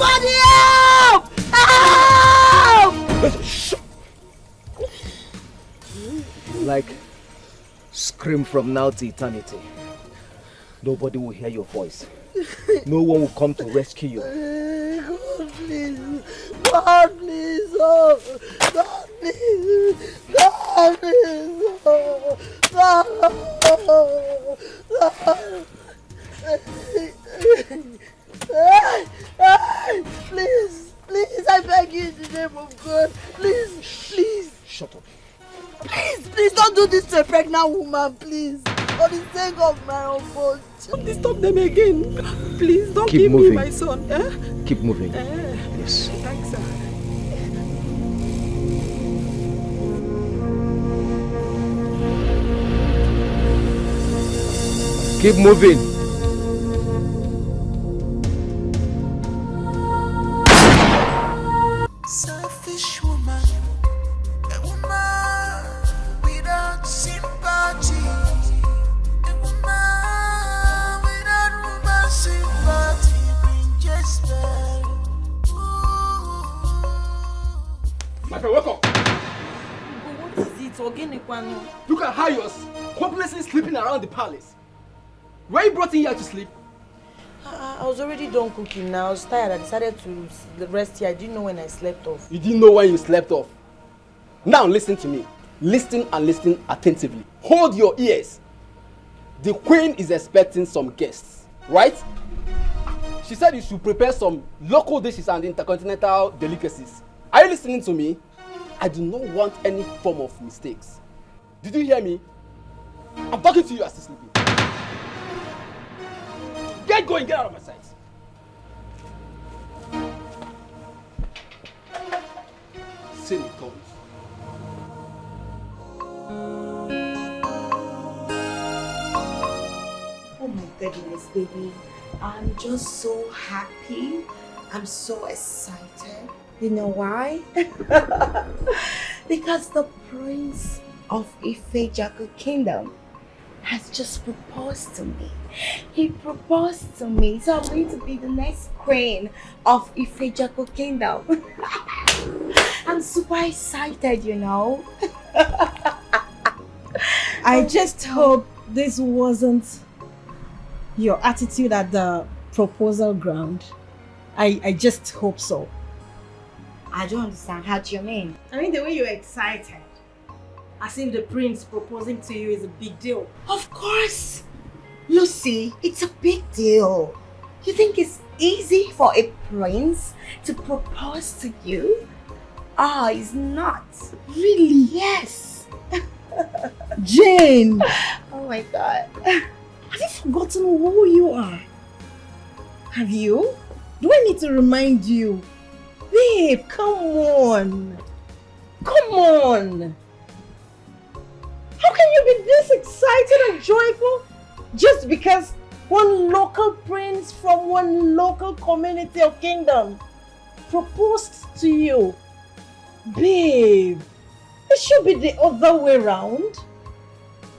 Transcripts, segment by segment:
Somebody help! Help! Shh! Like, scream from now to eternity. Nobody will hear your voice. No one will come to rescue you. God, please. God, please. Oh. God, please. God, please. Oh. God. Please, please, I beg you in the name of God. Please, please. Shut up. Please don't do this to a pregnant woman, please. For the sake of my own bones. Don't disturb them again. Please don't Keep give moving. me my son. Eh? Keep moving. Yes. Thanks, sir. Keep moving. Selfish woman, a woman without sympathy, a woman without woman sympathy, bring Jezebel. My friend, wake up! What is it? Look at how you're hopelessly sleeping around the palace. Were you brought in here to sleep? I was already done cooking now. I was tired. I decided to rest here. I didn't know when I slept off. You didn't know when you slept off. Now listen to me. Listen and listen attentively. Hold your ears. The queen is expecting some guests, right? She said you should prepare some local dishes and intercontinental delicacies. Are you listening to me? I do not want any form of mistakes. Did you hear me? I'm talking to you as you're sleeping. Get going, get out of my sight. Silly tones. Oh my goodness, baby. I'm just so happy. I'm so excited. You know why? Because the prince of Ifejaku Kingdom has just proposed to me. He proposed to me, so I'm going to be the next queen of Ifejaku Kingdom. I'm super excited, you know. I just hope this wasn't your attitude at the proposal ground. I just hope so. I don't understand. How do you mean? I mean the way you're excited. As if the prince proposing to you is a big deal. Of course! Lucy, it's a big deal. You think it's easy for a prince to propose to you? Ah, it's not. Really? Yes. Jane! Oh my God. Have you forgotten who you are? Have you? Do I need to remind you? Babe, come on. Come on. How can you be this excited and joyful just because one local prince from one local community or kingdom proposed to you? Babe, it should be the other way around.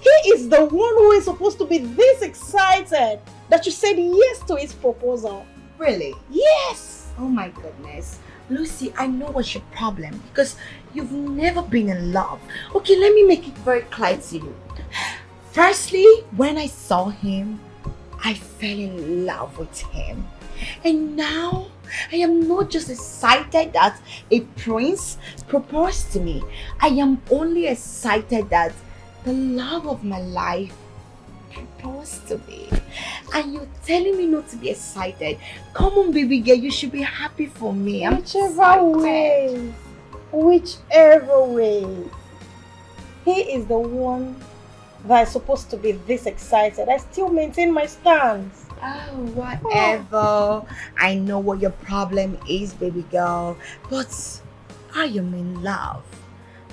He is the one who is supposed to be this excited that you said yes to his proposal. Really? Yes! Oh my goodness. Lucy, I know what's your problem because you've never been in love. Okay, let me make it very clear to you. Firstly, when I saw him, I fell in love with him. And now, I am not just excited that a prince proposed to me. I am only excited that the love of my life proposed to me. And you're telling me not to be excited. Come on, baby girl, you should be happy for me. Whichever way. He is the one that is supposed to be this excited. I still maintain my stance. Oh, whatever. I know what your problem is, baby girl. But I am in love.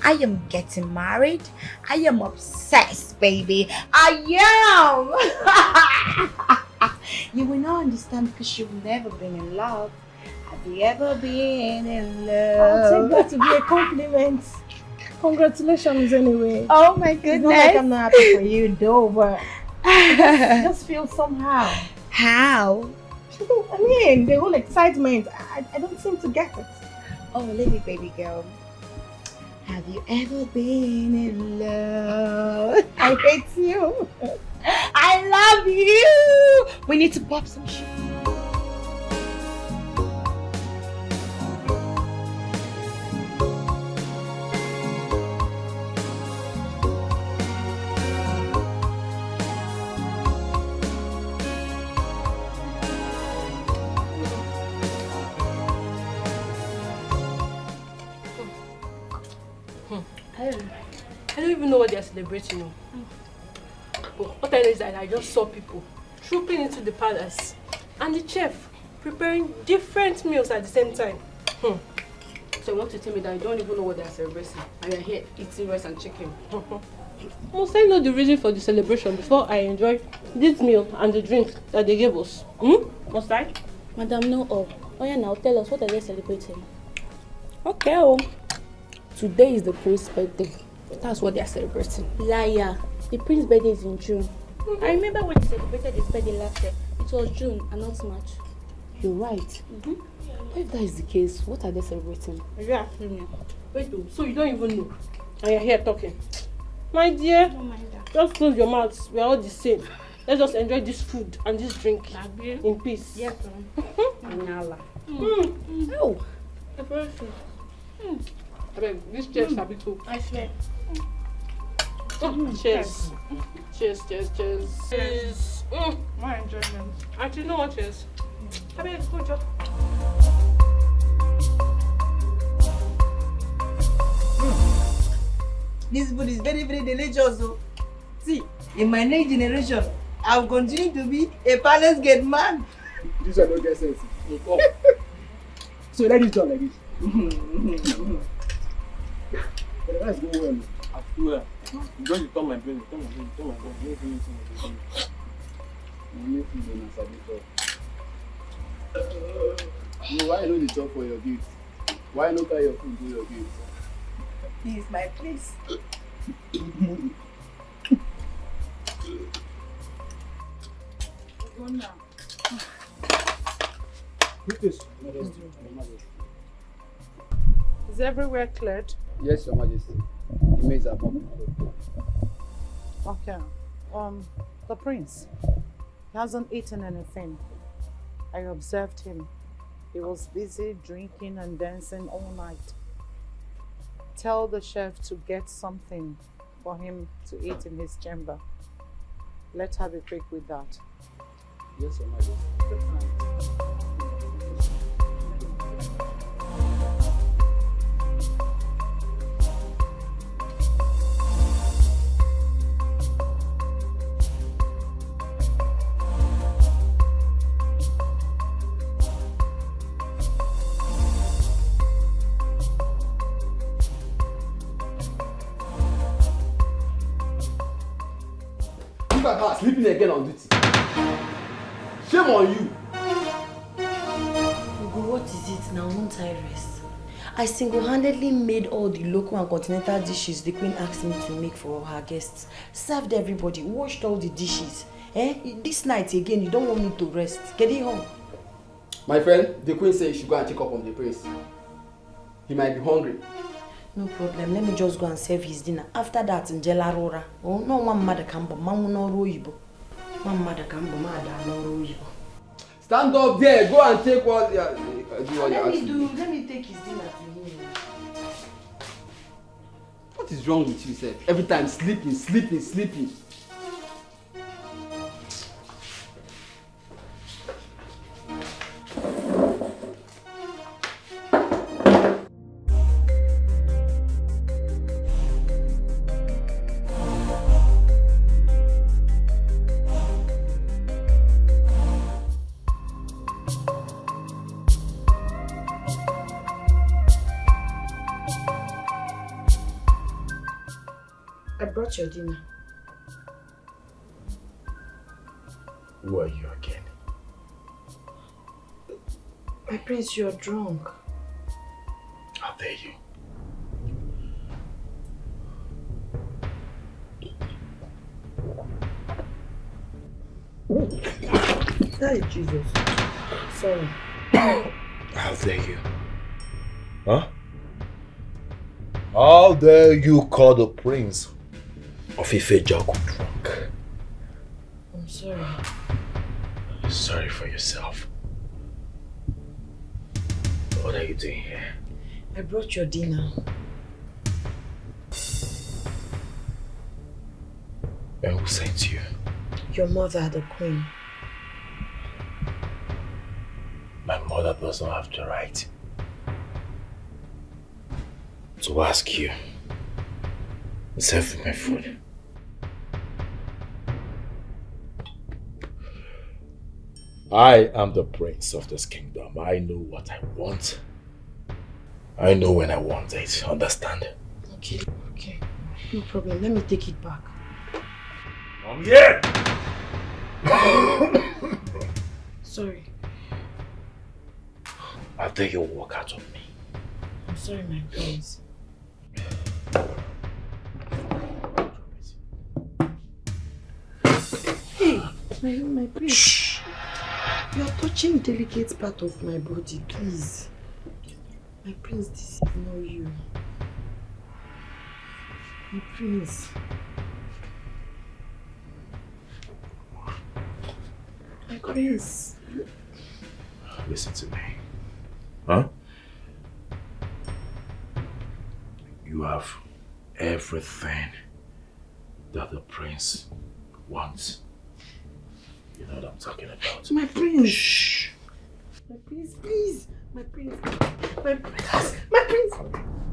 I am getting married. I am obsessed, baby. I am. You will not understand because you've never been in love. Have you ever been in love? I'll take that to be a compliment. Congratulations anyway. Oh my goodness. It's not like I'm not happy for you though, but I just feel somehow. How? I mean, the whole excitement, I don't seem to get it. Oh, lady, baby girl. Have you ever been in love? I hate you. I love you. We need to pop some shit. I don't even know what they are celebrating. But what I know is that I just saw people trooping into the palace and the chef preparing different meals at the same time. So you want to tell me that you don't even know what they are celebrating and you're here eating rice and chicken? Must I know the reason for the celebration before I enjoy this meal and the drink that they gave us? Must I? Madam, no. Oh yeah, now tell us, what are they celebrating? Okay. Today is the prince's birthday. That's what they are celebrating. Liar. The prince's birthday is in June. I remember when he celebrated his birthday last year. It was June and not March. You're right. But if that is the case, what are they celebrating? Are you asking me? Wait, so you don't even know? And you're here talking. My dear, Don't mind that. just close your mouths. We are all the same. Let's just enjoy this food and this drink in peace. Yes, Anyala. Oh, the first food. I mean, this cheers shall be too. I swear. Cheers. Cheers. Cheers. My enjoyment. Actually, no more cheers. I mean, good job. This food is very, very delicious. Oh. See, in my next generation, I'll continue to be a palace gate man. This one don't get sense. So let it done like this. But let's go well. I swear. I'm going to turn my brain. Turn my brain. Only food on a saboteur. No, why don't you talk for your gifts? Why not carry your food to your gifts? This is my place. Go now. Who is Majesty? Is everywhere cleared? Yes, Your Majesty. The maids are popping. Okay. The prince. He hasn't eaten anything. I observed him. He was busy drinking and dancing all night. Tell the chef to get something for him to eat in his chamber. Let's have a quick with that. Yes, Your Majesty. Good night. Look at her sleeping again on duty. Shame on you. Ugo, what is it now? Won't I rest? I single-handedly made all the local and continental dishes the queen asked me to make for her guests. Served everybody, washed all the dishes. This night again, you don't want me to rest. Get it home. My friend, the queen said you should go and check up on the prince. He might be hungry. No problem. Let me just go and serve his dinner. After that, Njela Rora. Oh, no one mother can but Mamu no Royibo. One mother can but mother no Royibo. Stand up there. Go and take what you are asking. Let me take his dinner to him. What is wrong with you, sir? Every time sleeping. I brought your dinner. Who are you again? My prince, you're drunk. How dare you? That is Jesus. Sorry. How dare you? Huh? How dare you call the prince of Ife Jaku drunk? I'm sorry. Sorry for yourself. What are you doing here? I brought your dinner. And who sent you? Your mother, the queen. My mother doesn't have the right to ask you to serve me my food. I am the prince of this kingdom. I know what I want. I know when I want it. Understand? Okay. No problem. Let me take it back. Come here! Sorry. How dare you walk out of me? I'm sorry, my prince. Hey, my prince. Shh. You're touching delicate part of my body, please. My prince, this is not you. My prince. My prince. Listen to me. Huh? You have everything that the prince wants. You know what I'm talking about. My prince. Shh. My prince, please. My prince. My prince. My prince.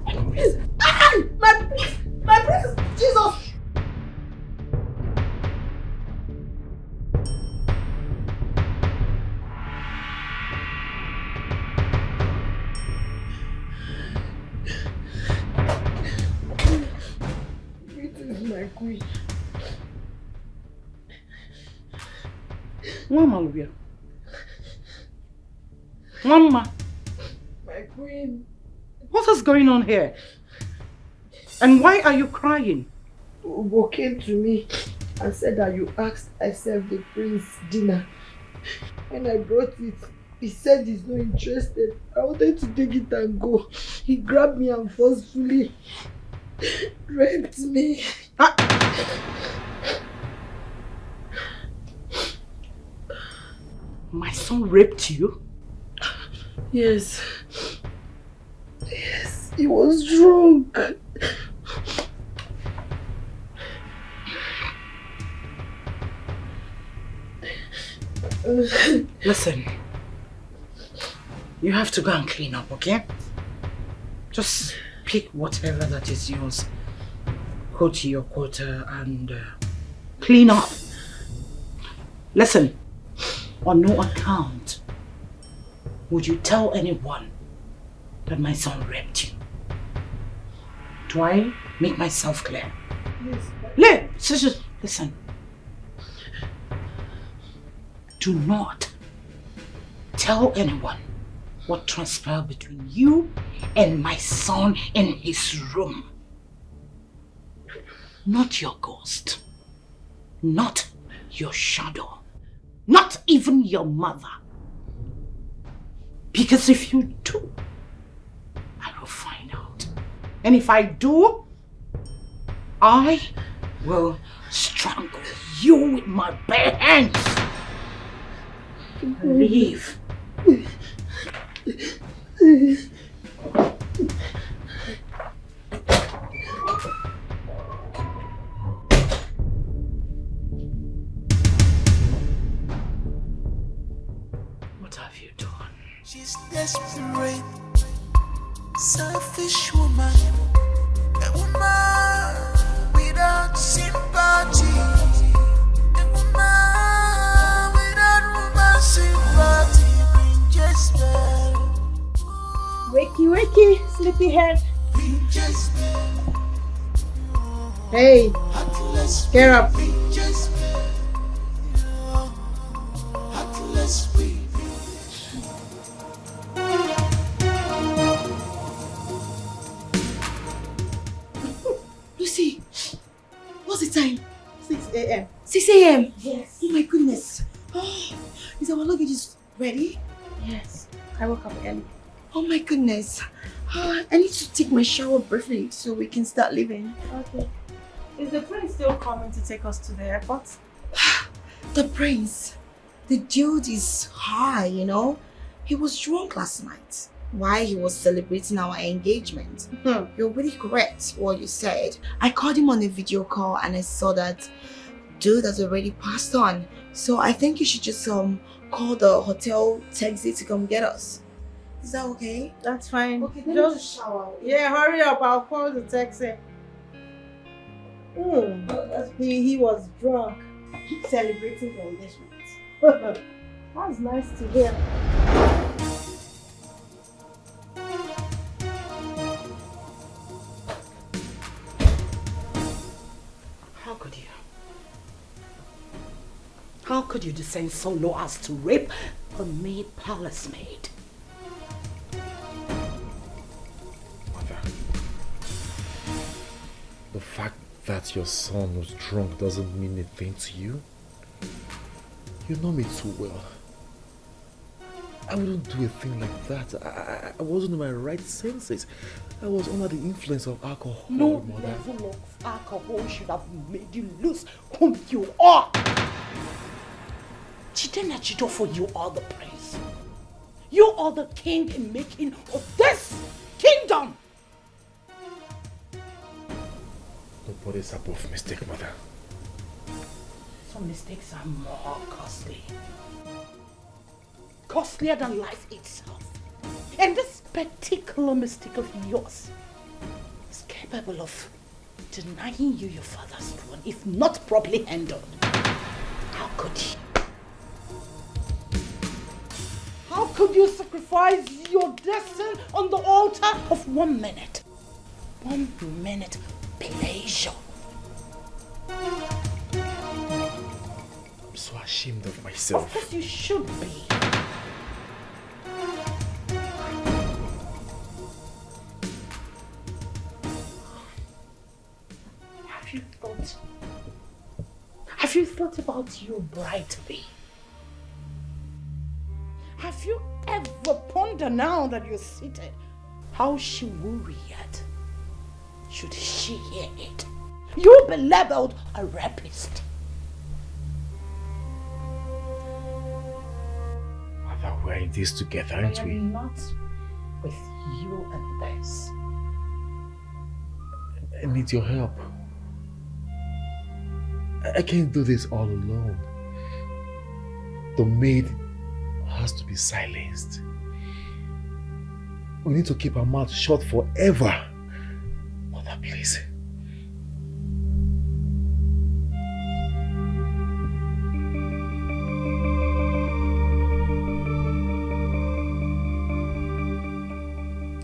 My prince. Ah! My prince. My prince. Jesus. My queen. Mama, Olivia. Mama. My queen. What is going on here? And why are you crying? Ugo came to me and said that you asked I serve the prince dinner. When I brought it, he said he's not interested. I wanted to take it and go. He grabbed me and forcefully raped me. My son raped you? Yes. Yes, he was drunk. Listen, you have to go and clean up, okay? Just pick whatever that is yours, go to your quarter and clean up. Listen, on no account would you tell anyone that my son raped you. Do I make myself clear? Yes. Listen. Do not tell anyone what transpired between you and my son in his room. Not your ghost. Not your shadow. Not even your mother. Because if you do, I will find out. And if I do, I will strangle you with my bare hands. Leave. What have you done? She's desperate, selfish woman, a woman without sympathy, a woman without woman sympathy. Wakey, sleepyhead. Hey, get up. Lucy, what's the time? 6 a.m. 6 a.m. Yes. Oh my goodness. Oh, is our luggage ready? Yes, I woke up early. Oh my goodness. I need to take my shower briefly so we can start leaving. Okay. Is the prince still coming to take us to the airport? The prince. The dude is high, you know. He was drunk last night while he was celebrating our engagement. You're really correct what you said. I called him on a video call and I saw that dude has already passed on. So I think you should just call the hotel taxi to come get us. Is that okay? That's fine. Okay, then Just shower. yeah, hurry up. I'll call the taxi. He was drunk celebrating the engagement. That's nice to hear. How could you? How could you descend so low as to rape a maid palace maid? Mother, the fact that your son was drunk doesn't mean a thing to you. You know me too well. I wouldn't do a thing like that. I wasn't in my right senses. I was under the influence of alcohol, No Mother. level of alcohol should have made you lose whom you are. Chidena, you are the prince. You are the king in making of this kingdom. Nobody's above mistake, Mother. Some mistakes are more costly. Costlier than life itself. And this particular mistake of yours is capable of denying you your father's throne if not properly handled. How could you? How could you sacrifice your destiny on the altar of 1 minute? 1 minute pleasure. I'm so ashamed of myself. Of course you should be. Have you thought about your bride to be? Have you ever pondered now that you're seated how she will react should she hear it? You'll be labeled a rapist. Mother, we're in this together, aren't we? I'm not with you in this. I need your help. I can't do this all alone. The maid has to be silenced. We need to keep our mouth shut forever. Mother, please.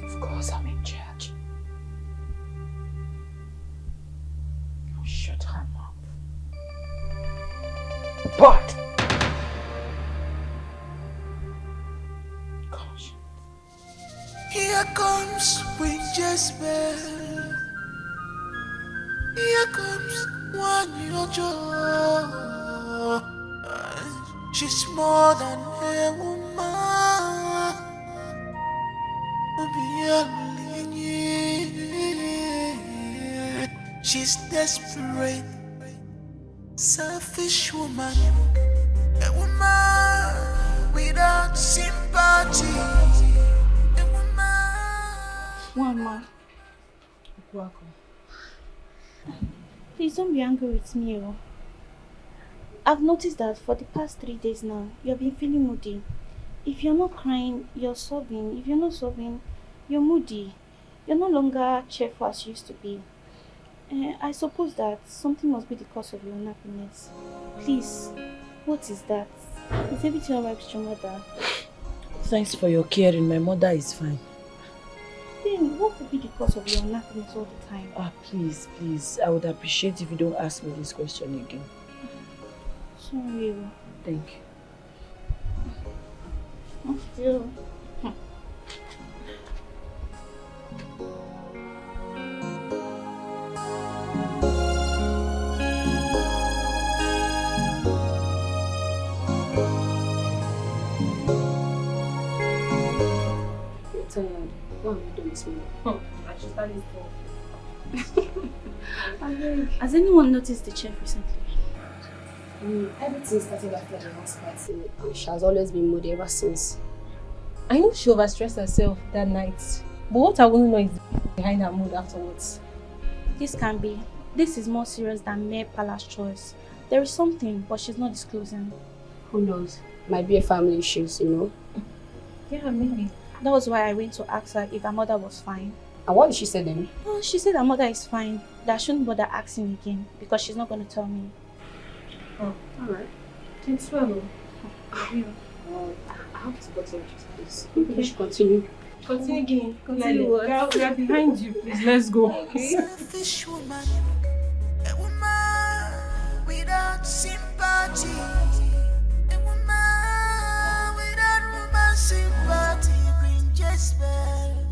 Of course I'm in charge. I'll shut her mouth. But here comes Queen Jezebel. Here comes one Yojo. She's more than a woman. She's desperate, selfish woman. A woman without sympathy. Mama. Welcome. Please don't be angry with me. I've noticed that for the past 3 days now, you've been feeling moody. If you're not crying, you're sobbing. If you're not sobbing, you're moody. You're no longer cheerful as you used to be. I suppose that something must be the cause of your unhappiness. Please, what is that? Is everything alright with your mother? Thanks for your caring. My mother is fine. Then what could be the cause of your unhappiness all the time? Please. I would appreciate if you don't ask me this question again. Sorry. Thank you. Still. What have you done this morning? I should start this. Has anyone noticed the chef recently? Everything started after the house party. She has always been moody ever since. I know she overstressed herself that night. But what I want to know is behind her mood afterwards. This can be. This is more serious than mere palace choice. There is something, but she's not disclosing. Who knows? Might be a family issues, you know? Yeah, maybe. That was why I went to ask her if her mother was fine. And what did she say then? Oh, she said her mother is fine. That I shouldn't bother asking again because she's not going to tell me. Oh, alright. It's well. I have to go to the please. We should continue. Continue again. Continue what? We are behind you. Please, let's go. Okay. Selfish woman, a woman without sympathy, a woman without woman sympathy, Queen Jezebel.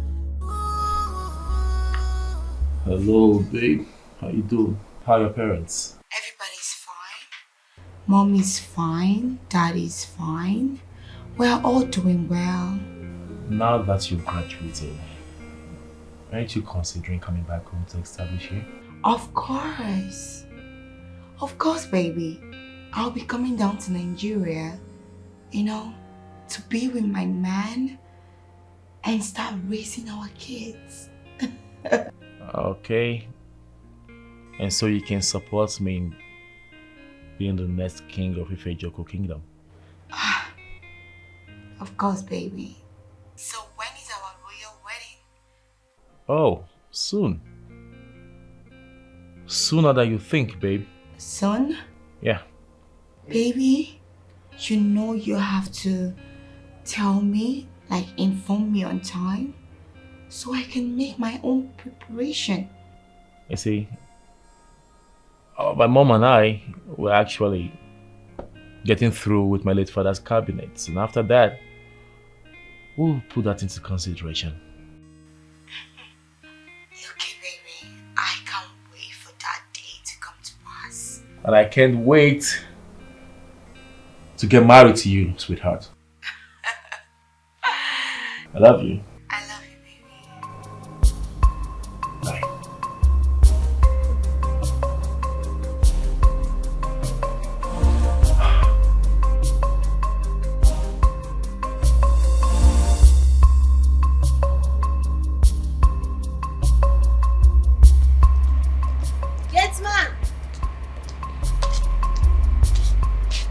Hello, babe. How you doing? How are your parents? Everybody's fine. Mommy's fine. Daddy's fine. We're all doing well. Now that you've graduated, aren't you considering coming back home to establish here? Of course. Of course, baby. I'll be coming down to Nigeria, to be with my man and start raising our kids. Okay. And so you can support me in being the next king of Ifejoko Kingdom? Of course, baby. So when is our royal wedding? Oh, soon. Sooner than you think, babe. Soon? Yeah. Baby, you have to tell me, inform me on time, so I can make my own preparation. You see, my mom and I were actually getting through with my late father's cabinet, and after that, we'll put that into consideration. Okay, baby, I can't wait for that day to come to pass. And I can't wait to get married to you, sweetheart. I love you. I love you, baby. Bye.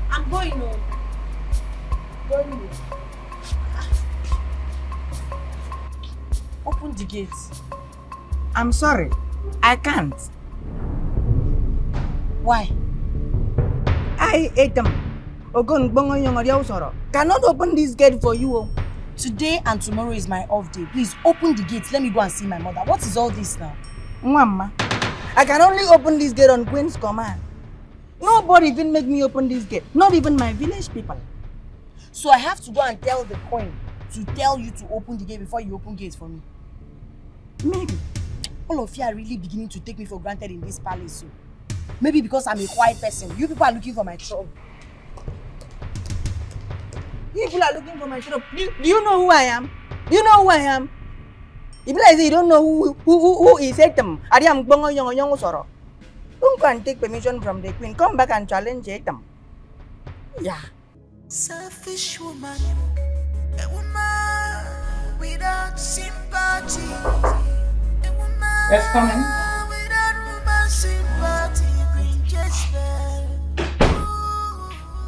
I'm going home. Open the gate. I'm sorry. I can't. Why? I ate them. Cannot open this gate for you. Today and tomorrow is my off day. Please open the gate. Let me go and see my mother. What is all this now? Mama, I can only open this gate on Queen's command. Nobody even make me open this gate. Not even my village people. So I have to go and tell the queen to tell you to open the gate before you open gates for me. Maybe. All of you are really beginning to take me for granted in this palace. So. Maybe because I'm a quiet person. You people are looking for my trouble. You people are looking for my trouble. Do you know who I am? Do you know who I am? If like you don't know who is Etam, I am Bongo Yong Soro. Don't go and take permission from the queen. Come back and challenge Etam. Yeah. Selfish woman, a woman without sympathy, a woman without woman sympathy, Queen Jezebel.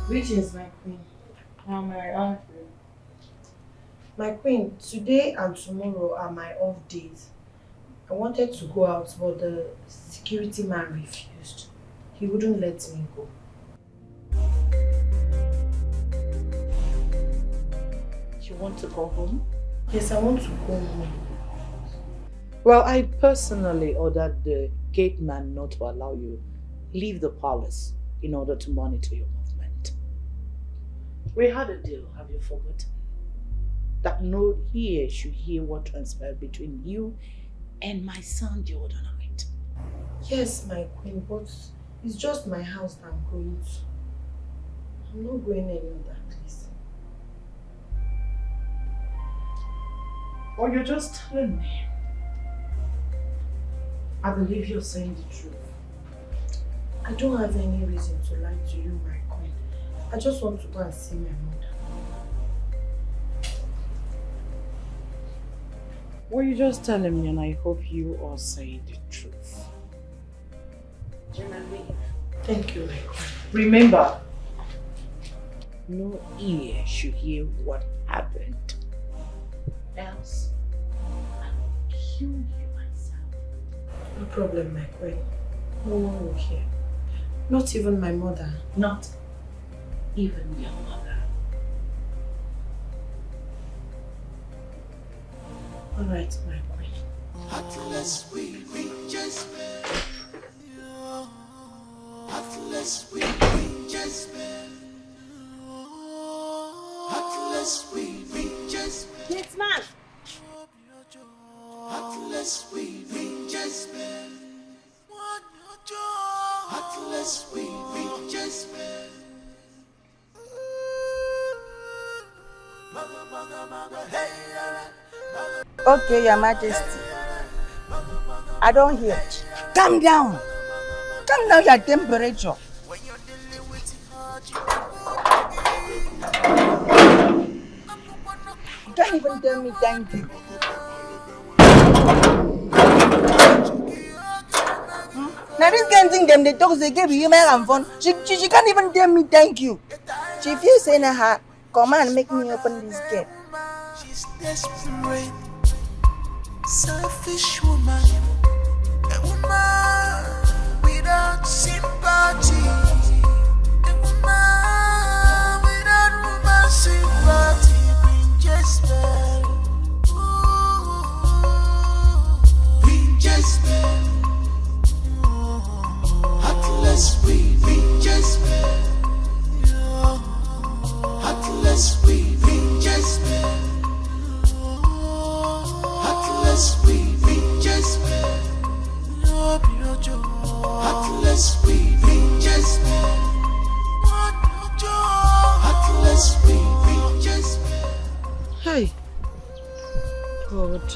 Which is my queen? My aunt. My queen, today and tomorrow are my off days. I wanted to go out, but the security man refused. He wouldn't let me go. You want to go home? Yes, I want to go home. Well, I personally ordered the gate man not to allow you leave the palace in order to monitor your movement. We had a deal, have you forgotten? That no ear should hear what transpired between you and my son the other night. Yes, my queen, but it's just my house that I'm going to. I'm not going any other place. Or you're just telling me? I believe you're saying the truth. I don't have any reason to lie to you, my queen. I just want to go and see my mother. Well, you're just telling me, and I hope you are saying the truth. Thank you, my queen. Remember, no ear should hear what happened. Else, I will kill you myself. No problem, my queen. No one will hear. Not even my mother. Not even your mother. All right, my queen. Heartless we just met. Heartless we just met. Heartless we just met. Yes, man. Heartless we just met. Heartless we just met. Okay, Your Majesty. I don't hear it. Calm down. Calm down your temperature. You can't even tell me thank you. Now this kind of thing them they talk they give you and fun. She can't even tell me thank you. She feels saying her come and make me open this gate. She's desperate, selfish woman, a woman without sympathy, a woman without woman sympathy, bring Jezebel, bring Jezebel, heartless we bring Jezebel, heartless we bring Jezebel. Heartless we bring Jezebel. Heartless we bring Jezebel. Heartless we bring Jezebel. Hey, God.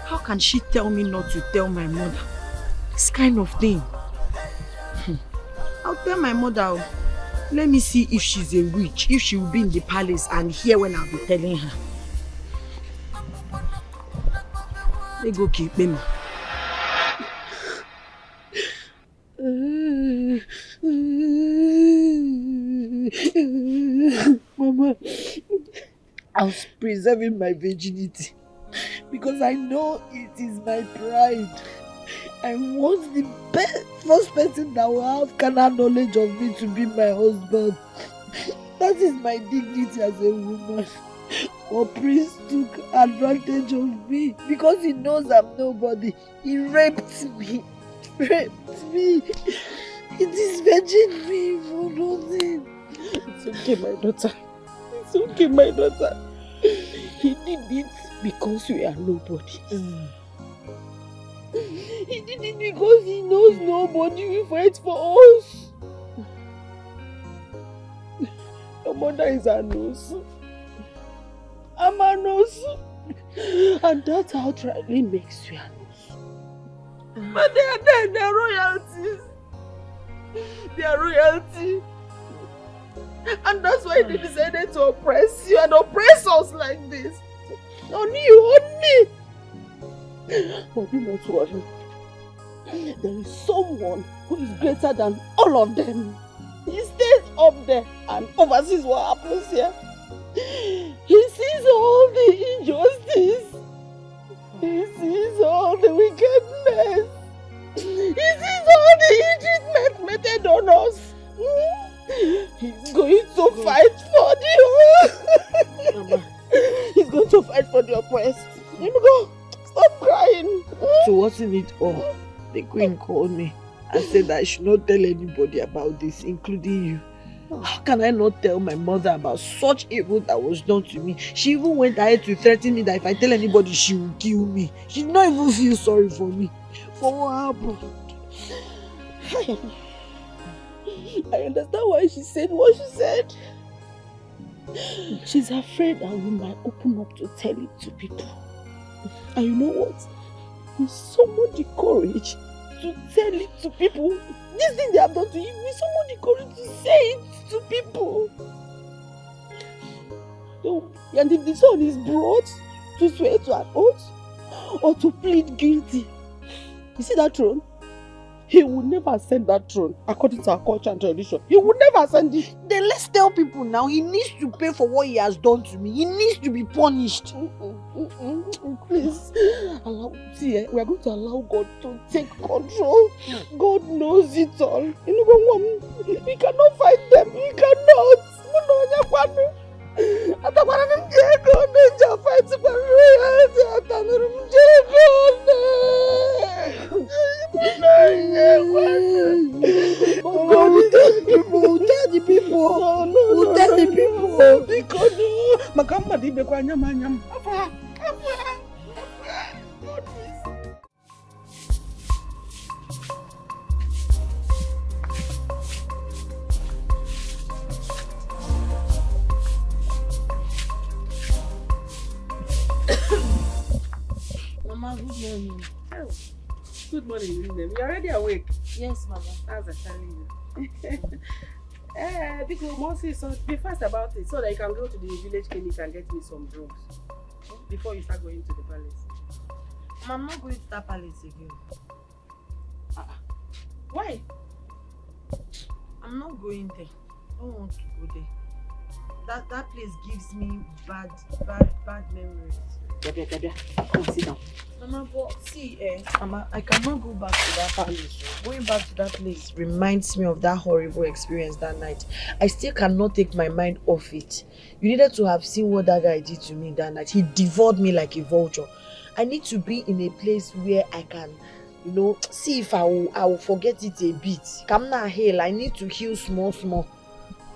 How can she tell me not to tell my mother? This kind of thing. I'll tell my mother. Let me see if she's a witch, if she will be in the palace and hear when I'll be telling her. They go keep me. Mama, I was preserving my virginity because I know it is my pride. I want the first person that will have carnal knowledge of me to be my husband. That is my dignity as a woman. But Prince took advantage of me because he knows I'm nobody. He raped me. Raped me. He disvirgined me for nothing. It's okay, my daughter. It's okay, my daughter. He did it because we are nobody. He did it because he knows nobody will fight for us. Your mother is a nurse. I'm a nurse. And that outrightly makes you a nurse. But they are royalties. They are royalty. And that's why they decided to oppress you and oppress us like this. Only you, only. But do not worry. There is someone who is greater than all of them. He stays up there and oversees what happens here. He sees all the injustice. He sees all the wickedness. He sees all the ill treatment meted on us. He's going to fight for the He's going to fight for the oppressed. Let me go. Stop crying. To worsen it all, the queen called me and said that I should not tell anybody about this, including you. How can I not tell my mother about such evil that was done to me? She even went ahead to threaten me that if I tell anybody, she will kill me. She did not even feel sorry for me. For what happened? I understand why she said what she said. She's afraid that we might open up to tell it to people. And you know what? We summon the courage to tell it to people. This thing they have done to you, we summon the courage to say it to people. So, and if the son is brought to swear to an oath or to plead guilty, you see that throne? He would never ascend that throne according to our culture and tradition. He would never ascend it. Then let's tell people now. He needs to pay for what he has done to me. He needs to be punished. Please, see, we are going to allow God to take control. God knows it all. We cannot fight them. We cannot. Tell the people. Tell the people. Mama, good morning. Oh, good morning, William. You're already awake? Yes, Mama. As I'm telling you. Because Mosi, so be fast about it so that you can go to the village clinic and get me some drugs before you start going to the palace. I'm not going to that palace again. Why? I'm not going there. I don't want to go there. That place gives me bad memories. Come sit down. Mama, but see, Mama, I cannot go back to that palace. Going back to that place reminds me of that horrible experience that night. I still cannot take my mind off it. You needed to have seen what that guy did to me that night. He devoured me like a vulture. I need to be in a place where I can, see if I will forget it a bit. Come now, hell, I need to heal small.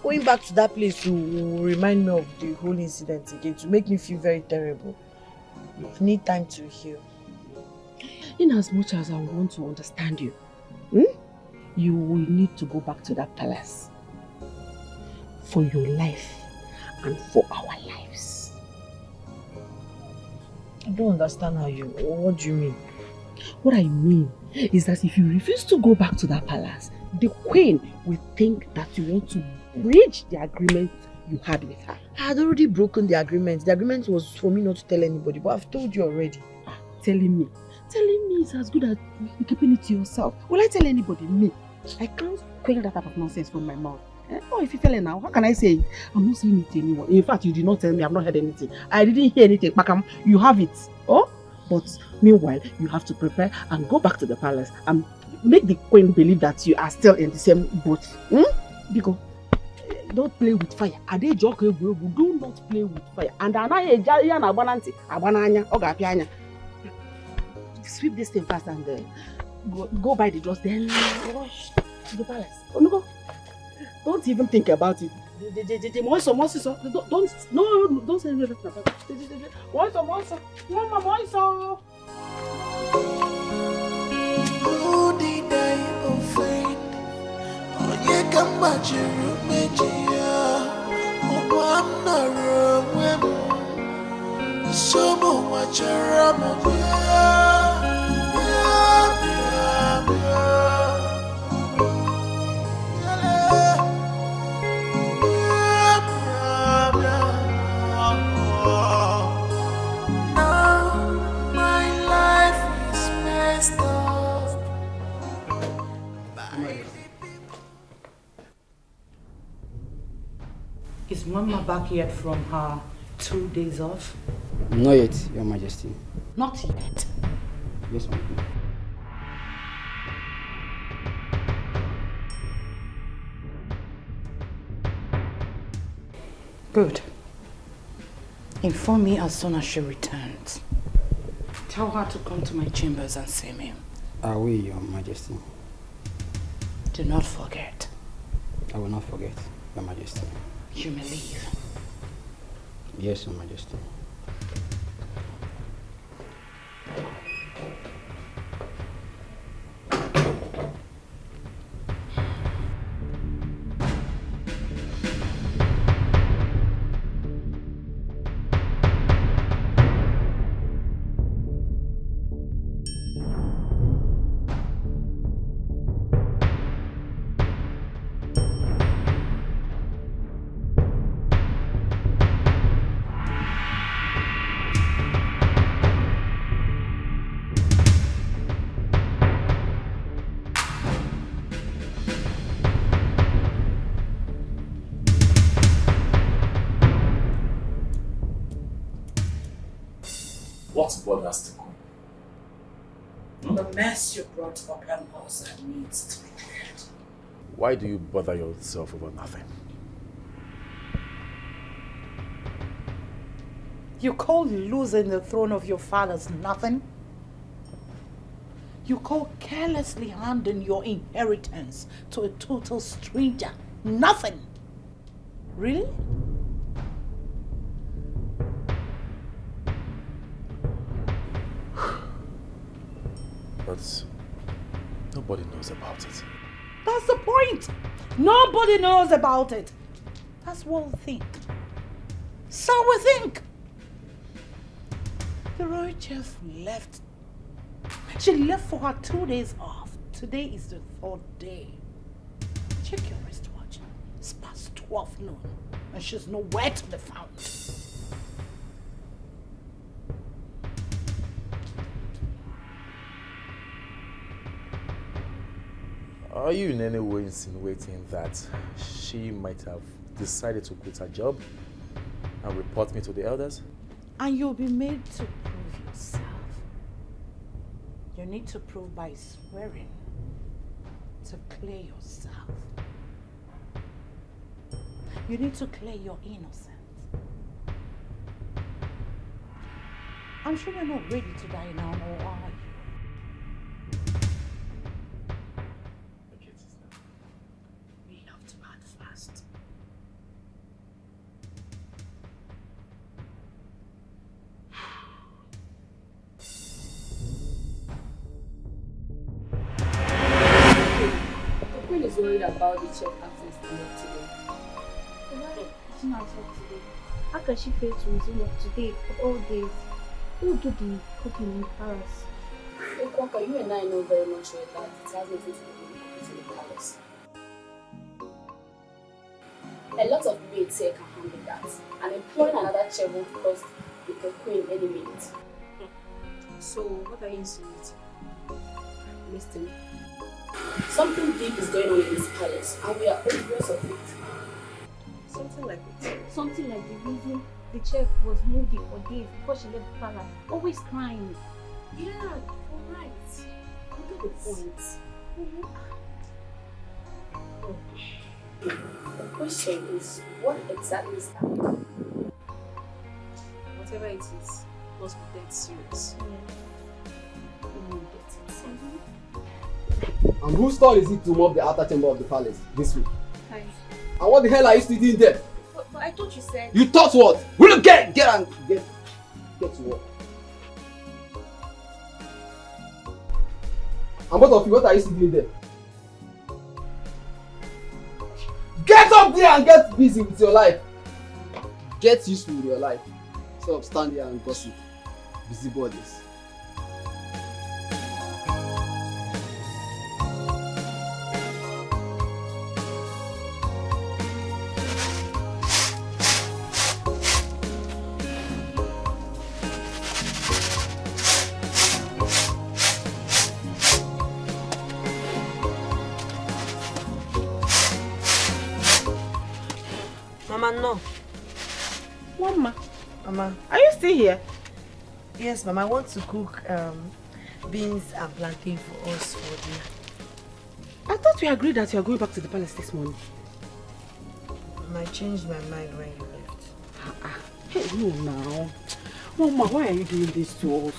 Going back to that place will remind me of the whole incident again, to make me feel very terrible. I need time to heal. In as much as I want to understand you, you will need to go back to that palace for your life and for our lives. I don't understand what do you mean? What I mean is that if you refuse to go back to that palace, the queen will think that you want to breach the agreement you had with her. I had already broken the agreement. The agreement was for me not to tell anybody, but I've told you already. Telling me is as good as keeping it to yourself. Will I tell anybody? Me? I can't quell that type of nonsense from my mouth. Oh, if you tell it now, how can I say it? I'm not saying it to anyone. In fact, you did not tell me. I've not heard anything. I didn't hear anything. Pakam, you have it. Oh? But meanwhile, you have to prepare and go back to the palace and make the queen believe that you are still in the same boat. Because don't play with fire. Do not play with fire. And sweep this thing fast and go by the doors, then rush to the palace. Don't even think about it. Don't say anything about Is Mama back yet from her 2 days off? Not yet, Your Majesty. Not yet? Yes, ma'am. Good. Inform me as soon as she returns. Tell her to come to my chambers and see me. I will, Your Majesty. Do not forget. I will not forget, Your Majesty. You may leave. Yes, Your Majesty. What bothers the queen? The mess you brought upon us that needs to be cleared. Why do you bother yourself over nothing? You call losing the throne of your fathers nothing? You call carelessly handing your inheritance to a total stranger nothing? Really? But nobody knows about it. That's the point. Nobody knows about it. That's what we think. So we think. The royal chef left. She left for her 2 days off. Today is the 3rd day. Check your wristwatch. It's past 12 noon. And she's nowhere to be found. Are you in any way insinuating that she might have decided to quit her job and report me to the elders? And you'll be made to prove yourself. You need to prove by swearing to clear yourself. You need to clear your innocence. I'm sure you're not ready to die now, or are you? We have to act fast. The queen is worried about the chef access to work today. Why she not work today? How can she fail to resume work today of all days? Who do the cooking in Paris? Hey, Kwaka, you and I know very much well that it has nothing to do with cooking in the palace. A lot of maids here can handle that, and employing another chef will cost the queen any minute. So, what are you insinuating? Listen. Something deep is going on in this palace, and we are oblivious of it. Something like it. Something like the reason the chef was moody for days before she left the palace, always crying. Yeah, you're right. You get the point. The question is, what exactly is happening? Whatever it is, must be dead serious. We will get it. And whose turn is it to mop the outer chamber of the palace this week? Hi. And what the hell are you still doing there? But I thought you said... You thought what? Will you get to work? And both of you, what are you still doing there? Get up there and get busy with your life. Get useful with your life. Instead of stand here and gossip. Busybodies. Mama, no. Mama. Mama, are you still here? Yes, Mama, I want to cook beans and plantain for us for dinner. I thought we agreed that you are going back to the palace this morning. Mama, I changed my mind when you left. Hey, no now. Mama, why are you doing this to us?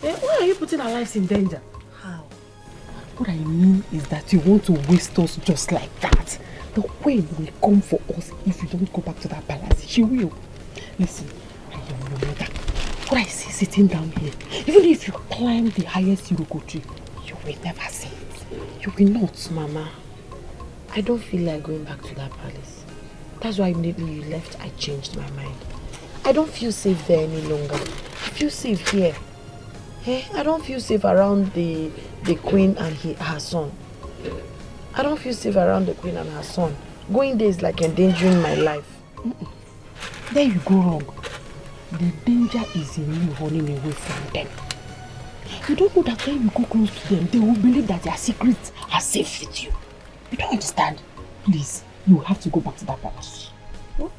Why are you putting our lives in danger? How? What I mean is that you want to waste us just like that. The queen will come for us if you don't go back to that palace. She will. Listen, I am your mother. What I see sitting down here, even if you climb the highest Iroko tree, you will never see it. You will not. Mama, I don't feel like going back to that palace. That's why immediately you left, I changed my mind. I don't feel safe there any longer. I feel safe here. I don't feel safe around the queen and her son. I don't feel safe around the queen and her son. Going there is like endangering my life. There you go wrong. The danger is in you running away from them. You don't know that when you go close to them, they will believe that their secrets are safe with you. You don't understand? Please, you have to go back to that palace. God,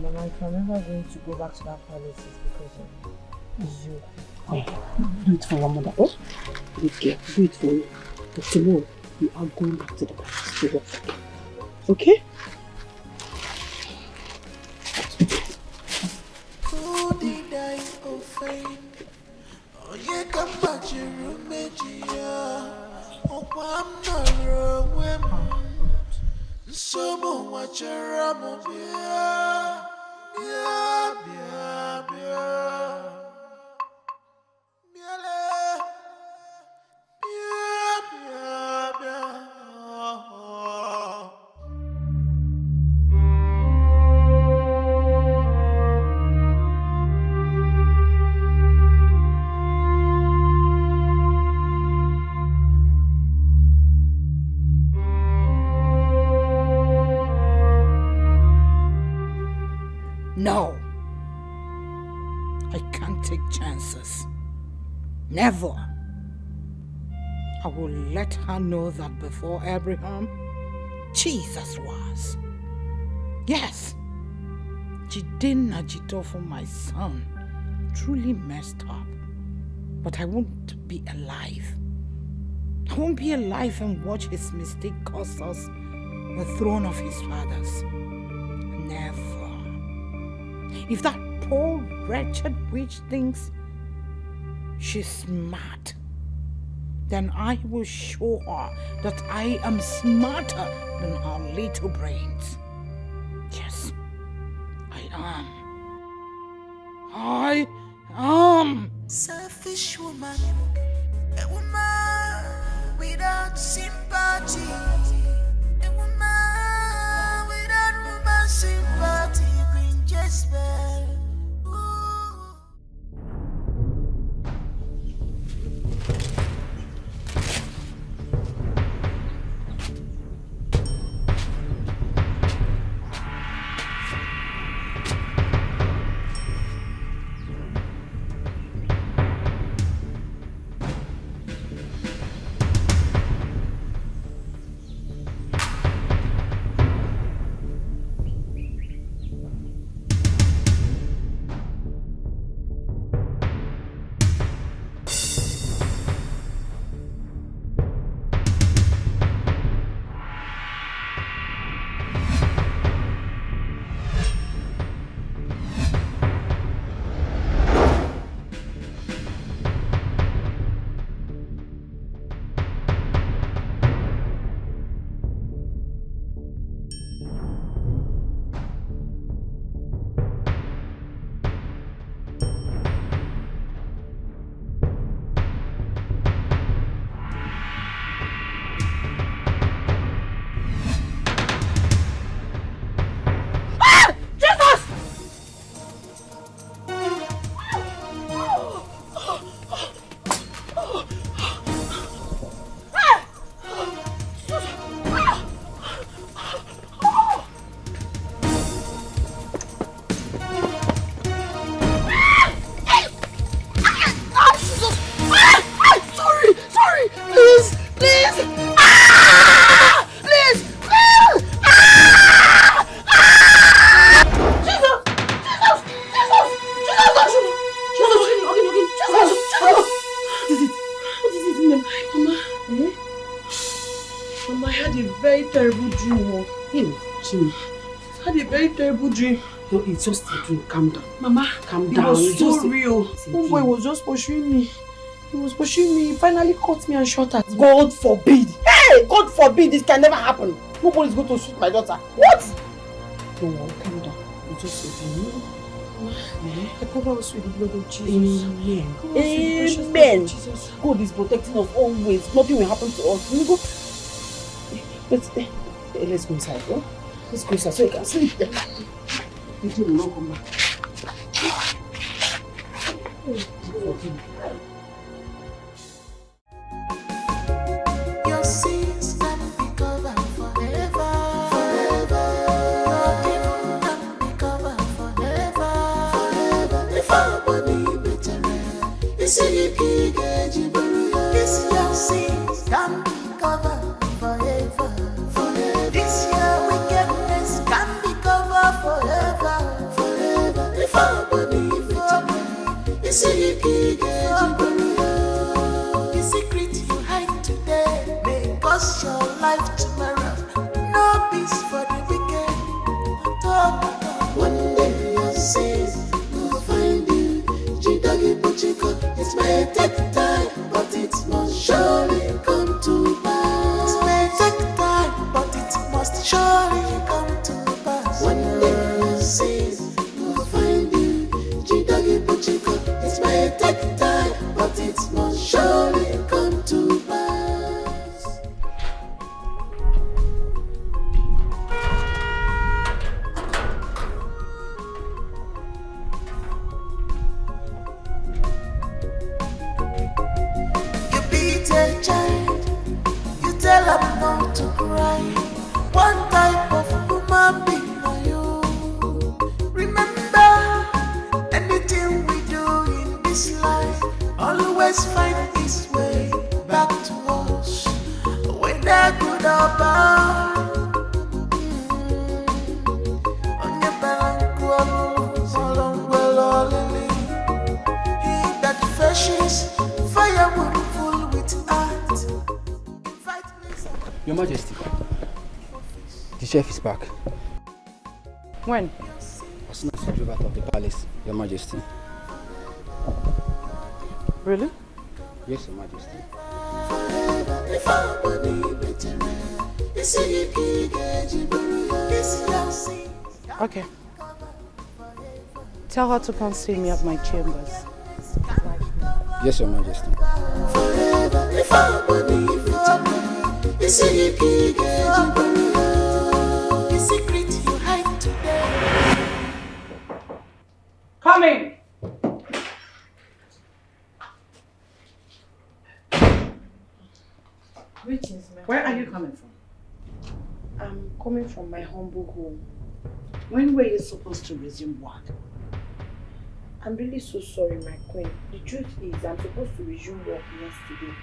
Mama, if I'm ever going to go back to that palace, it's because of you. Oh, do it for your mother, oh? Okay, do it for me. But tomorrow, you are going back to the palace to work. Okay? Who did I offend? Oh, yeah, come back to your roommate, yeah. Oh, I'm not wrong. Someone watch your ramo, yeah. Yeah, yeah, yeah. No. I can't take chances. Never. I will let her know that before Abraham, Jesus was. Yes. Jidin Ajito for my son truly messed up. But I won't be alive. I won't be alive and watch his mistake cost us the throne of his fathers. Never. If that poor wretched witch thinks she's smart, then I will show her that I am smarter than her little brains. Yes, I am. I am. Selfish woman, a woman without sympathy, a woman without woman sympathy, Queen Jezebel. Dream. No, it's just a dream. Calm down. Mama, calm down. It was so just real. Homeboy was just pursuing me. He was pursuing me. He finally caught me and shot at me. God forbid. Hey, God forbid this can never happen. Nobody's going to shoot my daughter. What? No, calm down. It's just a dream. I cover us with the blood of Jesus. Amen. Amen. Jesus. God is protecting us always. Nothing will happen to us. We go. Let's go inside, bro. Let's go inside so you can sleep there. You will not come back. Your sins can be covered forever, forever. Your evil can be covered forever, forever. If our body betrayal, it's a big Jiburuya. This your sins can be covered forever, forever. This your wickedness can be covered forever, forever. If our body betrayal, it's a The secret you hide today may cost your life tomorrow. No peace for the wicked. One day you'll see, you'll find you. Jidagi Buchiko, it may take time, but it must surely come to pass. It may take time, but it must surely come to pass. One day you'll see, you'll find you. Jidagi Buchiko, it may take time, but it must surely come to pass. You beat a child, you tell her not to cry. One type of human being are you. Remember, anything we do in this life always find its way back to us. Whether good or bad. Onye balanku ọlọ́run lily. He that fishes fire will full with art. Your Majesty, the chef is back. When? As soon as he drove out of the palace, Your Majesty. Really? Yes, Your Majesty. Okay. Tell her to come see me at my chambers. Yes, Your Majesty. The secret you hide today. Come in. Greetings, ma'am. Where are you coming from? I'm coming from my humble home. When were you supposed to resume work? I'm really so sorry, my queen. The truth is, I'm supposed to resume work yesterday.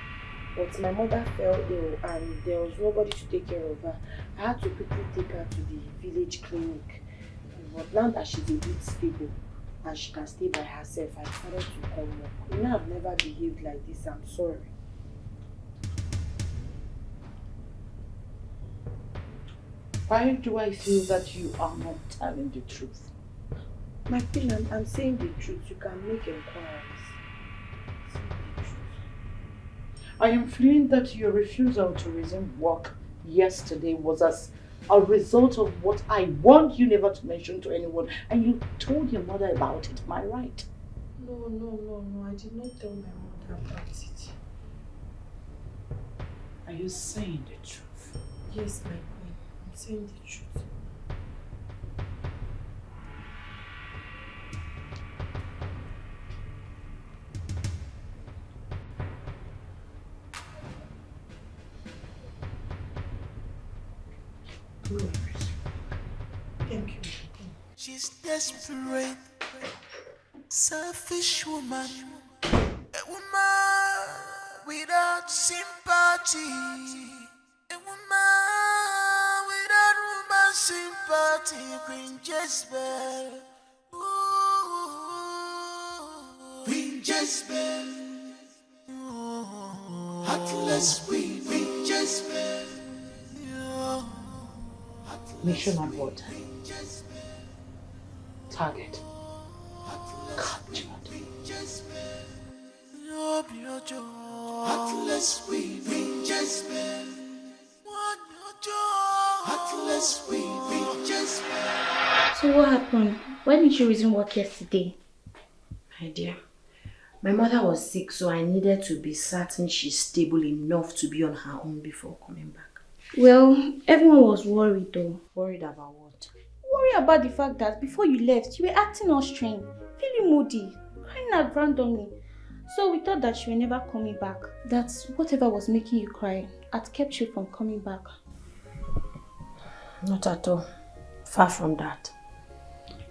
But my mother fell ill and there was nobody to take care of her. I had to quickly take her to the village clinic. But now that she's a bit stable and she can stay by herself, I decided to come work. You know, I've never behaved like this. I'm sorry. Why do I feel that you are not telling the truth? My queen, I'm saying the truth. You can make inquiries. I am feeling that your refusal to resume work yesterday was as a result of what I warned you never to mention to anyone, and you told your mother about it. Am I right? No. I did not tell my mother about it. Are you saying the truth? Yes, my queen. I'm saying the truth. Thank you. She's desperate, selfish woman, a woman without sympathy, a woman without woman sympathy, Queen Jezebel, Queen Jezebel, heartless Queen Jezebel. Mission abort. Target captured. Heartless Queen Jezebel. Heartless Queen Jezebel. So what happened? Why didn't you resume work yesterday? My dear, my mother was sick, so I needed to be certain she's stable enough to be on her own before coming back. Well, everyone was worried though. Worried about what? Worried about the fact that before you left, you were acting all strange, feeling moody, crying out randomly. So we thought that you were never coming back. That whatever was making you cry had kept you from coming back. Not at all. Far from that.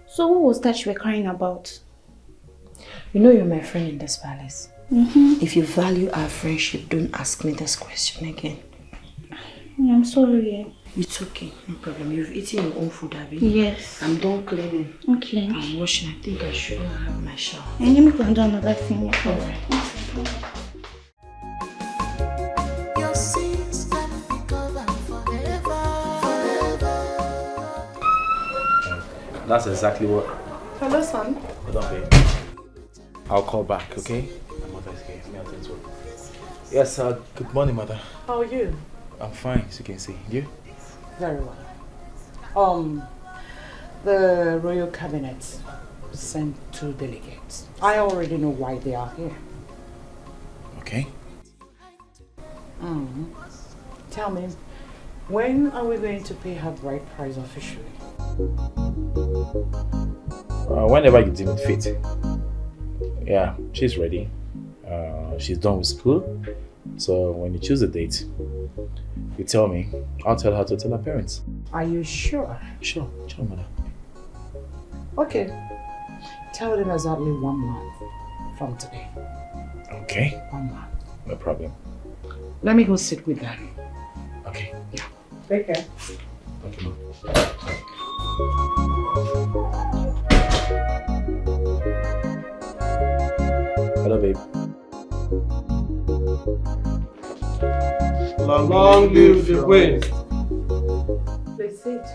So what was that you were crying about? You know you're my friend in this palace. Mm-hmm. If you value our friendship, don't ask me this question again. I'm sorry. It's okay, no problem. You've eaten your own food, Abby. Yes. I'm done cleaning. Okay. I'm washing. I think I should have my shower. And let me go and do another thing. Alright. Your sins can be covered forever. That's exactly what. Hello, son. Hold on, babe. I'll call back, okay? My mother's here. Let me attend to her. Yes, good morning, mother. How are you? I'm fine, as you can see. You? Very well. The Royal Cabinet sent 2 delegates. I already know why they are here. Okay. Tell me, when are we going to pay her bride price officially? Whenever you deem it fit. Yeah, she's ready. She's done with school. So when you choose a date, you tell me. I'll tell her to tell her parents. Are you sure? Sure, mother. Okay. Tell them exactly 1 month from today. Okay. 1 month. No problem. Let me go sit with them. Okay. Yeah. Take care. Okay, Mom. Hello, babe. Long live the queen. Please sit.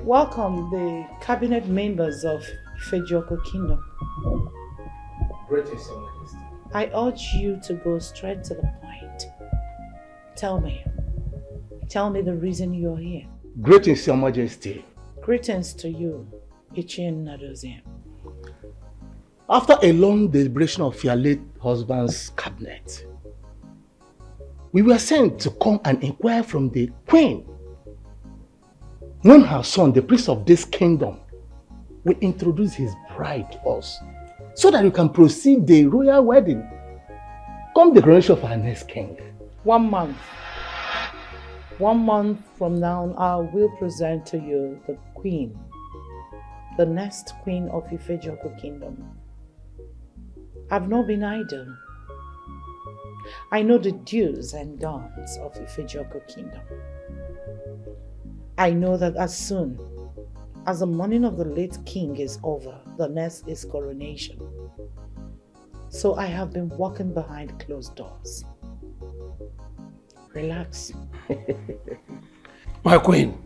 Welcome the cabinet members of Ifejoko Kingdom. Greetings, Your Majesty. I urge you to go straight to the point. Tell me the reason you're here. Greetings, Your Majesty. Greetings to you, Ichin Nadozie. After a long deliberation of your late husband's cabinet, we were sent to come and inquire from the queen when her son, the prince of this kingdom, will introduce his bride to us so that we can proceed the royal wedding come the coronation of our next king. 1 month. 1 month from now, I will present to you the queen, the next queen of Ifejoko Kingdom. I've not been idle. I know the do's and don'ts of Ifejoko Kingdom. I know that as soon as the mourning of the late king is over, the next is coronation. So I have been walking behind closed doors. Relax. My queen,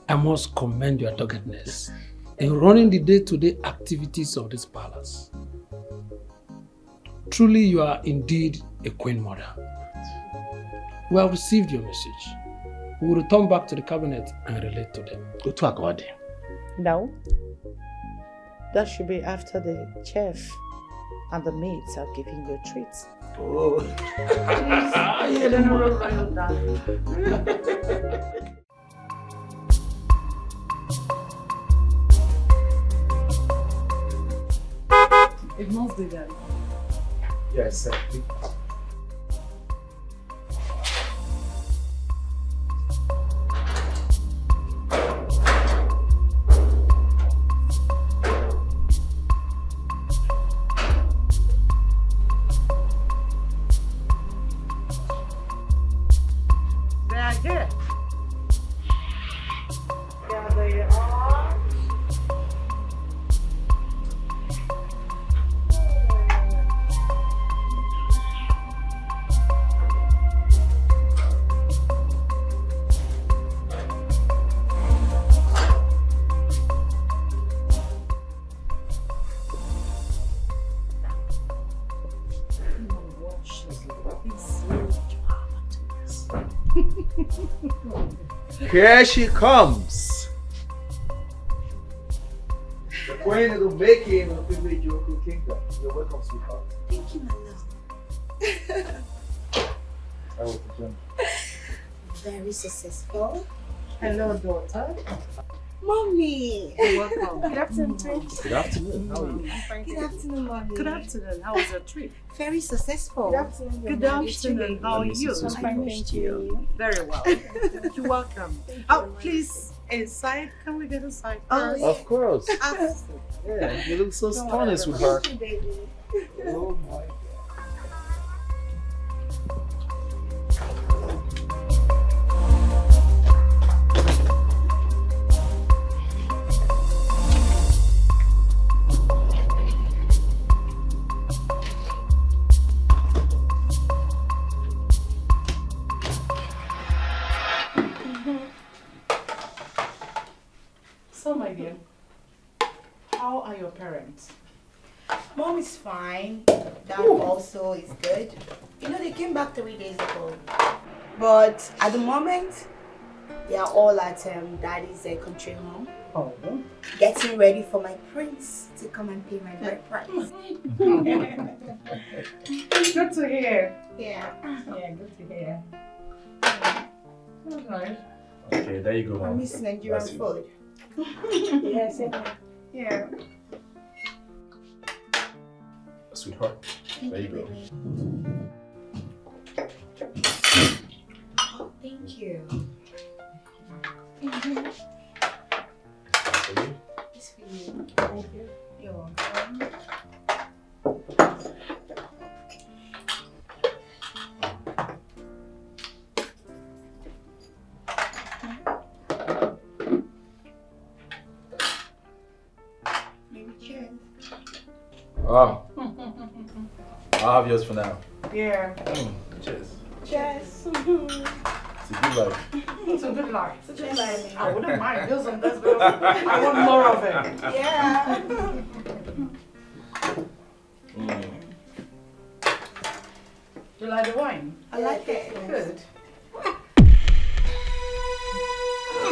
I must commend your doggedness in running the day-to-day activities of this palace. Truly, you are indeed a queen mother. We have received your message. We will return back to the cabinet and relate to them. Go to God. No. That should be after the chef and the maids have given you treats. Oh. It must be done. Yes, They are here. There they are. Here she comes. The queen of the making of the Ifejoko Kingdom. You're welcome, sweetheart. Thank you, my love. I was the gem. Very successful. Hello, daughter. Mommy. Welcome. Good afternoon, Twin. Good afternoon. How are you? Good afternoon, Mommy. Good afternoon. How was your trip? Very successful. Good afternoon. Good afternoon. How are you? Thank you. Very well. You're welcome. Oh, please, inside. Can we get inside first? Of course. Yeah, you look so stunning, sweetheart. Thank you, baby. Oh my So, my dear, how are your parents? Mom is fine. Dad also is good. You know, they came back 3 days ago. But at the moment, they are all at Daddy's country home. Oh. Getting ready for my prince to come and pay my bride price. Good to hear. Yeah. Yeah, good to hear. That's nice. Okay, there you go, I Mom. miss Nigerian food. Yes, Yeah. Sweetheart, there you go. Oh, thank you. It's for you. Thank you. You're welcome. Maybe cheers. Oh. I'll have yours for now. Yeah. Cheers. Cheers. It's a good life. It's a good life. It's a good life. I wouldn't mind this one. That's good. I want more of it. Yeah. Do you like the wine? I like it. Good.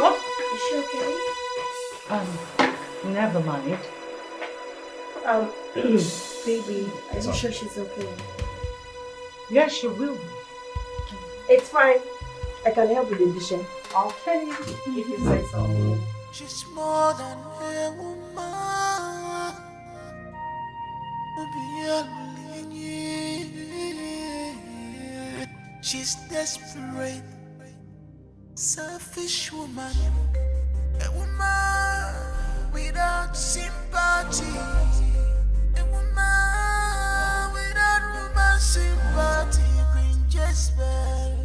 What? Is she okay? Never mind. Baby, are you sure she's okay? Yes, she will be. It's fine. I can help with the dishes. Okay, if you say so. She's more than a woman. She's desperate, selfish woman. A woman without sympathy. A woman without woman sympathy. Queen Jezebel.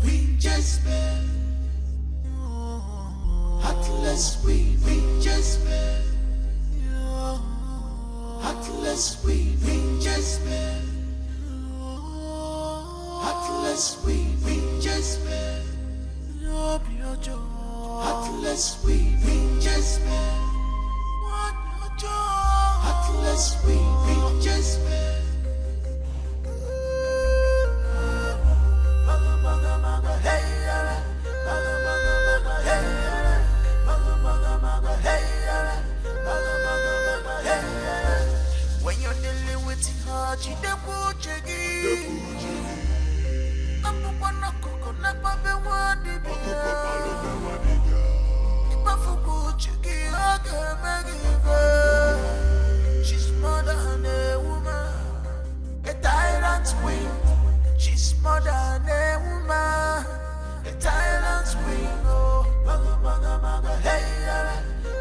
Queen Jezebel. Heartless Queen Jezebel. Heartless Queen Jezebel. Heartless Queen Jezebel. Heartless Queen Jezebel. Heartless Queen Jezebel. When you're dealing with her, she the Puchigi. I'm a one of coconut, Papa, one of the she's more than a woman, a tyrant queen. She's more than a woman, a tyrant queen. Oh, maga maga maga, hey,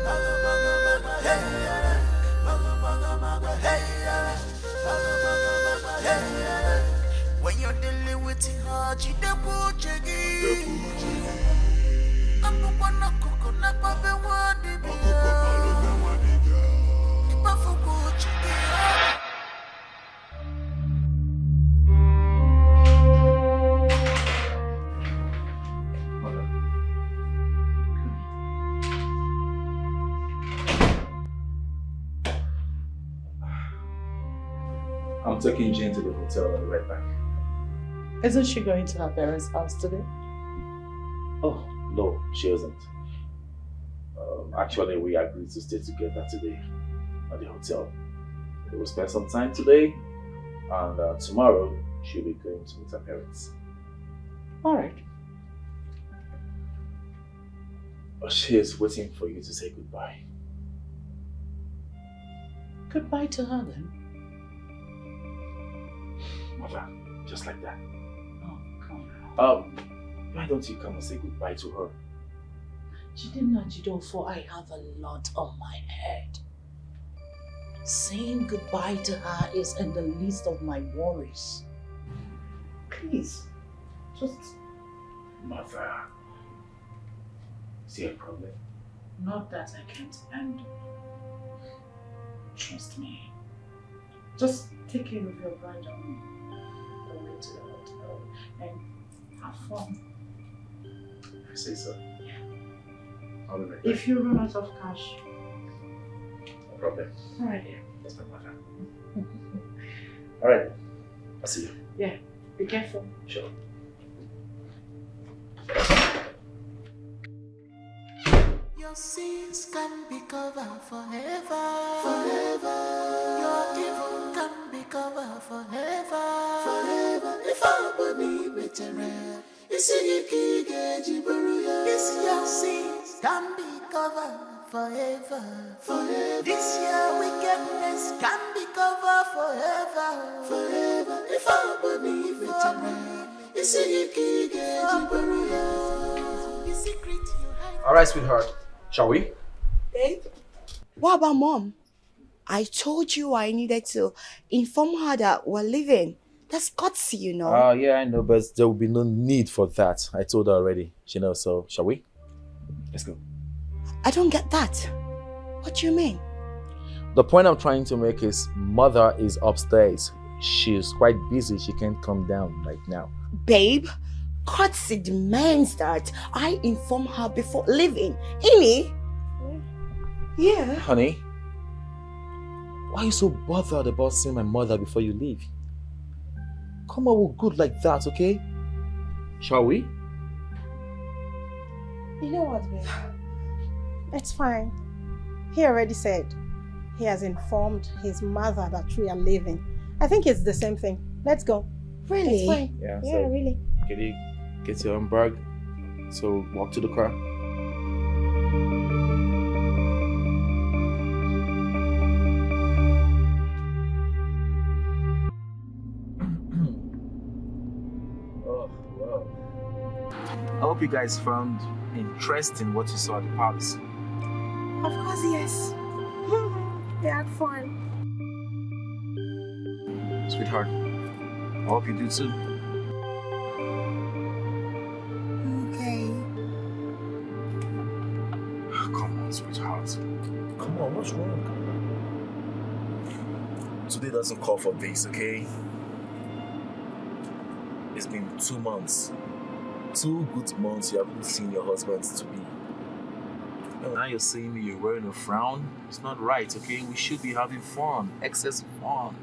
maga maga maga, hey, maga maga maga, hey, maga maga maga, hey. When you're dealing with her, she the Puchigi. I'm a one of coconut, Papa, one of the I'm taking Jane to the hotel. I'll be right back. Isn't she going to her parents' house today? Oh, no, she isn't. Actually, we agreed to stay together today at the hotel. We will spend some time today, and tomorrow she'll be going to meet her parents. Alright. She is waiting for you to say goodbye. Goodbye to her then. Mother, just like that. Oh, come on. Why don't you come and say goodbye to her? For I have a lot on my head. Saying goodbye to her is in the list of my worries. Please, just... Mother, is there a problem? Not that I can't handle. Trust me. Just take care of your bride on the way to the hotel and have fun. If you say so. Yeah. I'll be right back. If you run out of cash. No problem. Alright, dear. That's my matter. Alright. I'll see you. Yeah, be careful. Sure. Your sins can be covered forever. Forever. Your evil can be covered forever. Forever. If I believe betrayal, it's your sins can be covered forever. Forever. This your wickedness can be covered forever. Forever. If I believe betrayal, it's secret you hide. Alright, sweetheart. Shall we? Babe, what about Mom? I told you I needed to inform her that we're leaving. That's gutsy, you know. Yeah, I know, but there will be no need for that. I told her already. She knows, so shall we? Let's go. I don't get that. What do you mean? The point I'm trying to make is Mother is upstairs. She's quite busy. She can't come down right now. Babe, courtesy demands that I inform her before leaving. Inni? Yeah. Honey, why are you so bothered about seeing my mother before you leave? Come on, we're good like that, okay? Shall we? You know what, babe? It's fine. He already said he has informed his mother that we are leaving. I think it's the same thing. Let's go. Really? It's fine. Yeah, Yeah, so really. Can you get your own bag? So walk to the car. Oh, wow. I hope you guys found interesting what you saw at the palace. Of course, yes. We had fun. Sweetheart, I hope you do too. Okay. Come on, sweetheart. Come on, what's wrong? Today doesn't call for this, okay? It's been 2 months. 2 good months you haven't seen your husband to be. And now you're saying me you're wearing a frown? It's not right, okay? We should be having fun, excess fun.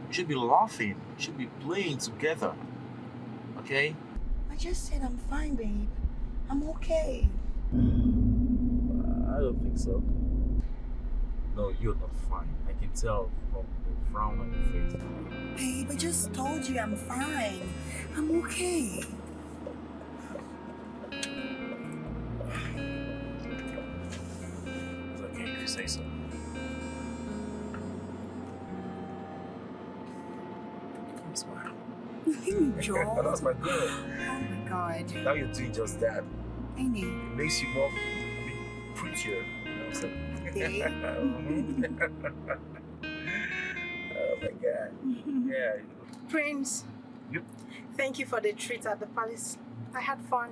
We should be laughing. We should be playing together. Okay? I just said I'm fine, babe. I'm okay. I don't think so. No, you're not fine. I can tell from the frown on your face. Babe, I just told you I'm fine. I'm okay. It's okay if you say so. Smile. Joel. That's my girl. Oh my God. Now you're doing just that. I know. It makes you more prettier. You know what I'm saying? Oh my God. Yeah. Prince, Yep. thank you for the treat at the palace. I had fun.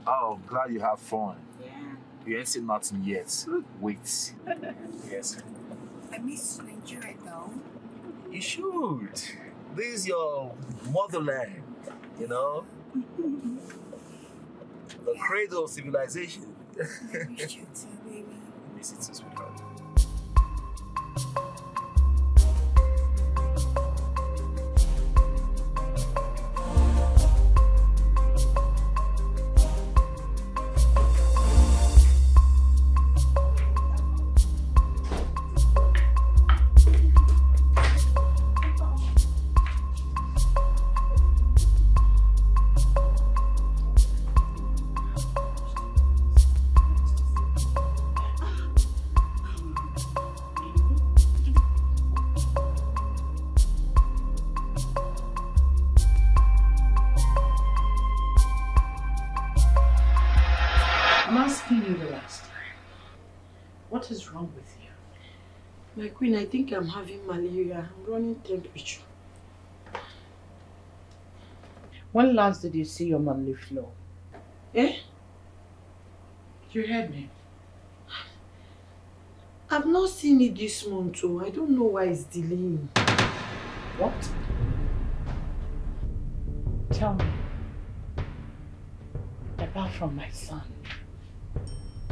Oh, glad you have fun. Yeah. You ain't seen nothing yet. Wait. Yes. I miss Nigeria though. You should. This is your motherland, you know? The cradle of civilization. I miss you too, baby. Miss it too, sweetheart. I'm asking you the last time. What is wrong with you? My queen, I think I'm having malaria. I'm running temperature. When last did you see your monthly flow? Eh? You heard me. I've not seen it this month, so I don't know why it's delaying. What? Tell me. Apart from my son,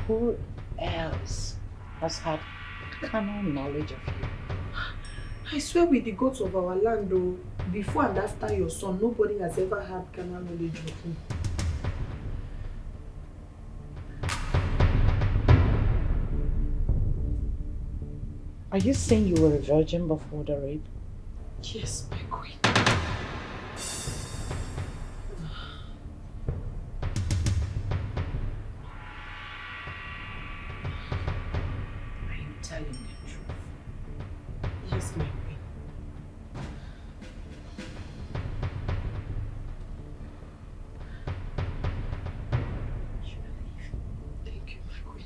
who else has had carnal knowledge of you? I swear with the gods of our land, though, before and after your son, nobody has ever had carnal knowledge of him. Are you saying you were a virgin before the rape? Yes, my queen. Are you telling the truth? Yes, my queen. Thank you, my queen.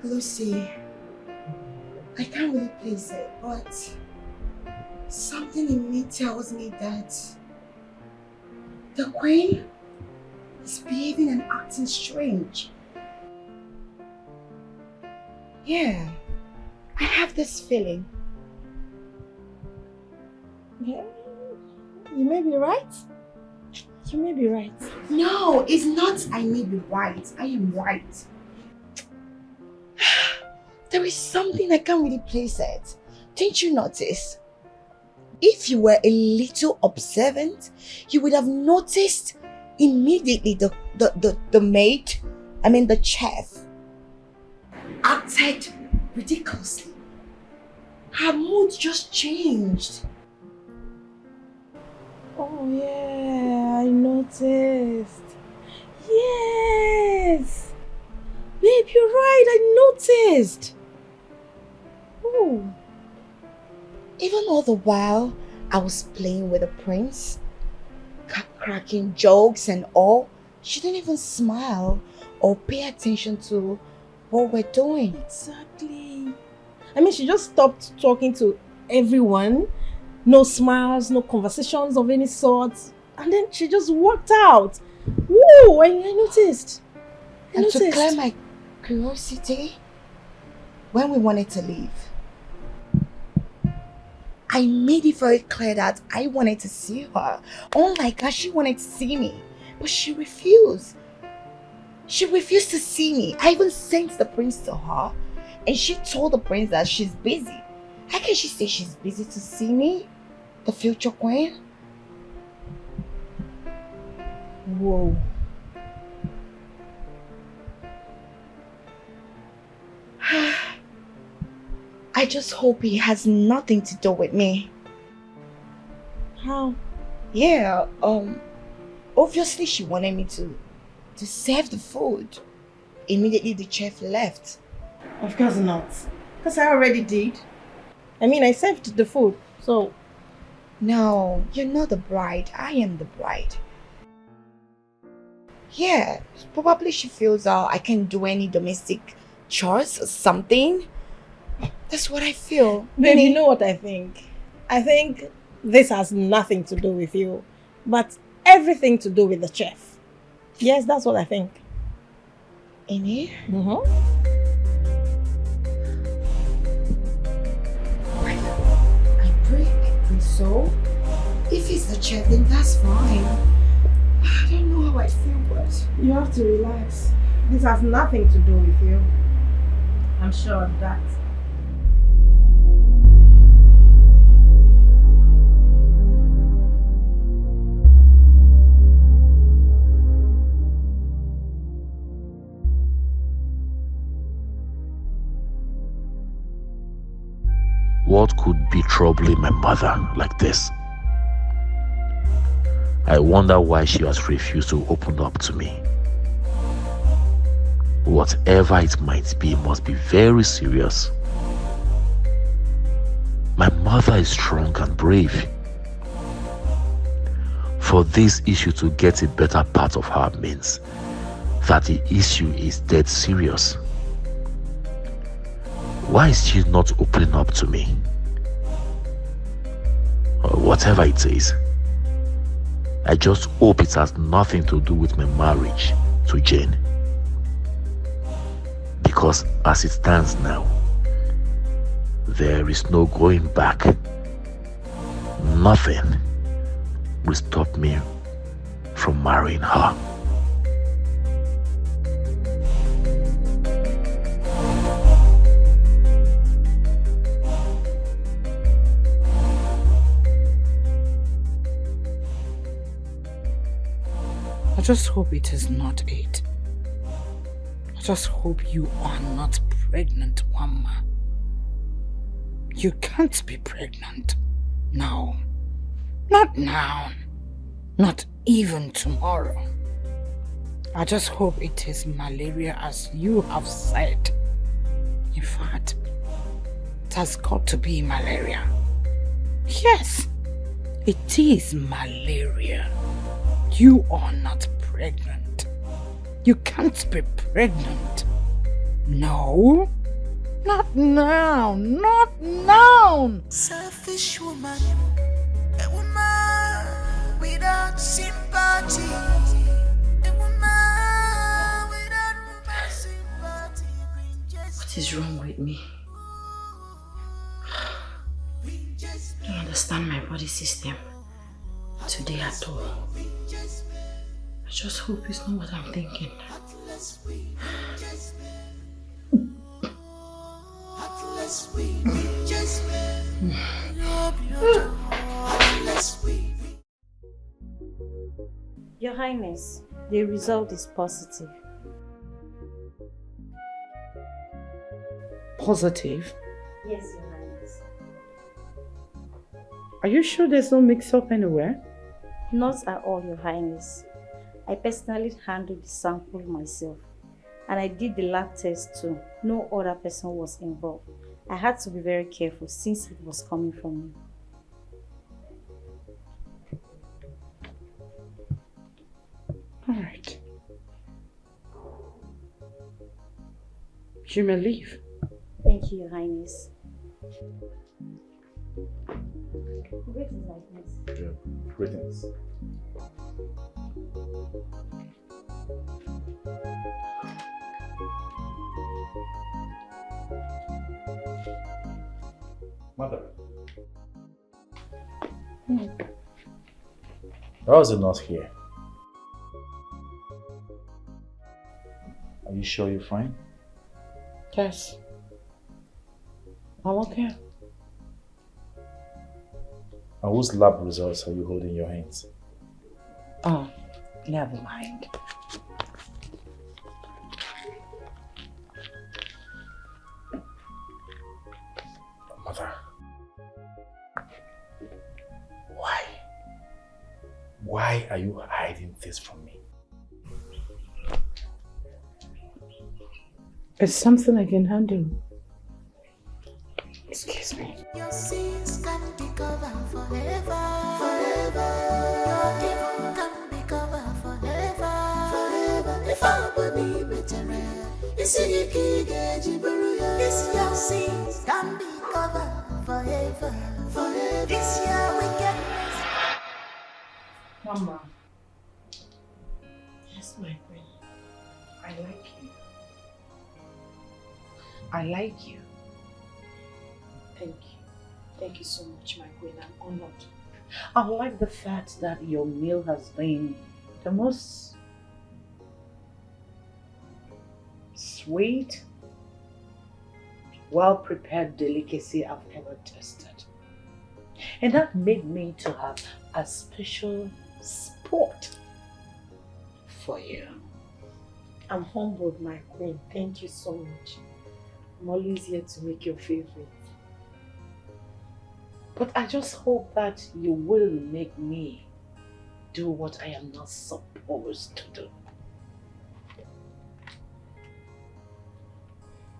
Lucy, I can't really place it, but something in me tells me that the queen is behaving and acting strange. Yeah, I have this feeling. Yeah, you may be right. You may be right. No, it's not I may be right. I am right. There is something I can't really place it. Didn't you notice? If you were a little observant, you would have noticed immediately the maid, the chef, acted ridiculously. Her mood just changed. Oh yeah, I noticed. Yes! Babe, you're right, I noticed. Oh. Even all the while I was playing with the prince, cracking jokes and all, she didn't even smile or pay attention to what we're doing. Exactly. She just stopped talking to everyone. No smiles, no conversations of any sort. And then she just walked out. Woo! I noticed. And to clear my curiosity, when we wanted to leave, I made it very clear that I wanted to see her. Unlike her, she wanted to see me. But she refused. She refused to see me. I even sent the prince to her. And she told the prince that she's busy. How can she say she's busy to see me? The future queen? Whoa. I just hope it has nothing to do with me. How? Yeah, obviously she wanted me to serve the food. Immediately the chef left. Of course not. Because I already did. I served the food, so... No, you're not the bride. I am the bride. Yeah, probably she feels I can't do any domestic chores or something. That's what I feel. Babe, you know what I think? I think this has nothing to do with you, but everything to do with the chef. Yes, that's what I think. Ini? Mm-hmm. I pray so. If it's the chef, then that's fine. I don't know how I feel, but... You have to relax. This has nothing to do with you. I'm sure of that. What could be troubling my mother like this? I wonder why she has refused to open up to me. Whatever it might be must be very serious. My mother is strong and brave. For this issue to get a better part of her means that the issue is dead serious. Why is she not opening up to me? Or whatever it is. I just hope it has nothing to do with my marriage to Jane. Because as it stands now, there is no going back. Nothing will stop me from marrying her. I just hope it is not it. I just hope you are not pregnant, Wama. You can't be pregnant. No. Not now. Not even tomorrow. I just hope it is malaria as you have said. In fact, it has got to be malaria. Yes, it is malaria. You are not pregnant. You can't be pregnant. No. Not now. Not now. Selfish woman. A woman without sympathy. A woman without sympathy. What is wrong with me? I don't understand my body system today at all. I just hope it's not what I'm thinking. Your Highness, the result is positive. Positive? Yes, Your Highness. Are you sure there's no mix-up anywhere? Not at all, Your Highness. I personally handled the sample myself. And I did the lab test too. No other person was involved. I had to be very careful since it was coming from me. All right. You may leave. Thank you, Your Highness. Greetings, Highness. Yeah, greetings. Mother. How is it not here? Are you sure you're fine? Yes. I'm okay. And whose lab results are you holding in your hands? Oh, never mind. Mother. Why? Why are you hiding this from me? It's something I can handle. Excuse me. Your sins can be covered forever. Forever. Your evil can be covered forever. Forever. If I believe betrayal, it's your sins can be covered forever. Forever. This year wickedness. Mama. Yes, my queen. I like you. I like you. Thank you. Thank you so much, my queen. I'm honored. I like the fact that your meal has been the most sweet, well-prepared delicacy I've ever tasted. And that made me to have a special spot for you. I'm humbled, my queen. Thank you so much. I'm always here to make your favorite. But I just hope that you will make me do what I am not supposed to do.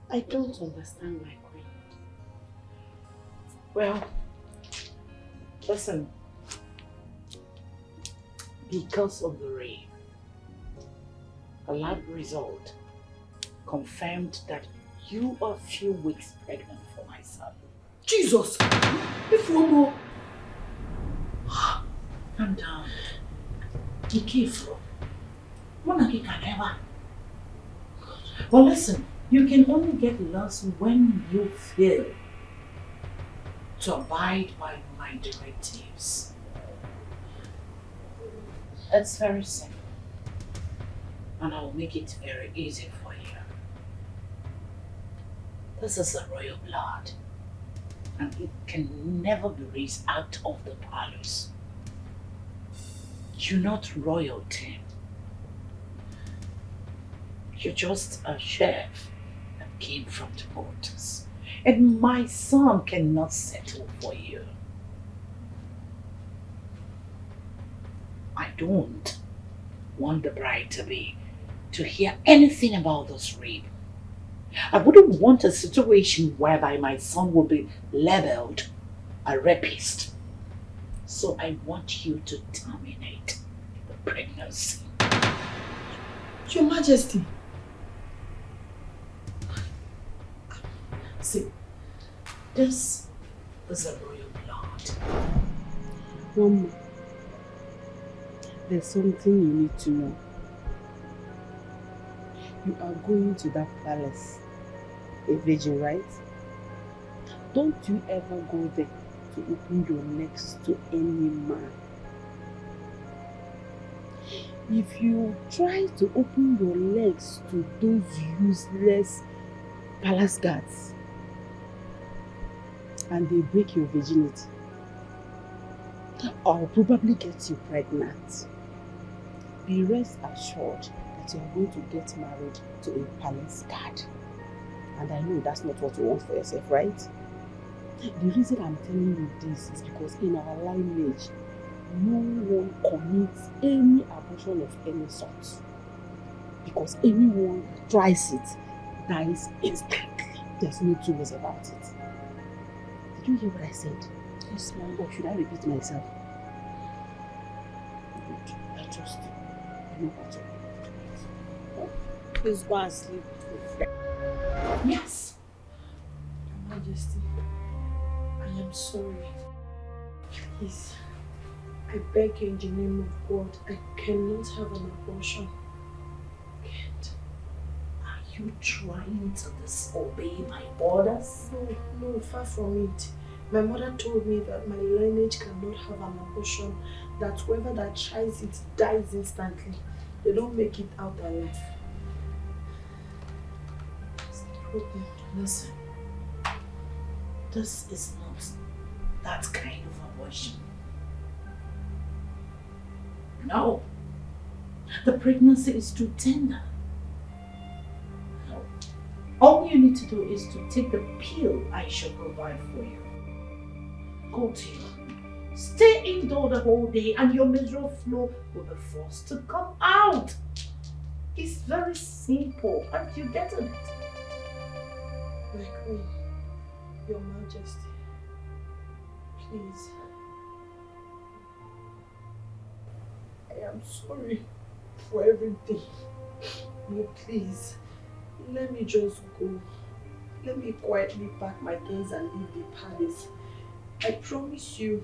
I don't understand, my queen. Well, listen. Because of the rain, a lab result confirmed that you are a few weeks pregnant for my son. Jesus! If one more. Calm down. Be careful. Monarchy can never. Well, listen, you can only get lost when you fail to abide by my directives. It's very simple, and I'll make it very easy for you. This is a royal blood, and it can never be raised out of the palace. You're not royalty. You're just a chef that came from the waters. And my son cannot settle for you. I don't want the bride to hear anything about this rape. I wouldn't want a situation whereby my son will be labeled a rapist. So I want you to terminate the pregnancy. Your Majesty. See, this is a royal blood. Mama, there's something you need to know. You are going to that palace, a virgin, right? Don't you ever go there to open your legs to any man. If you try to open your legs to those useless palace guards and they break your virginity, I'll probably get you pregnant. Be rest assured that you are going to get married to a palace guard. And I know that's not what you want for yourself, right? The reason I'm telling you this is because in our lineage, no one commits any abortion of any sort. Because anyone who tries it dies instantly. There's no two ways about it. Did you hear what I said? Yes, ma'am. Or should I repeat myself? Good. I trust you. I know what to do. Please go and sleep. Yes. Your Majesty, I am sorry. Please, I beg you in the name of God, I cannot have an abortion. I can't. Are you trying to disobey my orders? No, far from it. My mother told me that my lineage cannot have an abortion, that whoever that tries it dies instantly. They don't make it out alive. Listen, this is not that kind of abortion. No, the pregnancy is too tender. No. All you need to do is to take the pill I shall provide for you. Go to your room, stay indoor the whole day, and your menstrual flow will be forced to come out. It's very simple, and you get it. My queen, your Majesty, please. I am sorry for everything. No, please, let me just go. Let me quietly pack my things and leave the palace. I promise you,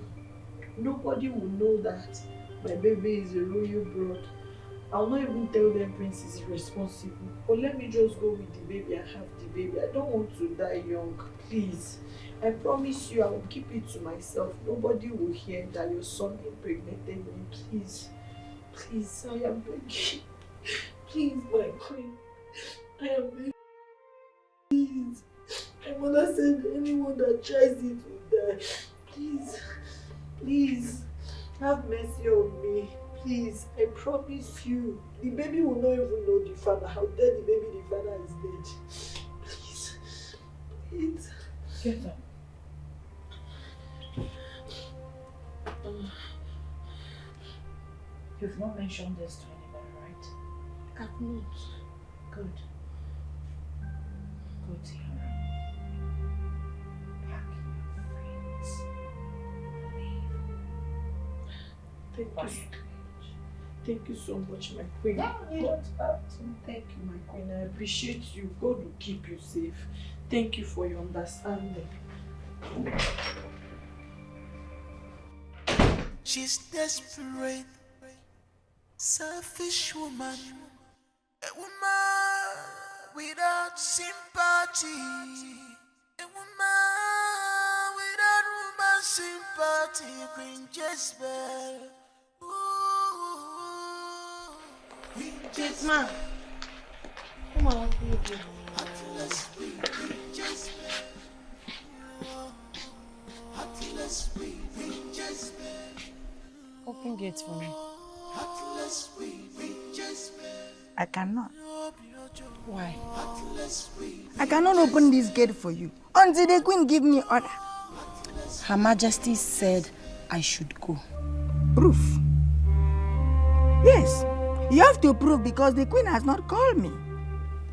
nobody will know that my baby is a royal blood. I'll not even tell them Prince is irresponsible. But let me just go with the baby and have the baby. I don't want to die young. Please. I promise you I will keep it to myself. Nobody will hear that your son impregnated me. Please. Please, I am begging. Please, my queen. I am begging. Please. My mother said anyone that tries it will die. Please. Please. Have mercy on me. Please, I promise you, the baby will not even know the father. How dare the baby the father is dead. Please, please. Get up. You've not mentioned this to anybody, right? I've not. Good. Go to your room. Pack your Thank you so much, my queen. No, you don't have to. Thank you, my queen. I appreciate you. God will keep you safe. Thank you for your understanding. She's desperate, selfish woman, a woman without sympathy, a woman without woman sympathy, Queen Jezebel. Queen Jezebel. Come on, Open gates for me. I cannot. Why? I cannot open this gate for you until the queen give me order. Her Majesty said I should go. Proof? Yes. You have to prove because the queen has not called me.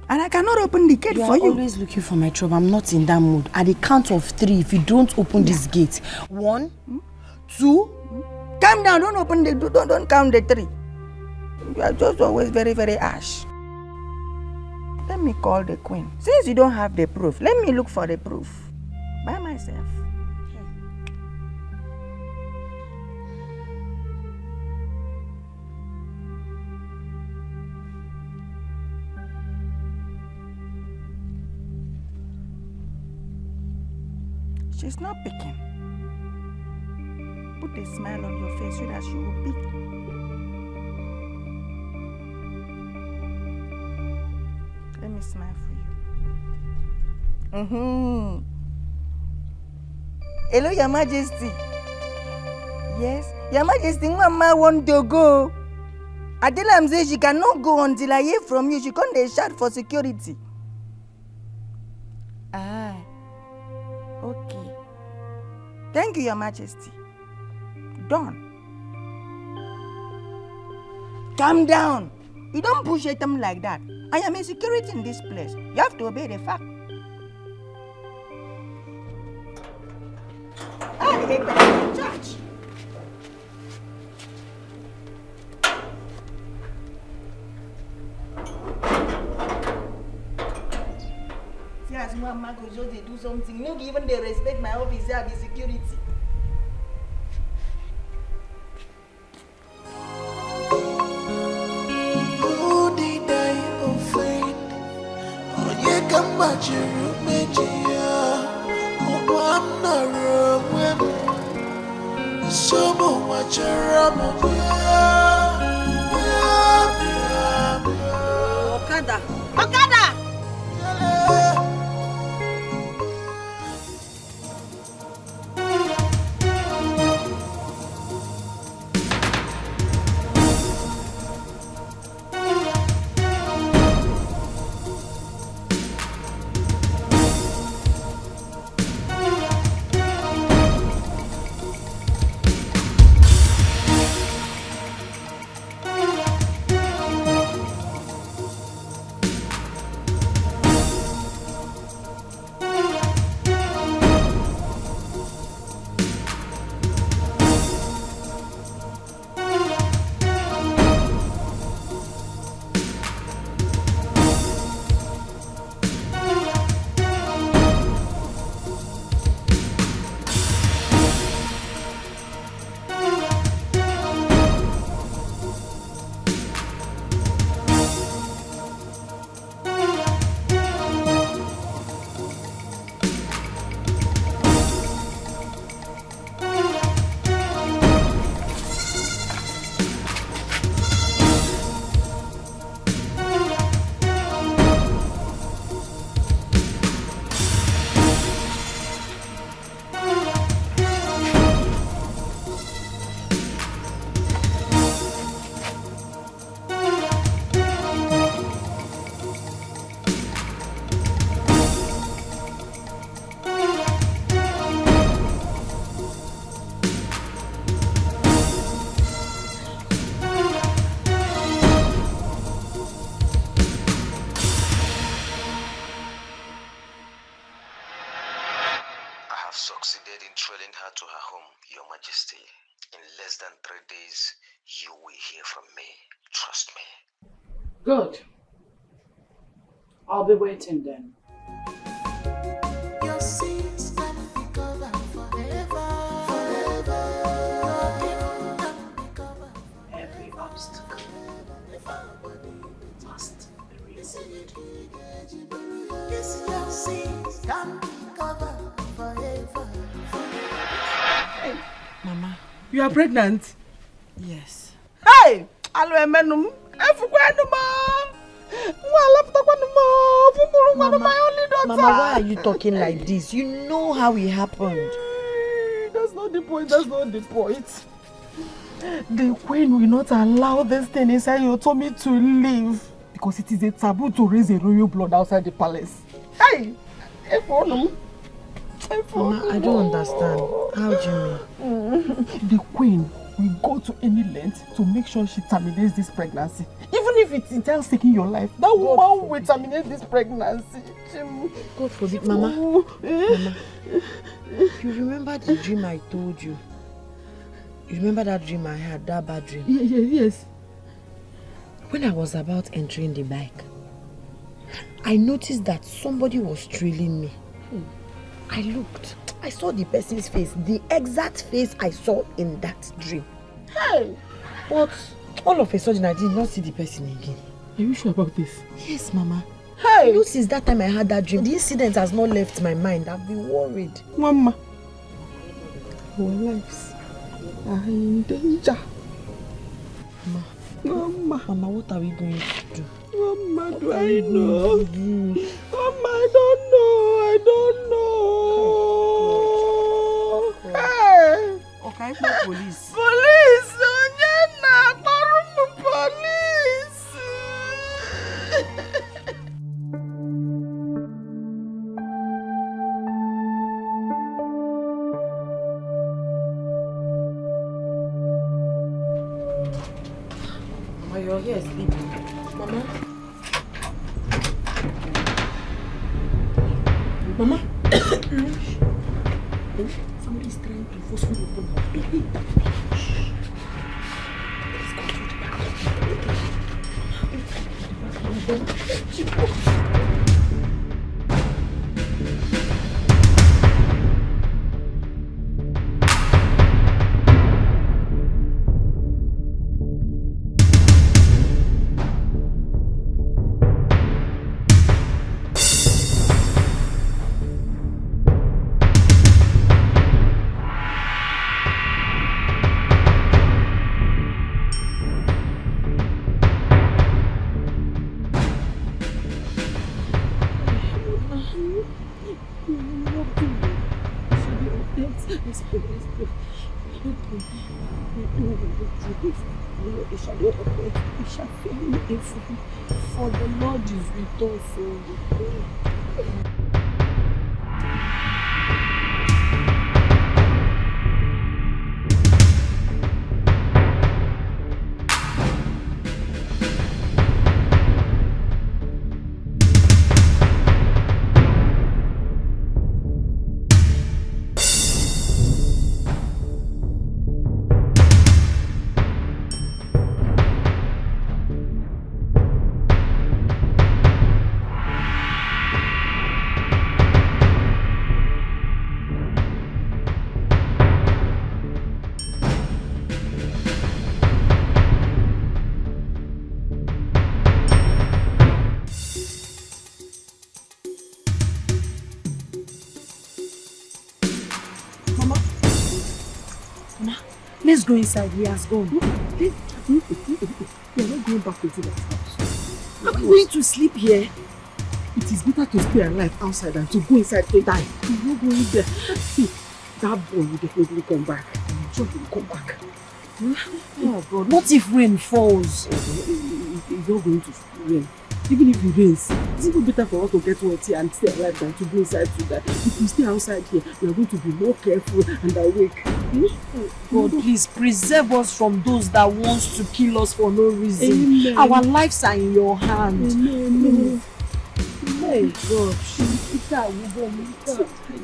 And I cannot open the gate for you. You are always looking for my trouble. I'm not in that mood. At the count of 3, if you don't open this gate. 1, 2. Calm down. Don't open the door. Don't count the 3. You are just always very, very harsh. Let me call the queen. Since you don't have the proof, let me look for the proof by myself. She's not picking. Put a smile on your face so that she will pick. Let me smile for you. Hello, Your Majesty. Yes, Your Majesty, Mama want to go. I tell her say she cannot go until I hear from you. She can't shout for security. Ah, okay. Thank you, Your Majesty. Done. Calm down. You don't push them like that. I am a security in this place. You have to obey the fact. Church. See, as Mama goes, they do something. No, even they respect my office, I be security. Who did I offend? Oh, yeah, come back, you I'm not wrong. So much Okada! Okada! succeeded in trailing her to her home, Your Majesty. In less than 3 days, you will hear from me. Trust me. Good. I'll be waiting then. Your sins can be covered forever. Every obstacle must be removed. Yes, your sins can be covered forever. Hey, Mama. You are pregnant? Yes. Hey! Alo emenum. Mama, my only daughter. Mama, why are you talking like this? You know how it happened. That's not the point. That's not the point. The queen will not allow this thing inside your tummy to live because it is a taboo to raise a royal blood outside the palace. Hey! Mama, I don't understand. How do you mean? The queen will go to any length to make sure she terminates this pregnancy. Even if it entails taking your life, that woman will terminate this pregnancy. God forbid, Mama. Mama, you remember the dream I told you? You remember that dream I had, that bad dream? Yes. When I was about entering the bike, I noticed that somebody was trailing me. I looked. I saw the person's face, the exact face I saw in that dream. Hey! But all of a sudden, I did not see the person again. Are you sure about this? Yes, Mama. Hey! You know, since that time I had that dream, the incident has not left my mind. I've been worried. Mama, our lives are in danger. Mama, what are we going to do? Mama, do I know? Mama, I don't know. Hey! Okay, police. Police! Police! Mama, you're here sleeping. Mama? Mama? Somebody's trying to forcefully open her door. Let's go to the back. For the Lord is with us. Let's go inside. He has gone. We are not going back into that house. Are we going to sleep here? It is better to stay alive outside than to go inside to die. We're not going there. See, that boy will definitely come back. I'm sure he will come back. Oh God, what if rain falls? It's not going to rain. Even if it rains, it's even better for us to get wet here and stay alive than to go inside to die. If we stay outside here, we are going to be more careful and awake. God, please preserve us from those that wants to kill us for no reason. Amen. Our lives are in your hand. Amen. Hey God.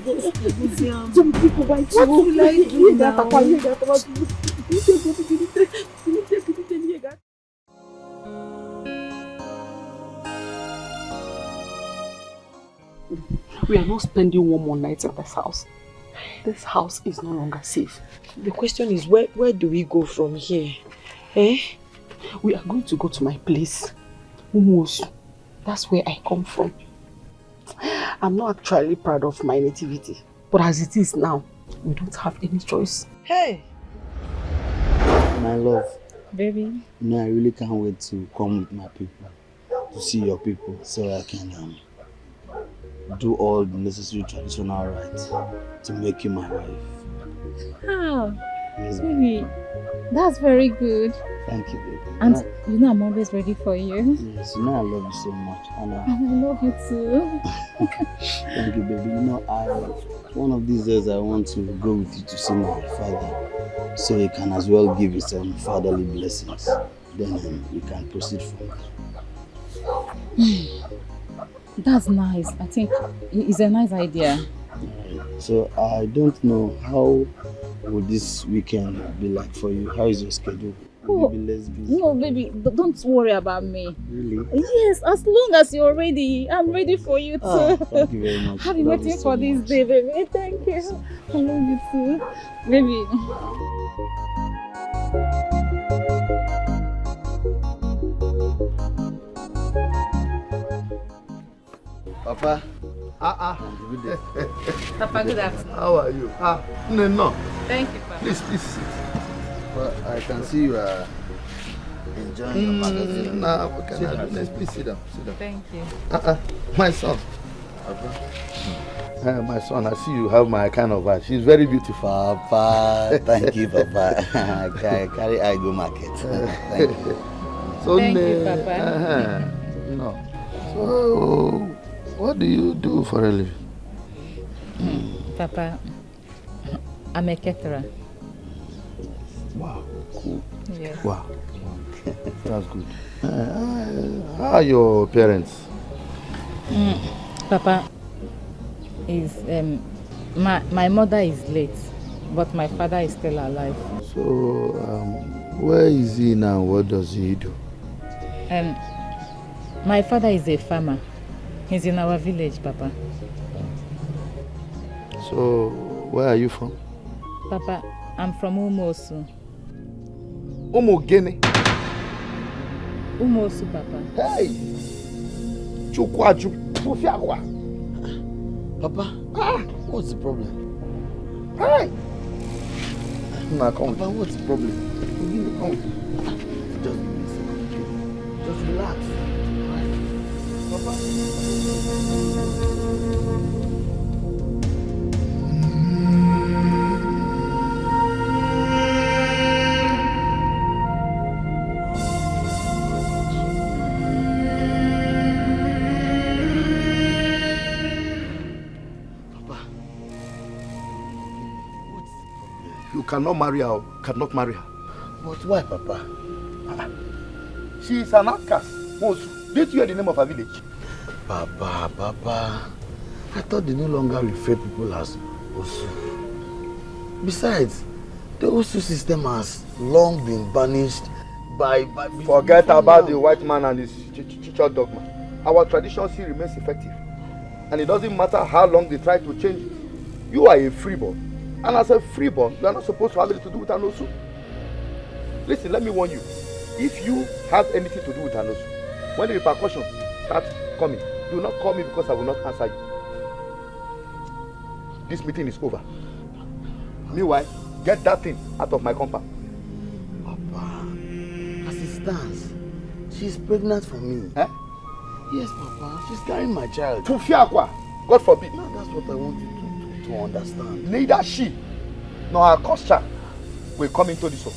Some people might What will I do now? We are not spending one more night in this house. This house is no longer safe. The question is, where do we go from here? Eh? We are going to go to my place, Umuosu. That's where I come from. I'm not actually proud of my nativity, but as it is now, we don't have any choice. Hey! My love. Baby. I really can't wait to come with my people, to see your people, so I can do all the necessary traditional rites to make you my wife. Ah, sweetie, that's very good. Thank you, baby. And you know I'm always ready for you. Yes, you know I love you so much. And I love you too. thank you, baby. One of these days I want to go with you to see my father, so he can as well give you some fatherly blessings. Then we can proceed from there. That's nice. I think it's a nice idea. So I don't know, how would this weekend be like for you? How is your schedule? Will you be less busy? No, baby, don't worry about me. Really? Yes, as long as you're ready, I'm ready for you too. Oh, thank you very much. I've been waiting for this day, baby. Thank you. I love you too, baby. Papa. Good day. Papa, good afternoon. How are you? No. Thank you, Papa. Please sit. Well, I can see you are enjoying your magazine. No, what can I do? Please sit down. Thank you. My son. My son, I see you have my kind of wife. She's very beautiful. Papa, thank you, Papa. Carry I go market. Thank you. So, thank you, Papa. No. So, what do you do for a living? Papa, I'm a caterer. Wow, cool. Yes. Wow. That's good. How are your parents? Papa, my mother is late, but my father is still alive. So, where is he now? What does he do? My father is a farmer. He's in our village, Papa. So, where are you from? Papa, I'm from Umuosu. Umugene? Umuosu, Papa. Hey! Chukwaju, Pufiakwa. Papa, what's the problem? Hey! Nah, come. Papa, what's the problem? Come. Just relax. Papa. You cannot marry her, cannot marry her. But why, Papa? She is an outcast. Did you hear the name of her village? Papa. I thought they no longer refer people as Osu. Besides, the Osu system has long been banished by Forget about the white man and his church dogma. Our tradition still remains effective. And it doesn't matter how long they try to change it. You are a freeborn. And as a freeborn, you are not supposed to have anything to do with an Osu. Listen, let me warn you. If you have anything to do with an Osu, when the repercussions start coming, do not call me because I will not answer you. This meeting is over. Meanwhile, get that thing out of my compound. Papa, as it stands, she's pregnant for me. Eh? Yes, Papa, she's carrying my child. Fufiakwa, God forbid. No, that's what I want you to understand. Neither she nor her customer will come into this home.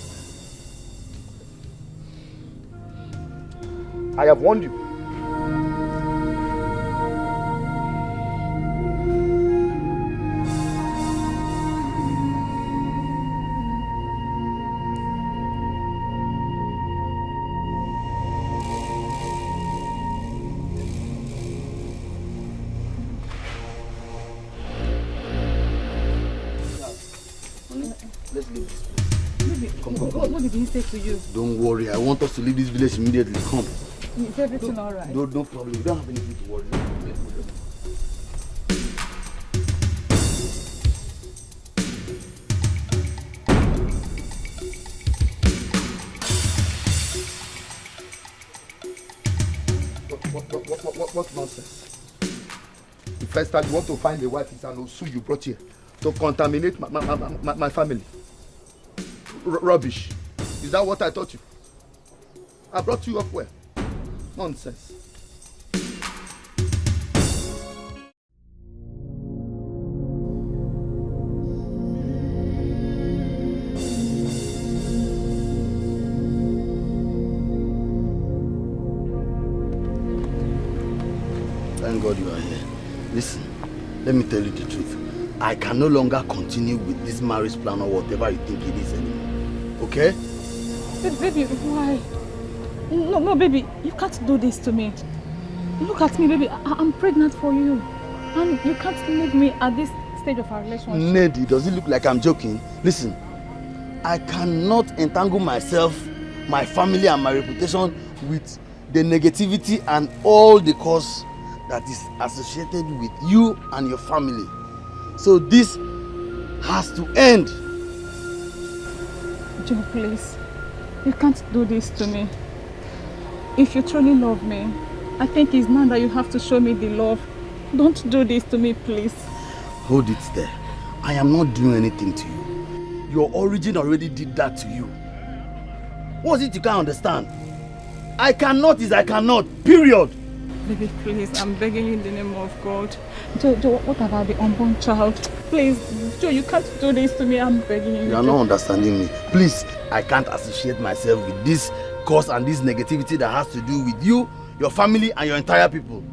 I have warned you. Baby, what did he say to you? Don't worry, I want us to leave this village immediately. Come. Is everything alright? No problem. You don't have anything to worry about. What nonsense? The first time you want to find a wife is an Osu you brought here to contaminate my family. Rubbish. Is that what I taught you? I brought you up where? Nonsense. Thank God you are here. Listen, let me tell you the truth. I can no longer continue with this marriage plan or whatever you think it is anymore. Okay? Baby, why? No, baby, you can't do this to me. Look at me, baby. I'm pregnant for you. And you can't leave me at this stage of our relationship. Neddy, does it look like I'm joking? Listen, I cannot entangle myself, my family and my reputation with the negativity and all the cause that is associated with you and your family. So this has to end. Joe, please. You can't do this to me. If you truly love me, I think it's now that you have to show me the love. Don't do this to me, please. Hold it there. I am not doing anything to you. Your origin already did that to you. What's it you can't understand? I cannot is I cannot. Period. Baby, please, I'm begging you in the name of God. Joe, what about the unborn child? Please, Joe, you can't do this to me. I'm begging you. You are not understanding me. Please, I can't associate myself with this cause and this negativity that has to do with you, your family, and your entire people.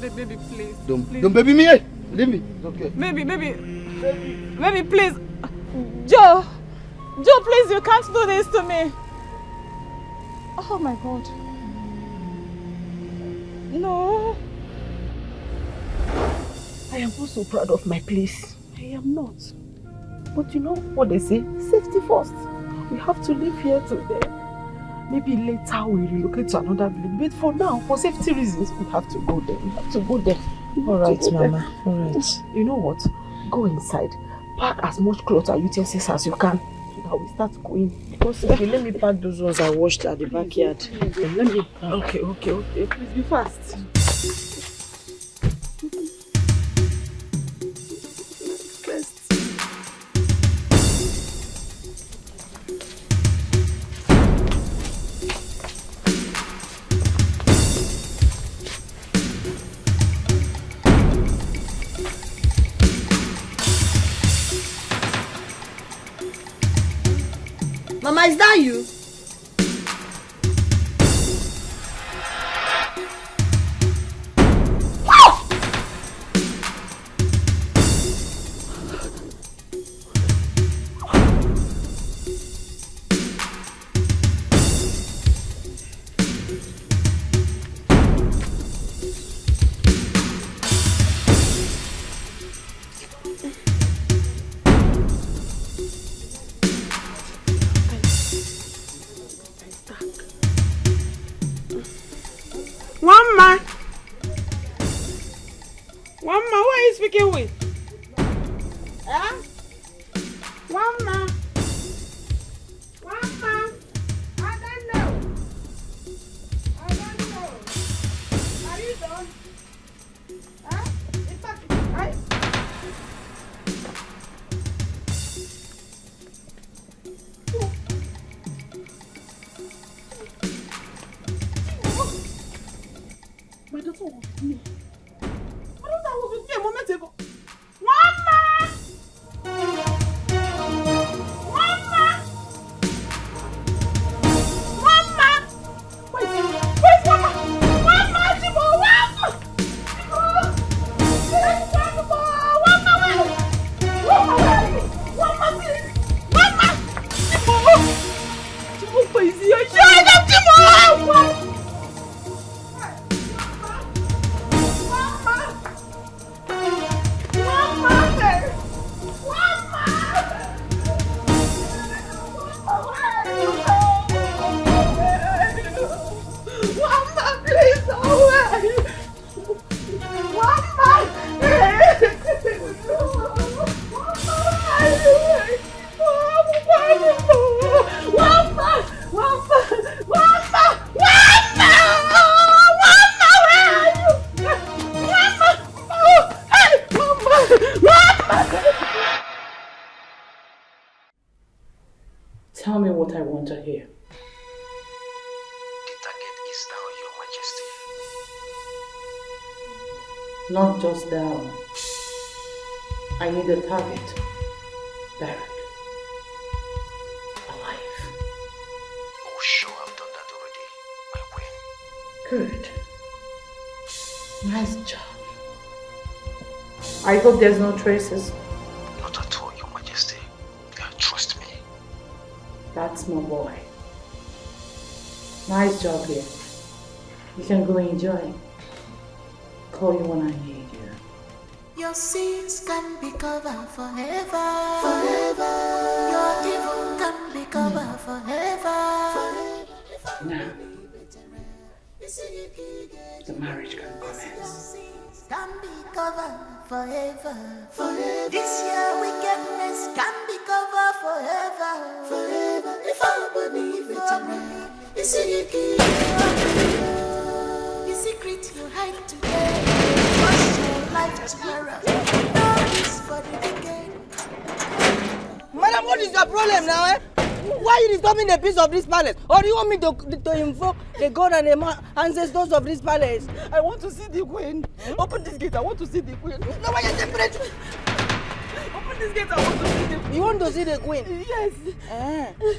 Baby, please. Don't baby me. Hey. Leave me. It's okay. Baby, please. Joe, please, you can't do this to me. Oh my God. No. I am not so proud of my place. I am not. But you know what they say? Safety first. We have to live here today. Maybe later we relocate to another village. But for now, for safety reasons, we have to go there. We have to go there. Alright, Mama. Alright. You know what? Go inside. Pack as much clothes and utensils as you can. So that we start going. Because Okay, let me pack those ones I washed at the backyard. Let me. Okay. Please be fast. Mama, is that you? One man, who are you speaking with? Huh? One man. I don't know. Are you done? Huh? In fact, right? My daughter was with me. My daughter was with me a moment ago. Mama! Tell me what I want to hear. The target is now, Your Majesty. Not just down. I need a target. Buried. Alive. Oh, sure, I've done that already, my queen. Good. Nice job. I hope there's no traces. Not at all, Your Majesty. Trust me. That's my boy. Nice job here. You can go enjoy. Call you when I need you. Your sins can be covered forever. Forever. Your evil can be covered forever. Now, the marriage can commence. Can be covered forever. Forever. This year wickedness can be covered forever. Forever. If I believe it, the secret you hide today, trust your life tomorrow. Now is for the wicked. Madam, what is your problem now, eh? Why are you disturbing the peace of this palace? Or do you want me to invoke the god and the ancestors of this palace? I want to see the queen. Open this gate, I want to see the queen. No, why are you temperature? Open this gate, I want to see the queen. You want to see the queen? Yes.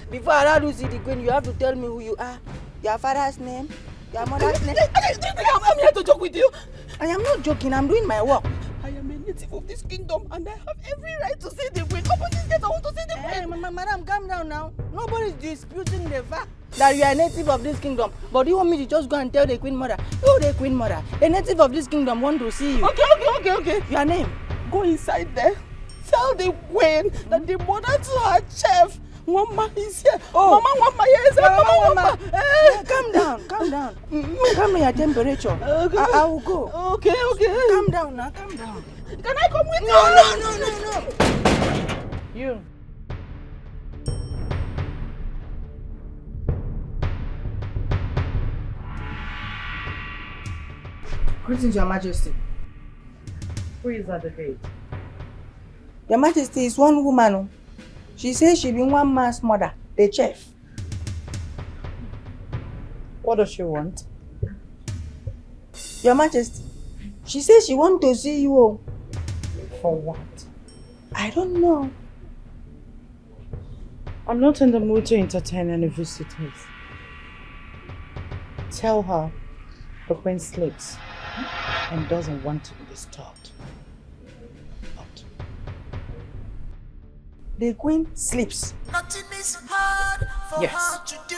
Before I allow you to see the queen, you have to tell me who you are. Your father's name, your mother's name. Do you think I'm here to joke with you? I am not joking, I'm doing my work. I am a native of this kingdom and I have every right to see the queen. Open this gate, I want to see the queen. Madam, calm down now. Nobody is disputing the fact that you are a native of this kingdom. But you want me to just go and tell the queen mother? Oh, the queen mother, a native of this kingdom want to see you. Okay. Your name? Go inside there. Tell the queen that the mother to her chef, Mama is here. Oh. Mama is here. Mama. Calm down. Calm down your temperature. Okay. I will go. Okay. Calm down now, calm down. Can I come with you? No. You. Greetings, Your Majesty. Who is at the gate? Your Majesty is one woman. She says she be one man's mother, the chef. What does she want? Your Majesty, she says she want to see you. For what? I don't know. I'm not in the mood to entertain any visitors. Tell her the queen sleeps and doesn't want to be disturbed. The queen sleeps. Nothing is hard for Yes. her to do.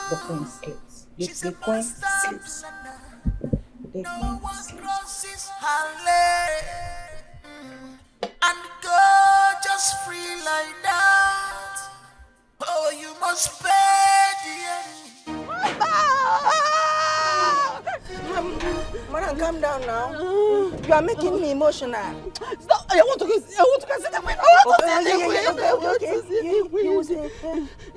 The queen sleeps. The queen sleeps. The No queen one sleeps. crosses her leg and go just free like that. Oh, you must pay the enemy. Madam, calm down now. You are making me emotional. Stop! I want to see the queen. I want to see the queen. Okay.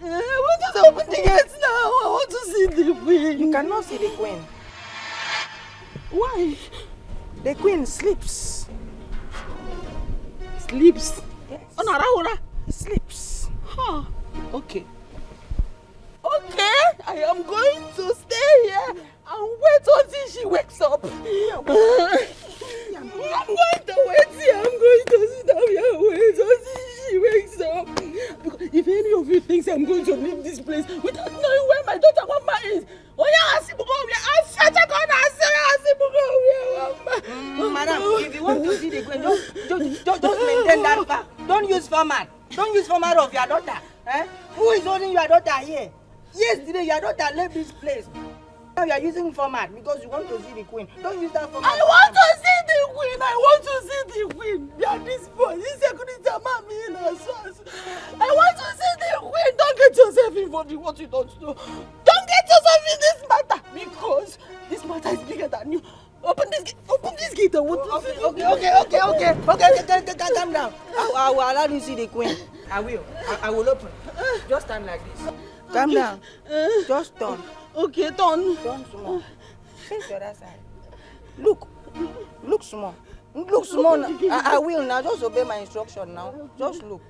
I want to open the gates now. I want to see the queen. You cannot see the queen. Why? The queen sleeps. Sleeps? Yes. Onara. Sleeps. Huh. Okay, I am going to stay here and wait until she wakes up. I'm going to wait here. I'm going to sit down here and wait until she wakes up. Because if any of you thinks I'm going to leave this place without knowing where my daughter Mama is, Madam, if you want to see the queen, just maintain that fact. Don't use format. Don't use format of your daughter. Who is holding your daughter here? Yesterday, your daughter left this place. Now you are using format because you want to see the queen. Don't use that format. I want to see the queen. I want to see the queen. Yeah, this boy, this security man, me in a source. I want to see the queen. Don't get yourself involved in what you don't know. Don't get yourself in this matter because this matter is bigger than you. Open this gate. I want to see. Okay. Calm down. I will allow you to see the queen. I will open. Just stand like this. Calm down. Just turn. Okay, turn. Turn small. Face the other side. Look small. Look small now. I will now. Just obey my instruction now. Just look.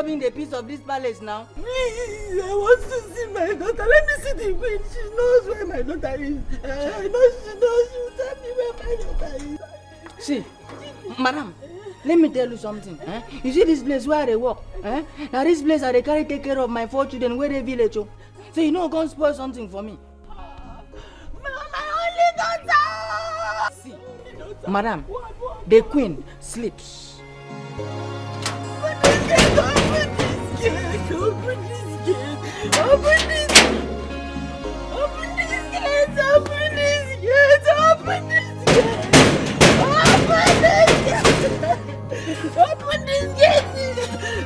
The peace of this palace now. Please, I want to see my daughter. Let me see the queen. She knows where my daughter is. I know she knows. She will tell me where my daughter is. See, madam, let me tell you something. You see this place where they work? Now this place I carry take care of my 4 children where they village. So you know, go spoil something for me. My only daughter. See, madam, the queen sleeps. Open this gate! Open this gate! Open this gate! Open this gate! Open this gate! Open this gate! Open this gate!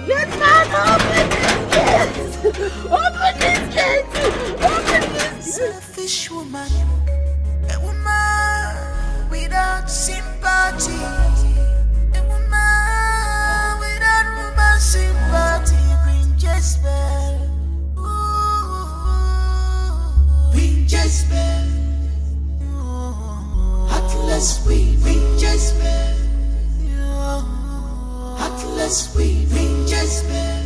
Let man open this gate! Open this gate! Open this gate! Selfish woman, a woman without sympathy. Sympathy bring Jezebel. Bring Jezebel. Heartless we bring Jezebel. Heartless we bring Jezebel.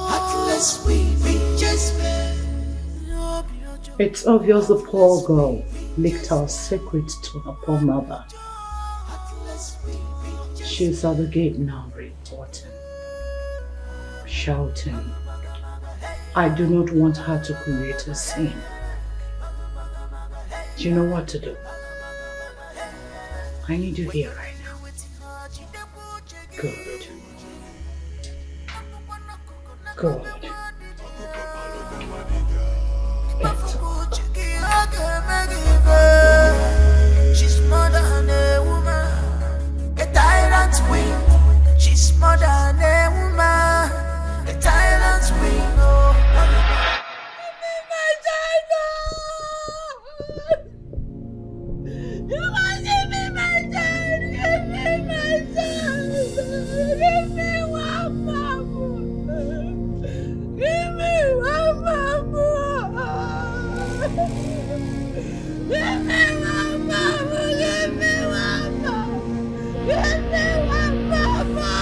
Heartless we bring Jezebel. It's obvious the poor girl leaked her secret to her poor mother. She's at the gate now, reporting, shouting. I do not want her to create a scene. Do you know what to do? I need you here right now. Good. Good. She's more than a woman. A tyrant queen, she's more than a woman. A tyrant queen, oh. You want to give me my child? Give me my child. Give me one mama. Give me one mama. Give me one mama. Give me one mama. Give me one mama!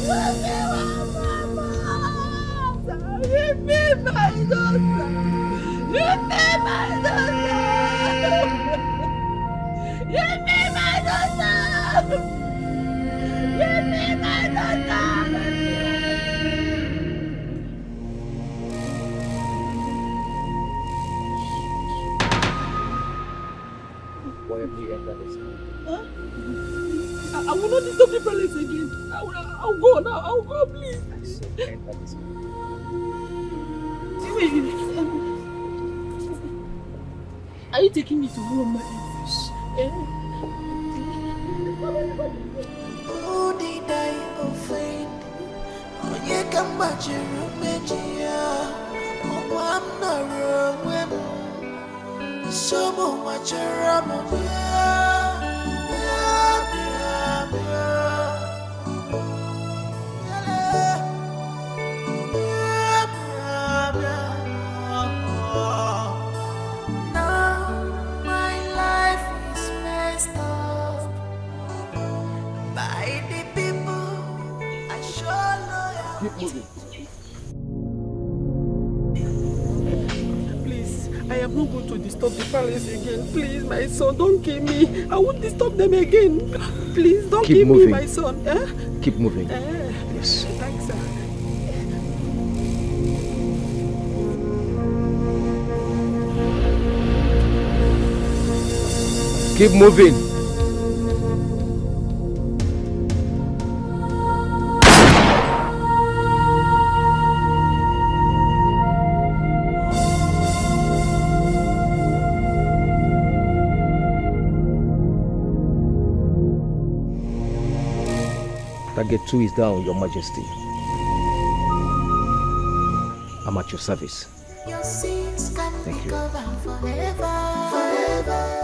Give me one mama! Give me my daughter! Give me my daughter! Give me my daughter! Give me my daughter! Why have you entered this house? I will not disturb the palace again. I'll go now. I'll go, please. Are you taking me to home, my fish? Who did I offend? Onye kamba chiru mejia. I'm not wrong. So much now my life is messed up by the people I show loyalty. Please, I am not going to disturb the palace again. Please, my son, don't kill me. I won't disturb them again. Please, don't kill me, my son. Keep moving. Yes. Thanks, sir. Keep moving. Target 2 is down, Your Majesty. I'm at your service. Your sins can Thank be you. covered forever, forever.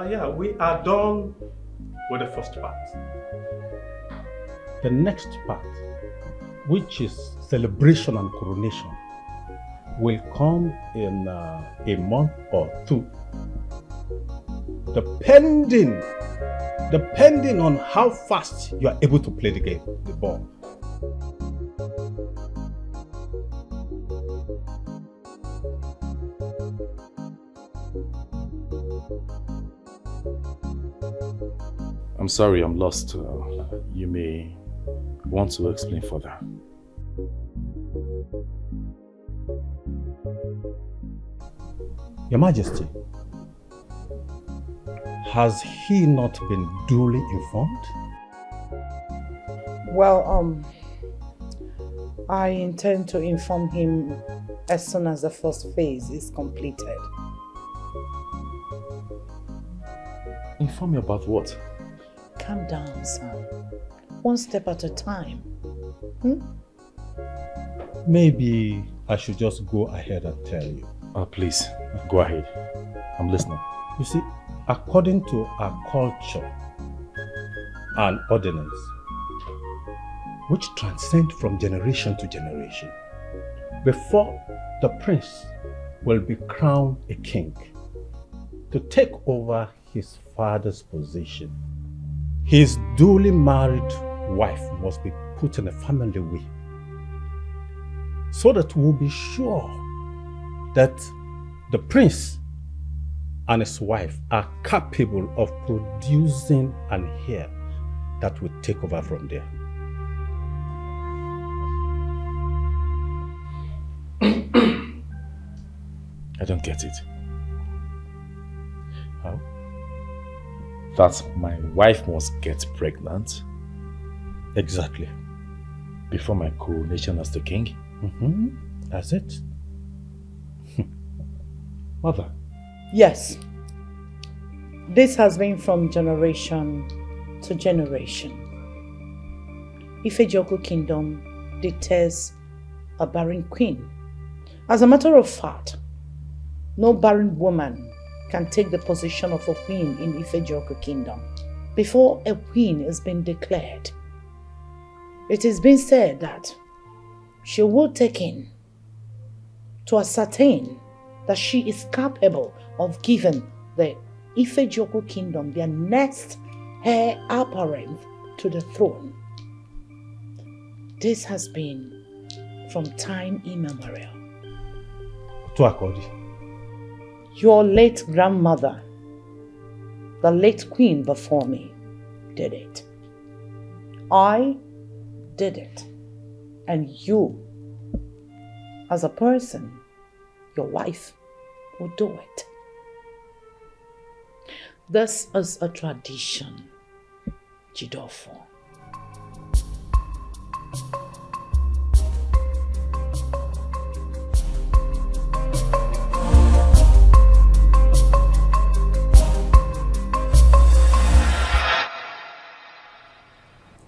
Yeah, we are done with the first part. The next part, which is celebration and coronation, will come in a month or two. Depending on how fast you are able to play the game, the ball. I'm sorry, I'm lost. You may want to explain further. Your Majesty, has he not been duly informed? Well, I intend to inform him as soon as the first phase is completed. Inform me about what? Calm down, son. One step at a time. Maybe I should just go ahead and tell you. Please, go ahead. I'm listening. You see, according to our culture and ordinance, which transcend from generation to generation, before the prince will be crowned a king, to take over his father's position, his duly married wife must be put in a family will, so that we'll be sure that the prince and his wife are capable of producing an heir that will take over from there. I don't get it. How? That my wife must get pregnant? Exactly. Before my coronation as the king? That's it. Mother. Yes. This has been from generation to generation. Ifejoku Kingdom deters a barren queen. As a matter of fact, no barren woman can take the position of a queen in Ifejoku Kingdom. Before a queen has been declared, it has been said that she will take in to ascertain that she is capable of giving the Ifejoku Kingdom their next heir apparent to the throne. This has been from time immemorial. To Akodi. Your late grandmother, the late queen before me, did it. I did it. And you, as a person, your wife, will do it. This is a tradition, Jidofo.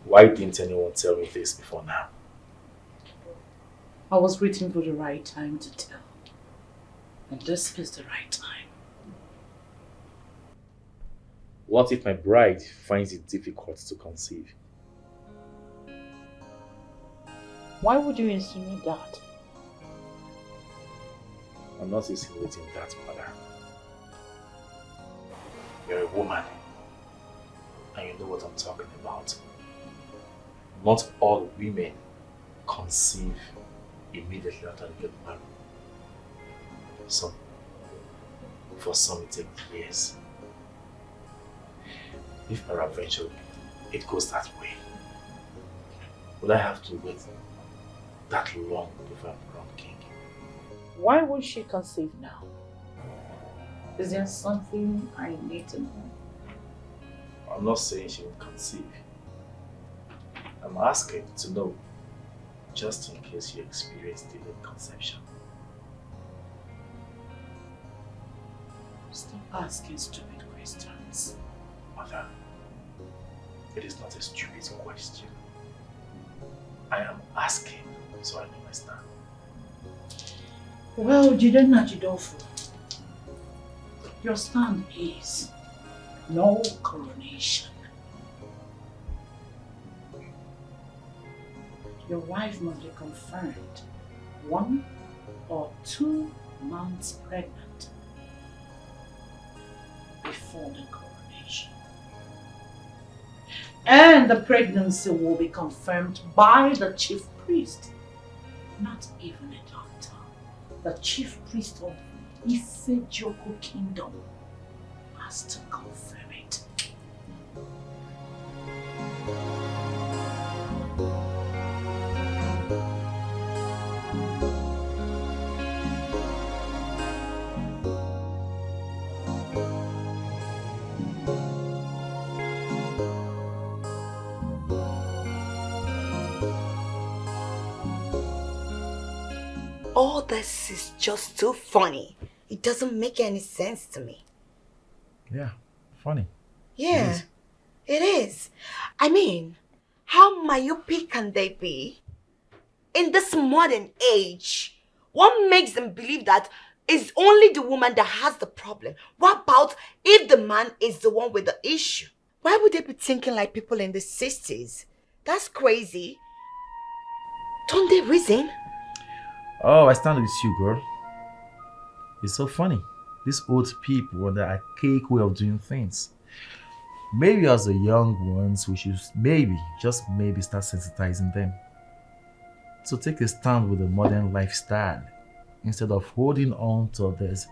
Why didn't anyone tell me this before now? I was waiting for the right time to tell. And this is the right time. What if my bride finds it difficult to conceive? Why would you insinuate that? I'm not insinuating that, mother. You're a woman, and you know what I'm talking about. Not all women conceive immediately after they get married. For some it takes years. If peradventure it goes that way, would I have to wait that long before I'm crowned king? Why would she conceive now? Is there something I need to know? I'm not saying she will conceive. I'm asking to know, just in case you experience delayed conception. Stop asking stupid questions. Mother, it is not a stupid question. I am asking so I know my stand. Well, Jidenna Jidofo, your stand is No coronation. Your wife must be confirmed 1 or 2 months pregnant before the coronation. And the pregnancy will be confirmed by the chief priest, not even a doctor. The chief priest of Ifejoko Kingdom has to confirm it. All this is just too funny. It doesn't make any sense to me. Yeah, funny. Yeah, it is. I mean, how myopic can they be? In this modern age, what makes them believe that it's only the woman that has the problem? What about if the man is the one with the issue? Why would they be thinking like people in the 60s? That's crazy. Don't they reason? Oh, I stand with you, girl. It's so funny. These old people and the archaic way of doing things. Maybe as the young ones, we should just maybe start sensitizing them. So take a stand with the modern lifestyle instead of holding on to this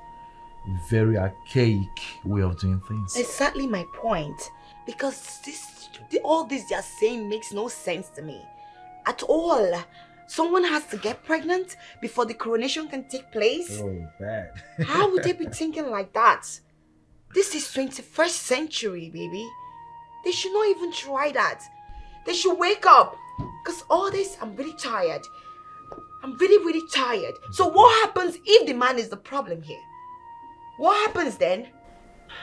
very archaic way of doing things. Exactly my point. Because all this they are saying makes no sense to me. At all. Someone has to get pregnant before the coronation can take place? Oh, bad. How would they be thinking like that? This is 21st century, baby. They should not even try that. They should wake up. Because all this, I'm really tired. I'm really, really tired. So what happens if the man is the problem here? What happens then?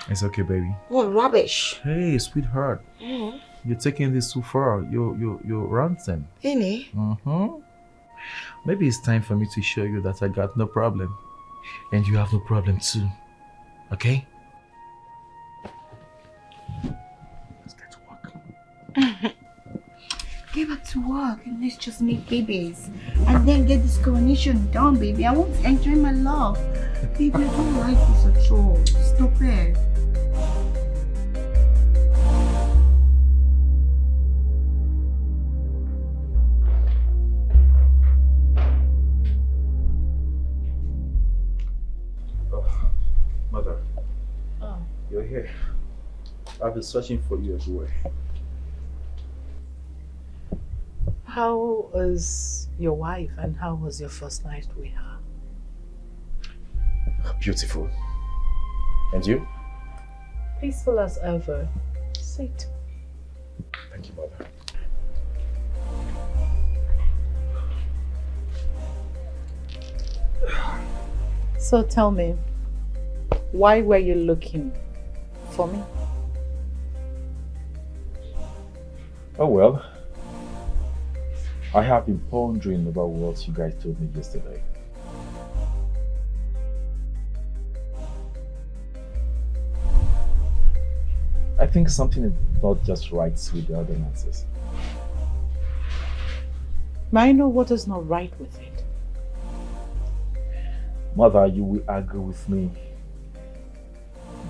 It's okay, baby. What rubbish. Hey, sweetheart. Mm-hmm. You're taking this too far. You're ranting. Any? Mm-hmm. Maybe it's time for me to show you that I got no problem. And you have no problem too. Okay? Let's get to work. Get back to work and let's just make babies. And then get this coronation done, baby. I want to enjoy my love. Baby, I don't like this at all. Stop it. Mother, you're here. I've been searching for you everywhere. How is your wife and how was your first night with her? Beautiful. And you? Peaceful as ever. Sit. Thank you, Mother. So tell me, why were you looking for me? Oh well, I have been pondering about what you guys told me yesterday. I think something is not just right with the other answers. May I know what is not right with it? Mother, you will agree with me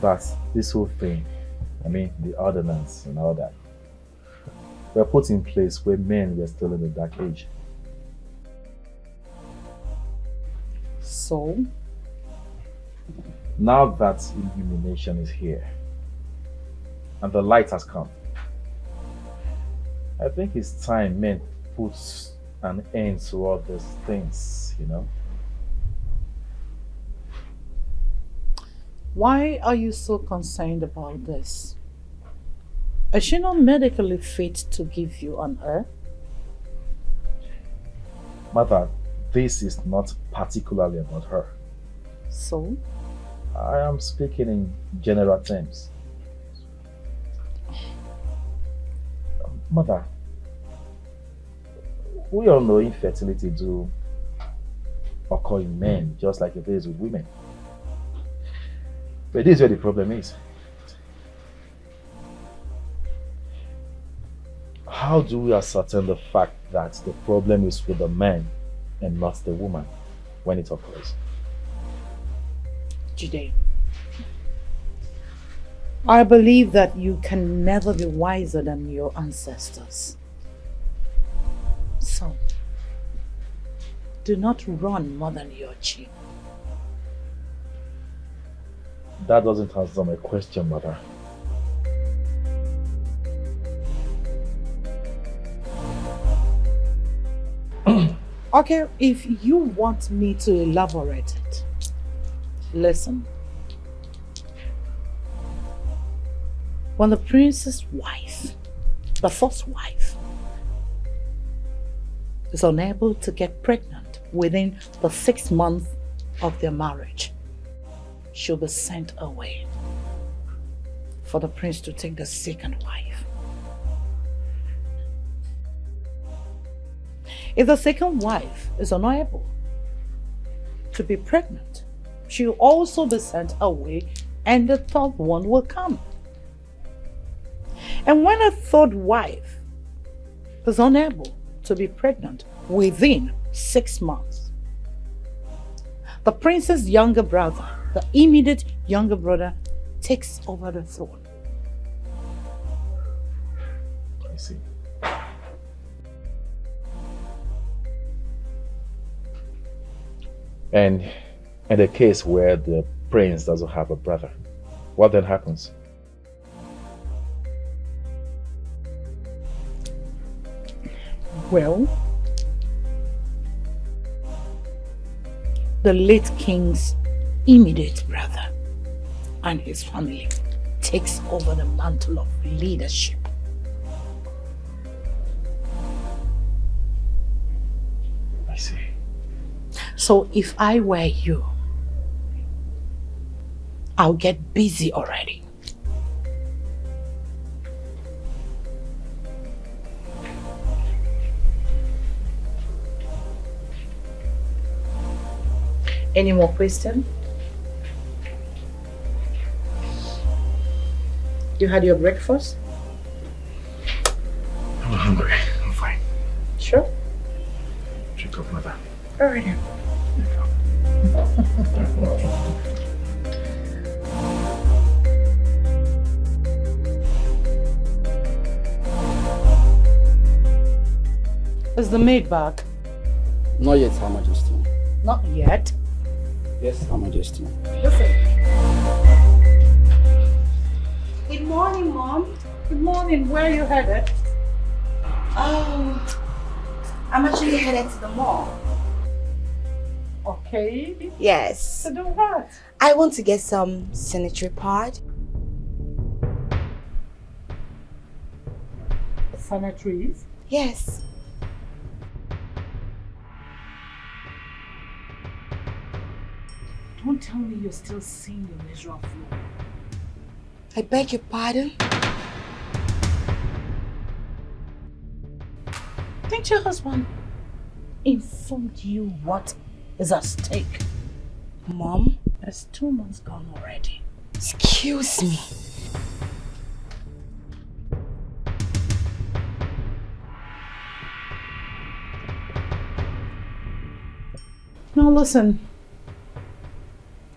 that this whole thing, the ordinance and all that, were put in place when men were still in the dark age. So? Now that illumination is here and the light has come, I think it's time men put an end to all these things, Why are you so concerned about this? Is she not medically fit to give you an heir? Mother, this is not particularly about her. So? I am speaking in general terms. Mother, we all know infertility do occur in men just like it is with women. But this is where the problem is. How do we ascertain the fact that the problem is with the man and not the woman when it occurs? Jide, I believe that you can never be wiser than your ancestors. So, do not run more than your cheek. That doesn't answer my question, mother. Okay, if you want me to elaborate it, listen. When the prince's wife, the first wife, is unable to get pregnant within the 6 months of their marriage, she'll be sent away for the prince to take the second wife. If the second wife is unable to be pregnant, she'll also be sent away and the third one will come. And when a third wife is unable to be pregnant within 6 months, the prince's younger brother, the immediate younger brother, takes over the throne. I see. And in the case where the prince doesn't have a brother, what then happens? Well, the late king's immediate brother and his family takes over the mantle of leadership. I see. So if I were you, I'll get busy already. Any more questions? You had your breakfast? I'm hungry. I'm fine. Sure. Check up, mother. All right. Then. Is the maid back? Not yet, Her Majesty. Not yet. Yes, Her Majesty. Listen. Good morning, Mom. Good morning. Where are you headed? Oh, I'm actually headed to the mall. Okay. Yes. To do what? I want to get some sanitary pad. Sanitaries? Yes. Don't tell me you're still seeing your miserable flow. I beg your pardon? Didn't your husband informed you what is at stake? Mom? That's 2 months gone already. Excuse me. Now listen.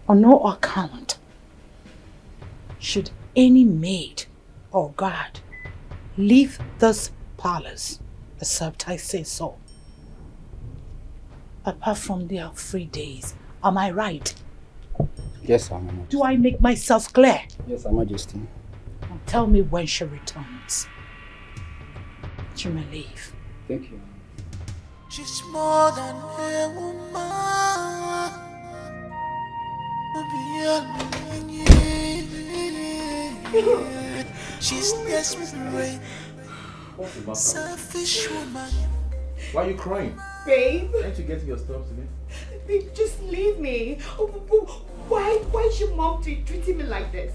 On no account should any maid or guard leave this palace except I say so. Apart from their free days. Am I right? Yes, Her Majesty. Do I make myself clear? Yes, Her Majesty. Now tell me when she returns. She may leave. Thank you. She's more than a woman. She's desperate. Selfish woman. Why are you crying? Babe. Can't you get your stuff today? Babe, just leave me. Why is your mom treating me like this?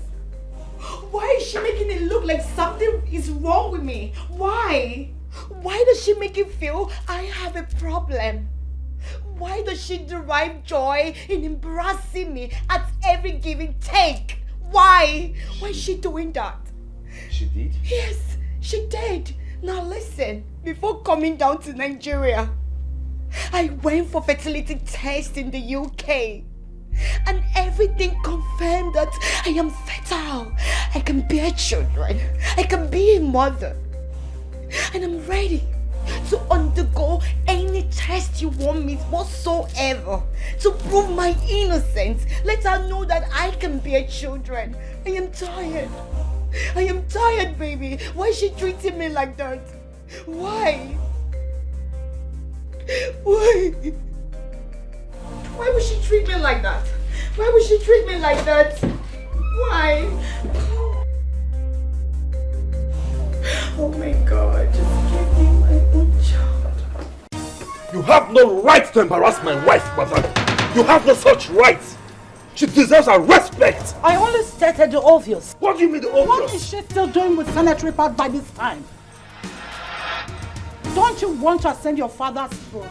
Why is she making it look like something is wrong with me? Why? Why does she make it feel I have a problem? Why does she derive joy in embarrassing me at every given take? Why? Why is she doing that? She did? Yes, she did. Now listen, before coming down to Nigeria, I went for fertility tests in the UK. And everything confirmed that I am fertile. I can bear children. I can be a mother. And I'm ready to undergo any test you want me whatsoever to prove my innocence. Let her know that I can bear children. I am tired. I am tired, baby. Why is she treating me like that? Why? Why? Why would she treat me like that? Why would she treat me like that? Why? Oh my God, just give me my own child. You have no right to embarrass my wife, madam. You have no such right. She deserves our respect. I only stated the obvious. What do you mean the obvious? What is she still doing with sanitary pad by this time? Don't you want to ascend your father's throne?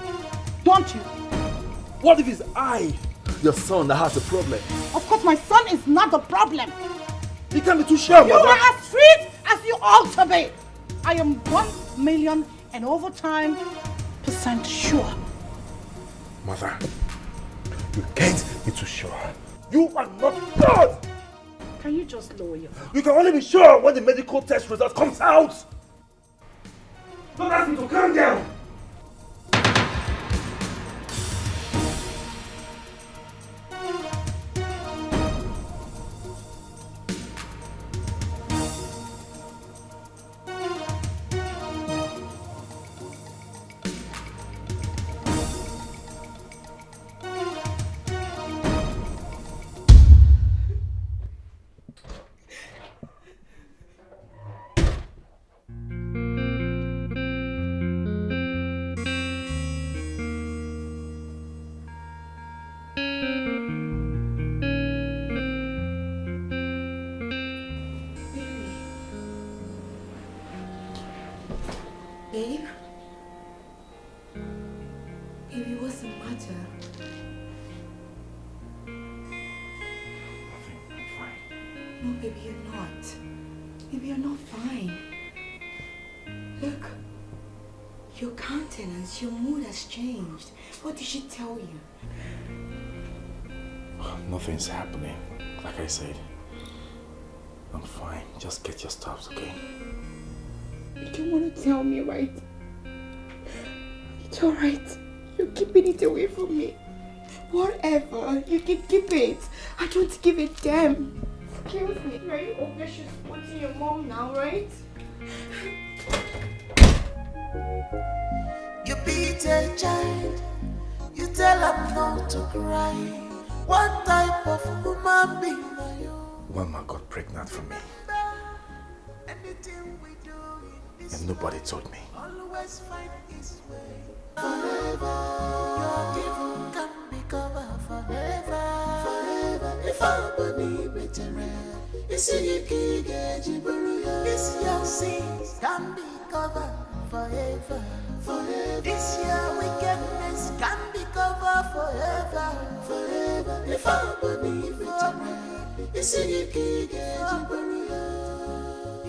Don't you? What if it's I, your son, that has a problem? Of course, my son is not the problem. You can't be too sure, You madam. are as sweet as you ought to be. I am 1,000,000 and over time % sure. Mother, you can't be too sure. You are not God! Can you just lower your voice? You can only be sure when the medical test result comes out! Don't ask me to calm down! Babe? Baby, what's the matter? Nothing, I'm fine. No, baby, you're not. Baby, you're not fine. Look, your countenance, your mood has changed. What did she tell you? Nothing's happening. Like I said, I'm fine. Just get your stuffs, okay? You don't want to tell me, right? It's alright. You're keeping it away from me. Whatever, you can keep it. I don't give a damn. Excuse me. Very obvious she's putting your mom now, right? You beat a child, you tell her not to cry. What type of human being are you? One man got pregnant from me. And nobody told me. Always find his way. Forever, your evil can be covered forever. Forever, if I believe Betrayal, it's your sins can be covered forever. Forever, this your wickedness can be covered forever. Forever, if I believe Betrayal, it's the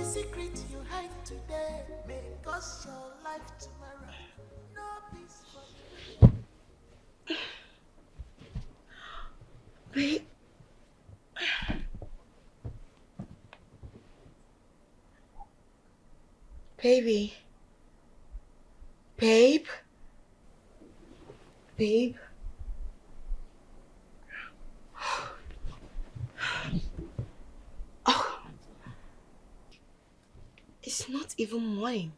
secret you hide today may cost your life tomorrow. No peace for you. Babe. Baby. Babe. Babe. Oh. It's not even morning.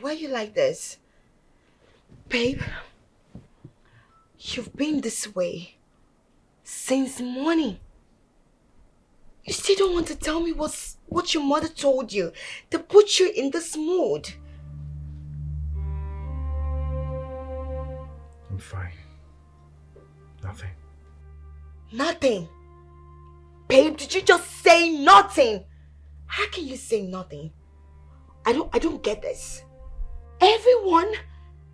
Why are you like this? Babe, you've been this way since morning. You still don't want to tell me what your mother told you to put you in this mood. I'm fine. Nothing. Nothing. Babe, did you just say nothing? How can you say nothing? I don't get this. Everyone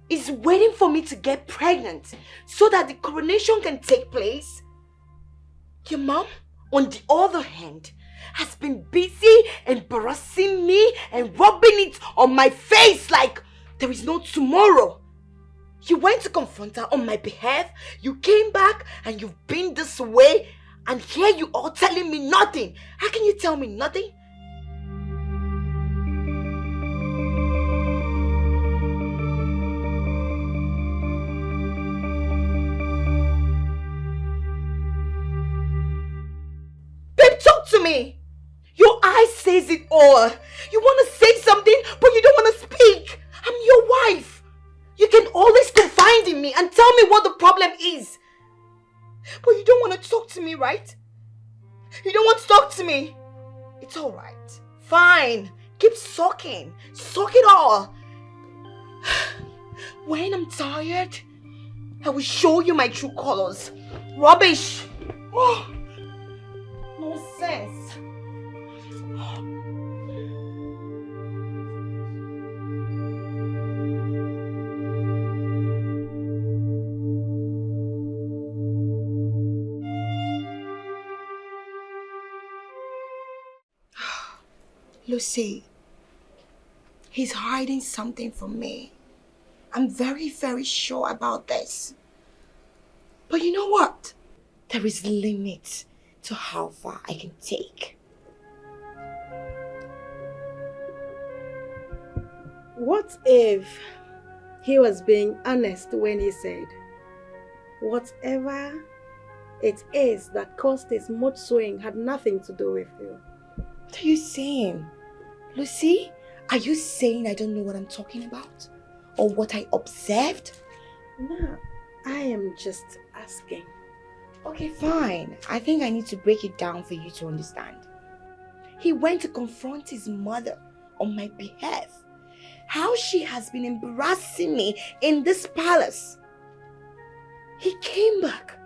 is waiting for me to get pregnant so that the coronation can take place. Your mom, on the other hand, has been busy embarrassing me and rubbing it on my face like there is no tomorrow. You went to confront her on my behalf, you came back and you've been this way, and here you are telling me nothing. How can you tell me nothing? Babe, talk to me. Your eyes says it all. You want to say something, but you don't want to speak. I'm your wife. You can always confide in me and tell me what the problem is. But you don't want to talk to me, right? You don't want to talk to me. It's alright. Fine. Keep sulking. Suck it all. When I'm tired, I will show you my true colors. Rubbish. Oh. No sense. Lucy, he's hiding something from me. I'm very, very sure about this. But you know what? There is limit to how far I can take. What if he was being honest when he said, whatever it is that caused his mood swing had nothing to do with you? What are you saying? Lucy, are you saying I don't know what I'm talking about? Or what I observed? No, I am just asking. Okay, fine. I think I need to break it down for you to understand. He went to confront his mother on my behalf. How she has been embarrassing me in this palace. He came back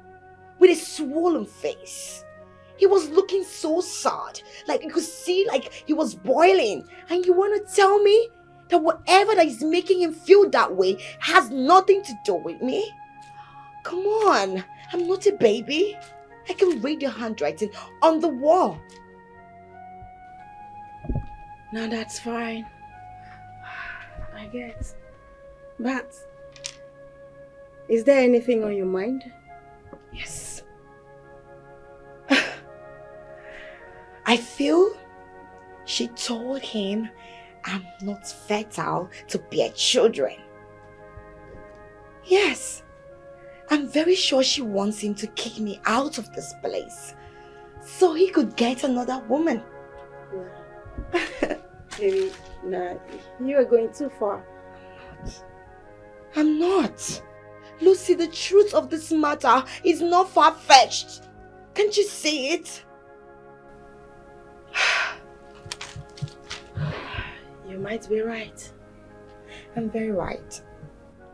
with a swollen face. He was looking so sad, like you could see like he was boiling. And you want to tell me that whatever that is making him feel that way has nothing to do with me? Come on, I'm not a baby. I can read your handwriting on the wall. Now that's fine. I guess. But is there anything on your mind? Yes. I feel she told him I'm not fertile to bear children. Yes. I'm very sure she wants him to kick me out of this place so he could get another woman. Baby, nah, you are going too far. I'm not. Lucy, the truth of this matter is not far-fetched. Can't you see it? You might be right. I'm very right.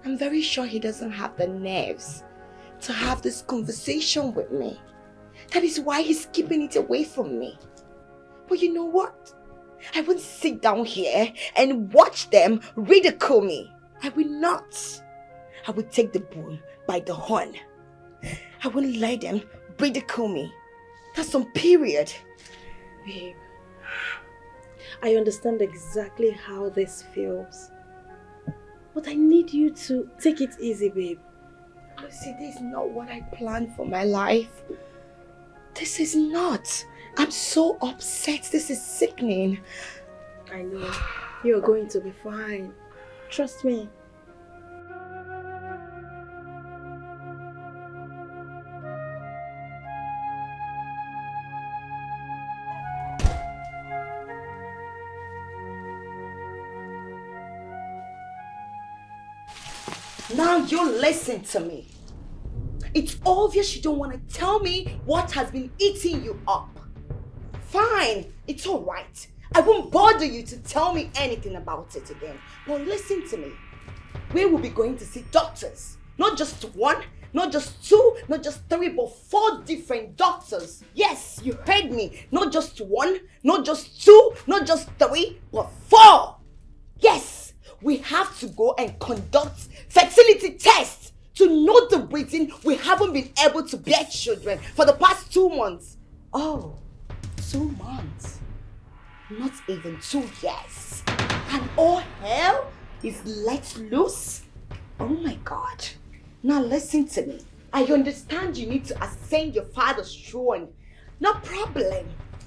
I'm very sure he doesn't have the nerves to have this conversation with me. That is why he's keeping it away from me. But you know what? I won't sit down here and watch them ridicule me. I will not. I will take the bull by the horn. I won't let them ridicule me. That's some period. Babe, I understand exactly how this feels. But I need you to take it easy, babe. Lucy, this is not what I planned for my life. This is not. I'm so upset. This is sickening. I know. You're going to be fine. Trust me. Now you listen to me. It's obvious you don't want to tell me what has been eating you up. Fine, it's alright. I won't bother you to tell me anything about it again. But listen to me. We will be going to see doctors. Not just one, not just two, not just three, but 4 different doctors. Yes, you heard me. Not just one, not just two, not just 3, but 4. Yes, we have to go and conduct fertility tests to know the reason we haven't been able to bear children for the past 2 months. Oh, 2 months. Not even 2 years. And all hell is let loose? Oh my God. Now listen to me. I understand you need to ascend your father's throne. No problem.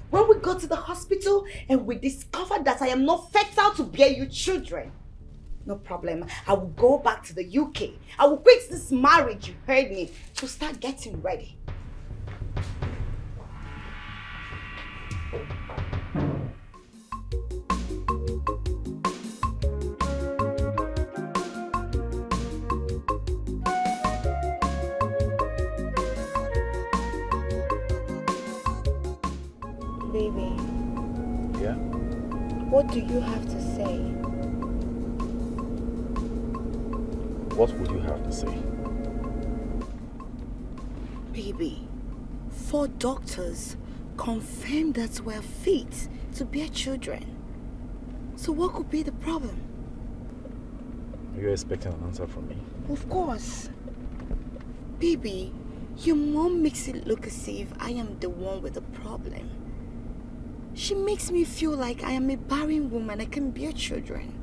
When we go to the hospital and we discover that I am not fertile to bear you children, no problem. I will go back to the UK. I will quit this marriage, you heard me, to start getting ready. Baby. Yeah? What do you have to say? What would you have to say? Baby, 4 doctors confirmed that we're fit to bear children. So what could be the problem? Are you expecting an answer from me? Of course. Baby, your mom makes it look as if I am the one with the problem. She makes me feel like I am a barren woman. I can bear children.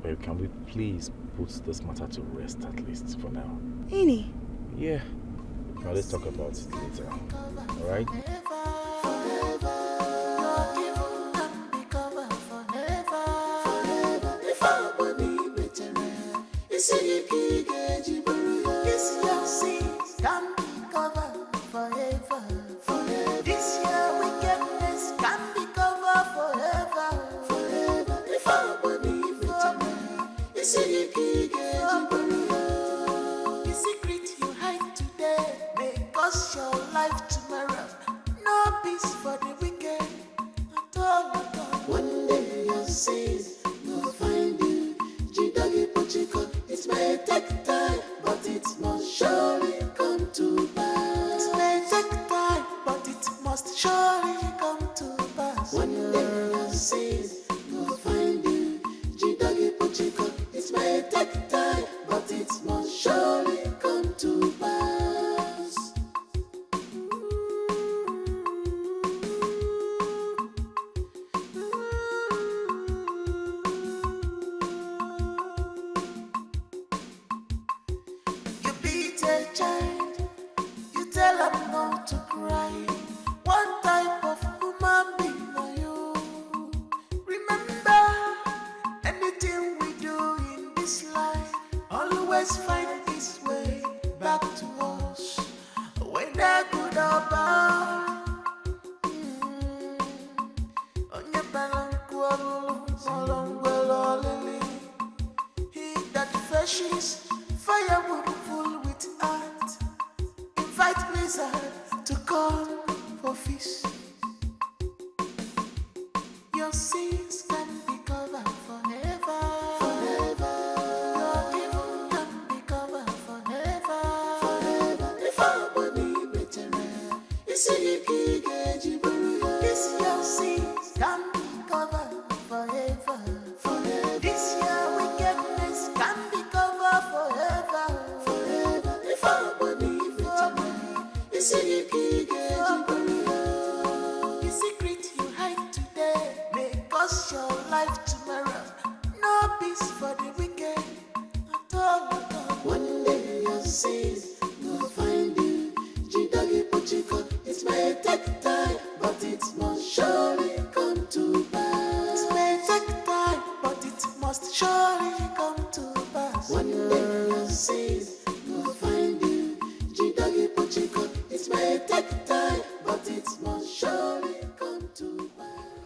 Well, can we please put this matter to rest at least for now? Any? Yeah. Now let's talk about it later. Alright?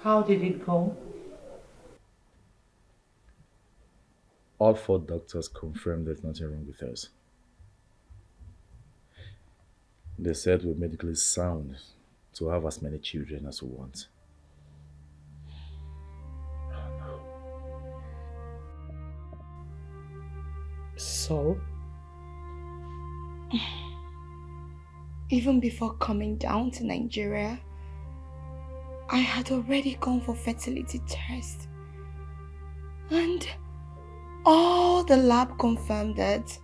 How did it go? All 4 doctors confirmed there's nothing wrong with us. They said we're medically sound to have as many children as we want. So? Even before coming down to Nigeria, I had already gone for fertility tests. And all the lab confirmed that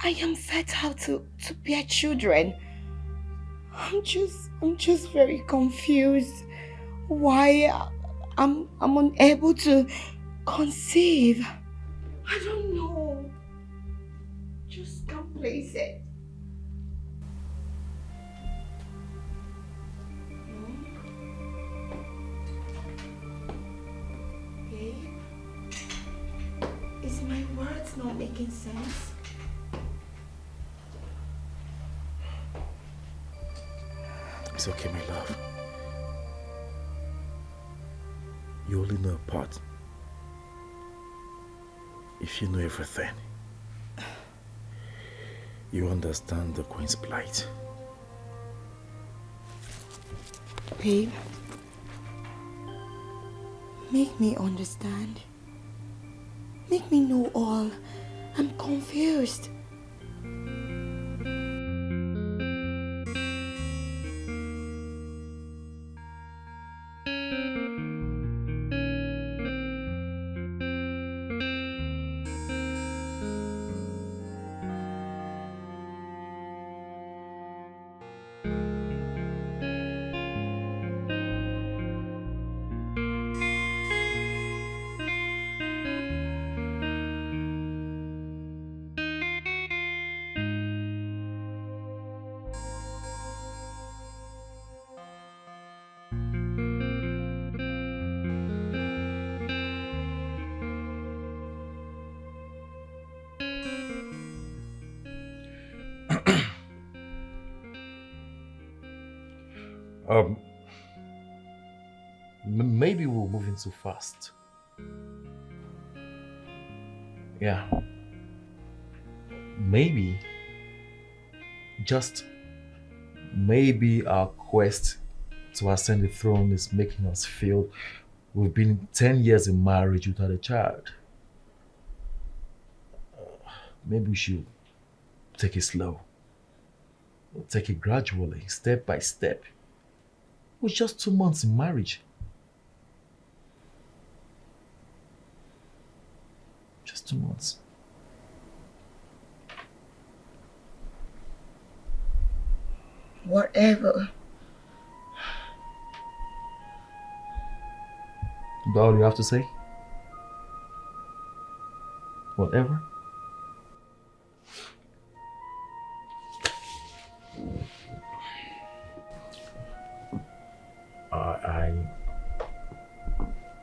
I am fertile to bear children. I'm just very confused. Why I'm unable to conceive. I don't know. Just can't place it. Babe, is my words not making sense? It's okay, my love. You only know a part. If you know everything, you understand the Queen's plight. Babe, make me understand. Make me know all. I'm confused. Maybe we're moving too fast. Yeah. Maybe, just maybe our quest to ascend the throne is making us feel we've been 10 years in marriage without a child. Maybe we should take it slow. Take it gradually, step by step. We're just 2 months in marriage. Just 2 months. Whatever. Is that all you have to say? Whatever?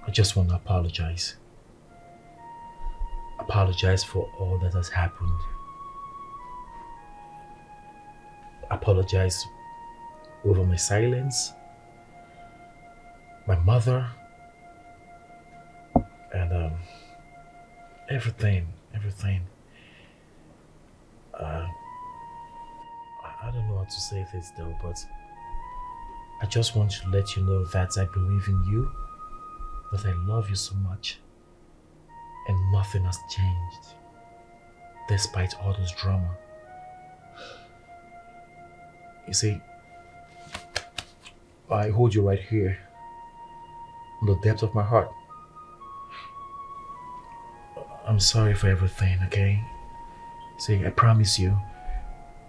I just want to apologize. Apologize for all that has happened. Apologize over my silence, my mother, and everything. I don't know how to say this though, but I just want to let you know that I believe in you, that I love you so much, and nothing has changed, despite all this drama. You see, I hold you right here, in the depth of my heart. I'm sorry for everything, okay? See, I promise you,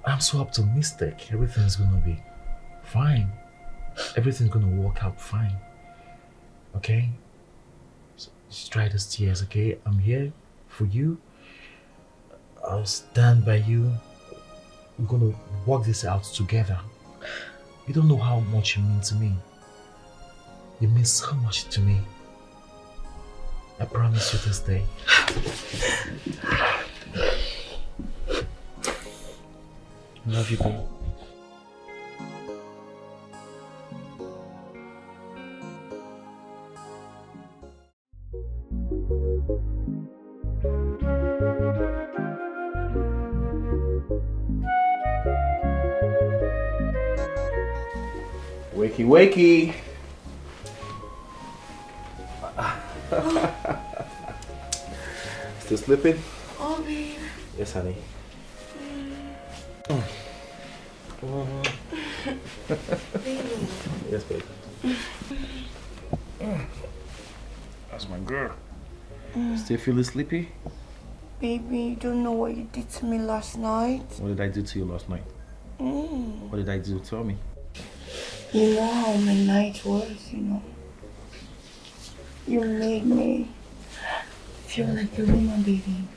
I'm so optimistic. Everything's gonna be fine. Everything's gonna work out fine, okay? So just dry those tears, okay? I'm here for you. I'll stand by you. We're gonna work this out together. You don't know how much you mean to me. You mean so much to me. I promise you this day. I love you, babe. Wakey, wakey. Still sleeping? Oh, babe. Yes, honey. Baby. Yes, babe. That's my girl. Still feeling sleepy? Baby, you don't know what you did to me last night. What did I do to you last night? What did I do? Tell me. You know how my night was, you know. You made me feel like a woman, baby.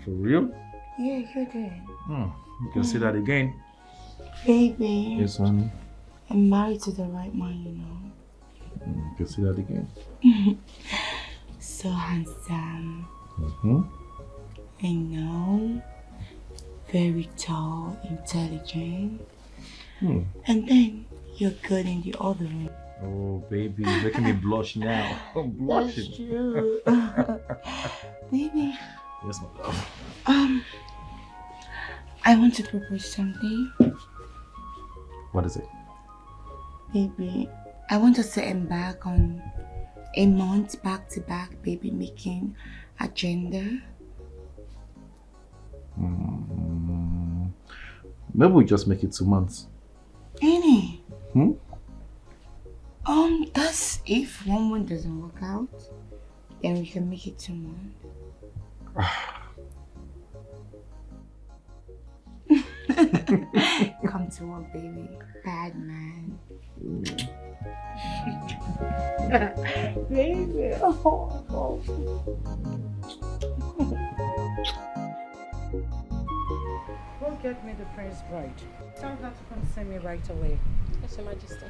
For real? Yeah, you did. You can say that again. Baby. Yes, honey. I'm married to the right man, you know. You can say that again. So handsome. Mm-hmm. I know. Very tall, intelligent. And then you're good in the other room. Oh, baby, you're making me blush now. I'm blushing. That's true. Baby. Yes, my love. I want to propose something. What is it? Baby, I want us to embark on a month back-to-back baby making agenda. Maybe we just make it 2 months. Any? That's if 1 month doesn't work out, then we can make it 2 months. Come to work, baby. Bad man. Baby. Oh. Go get me the prince bride. Tell her to come see me right away. Yes, Your Majesty.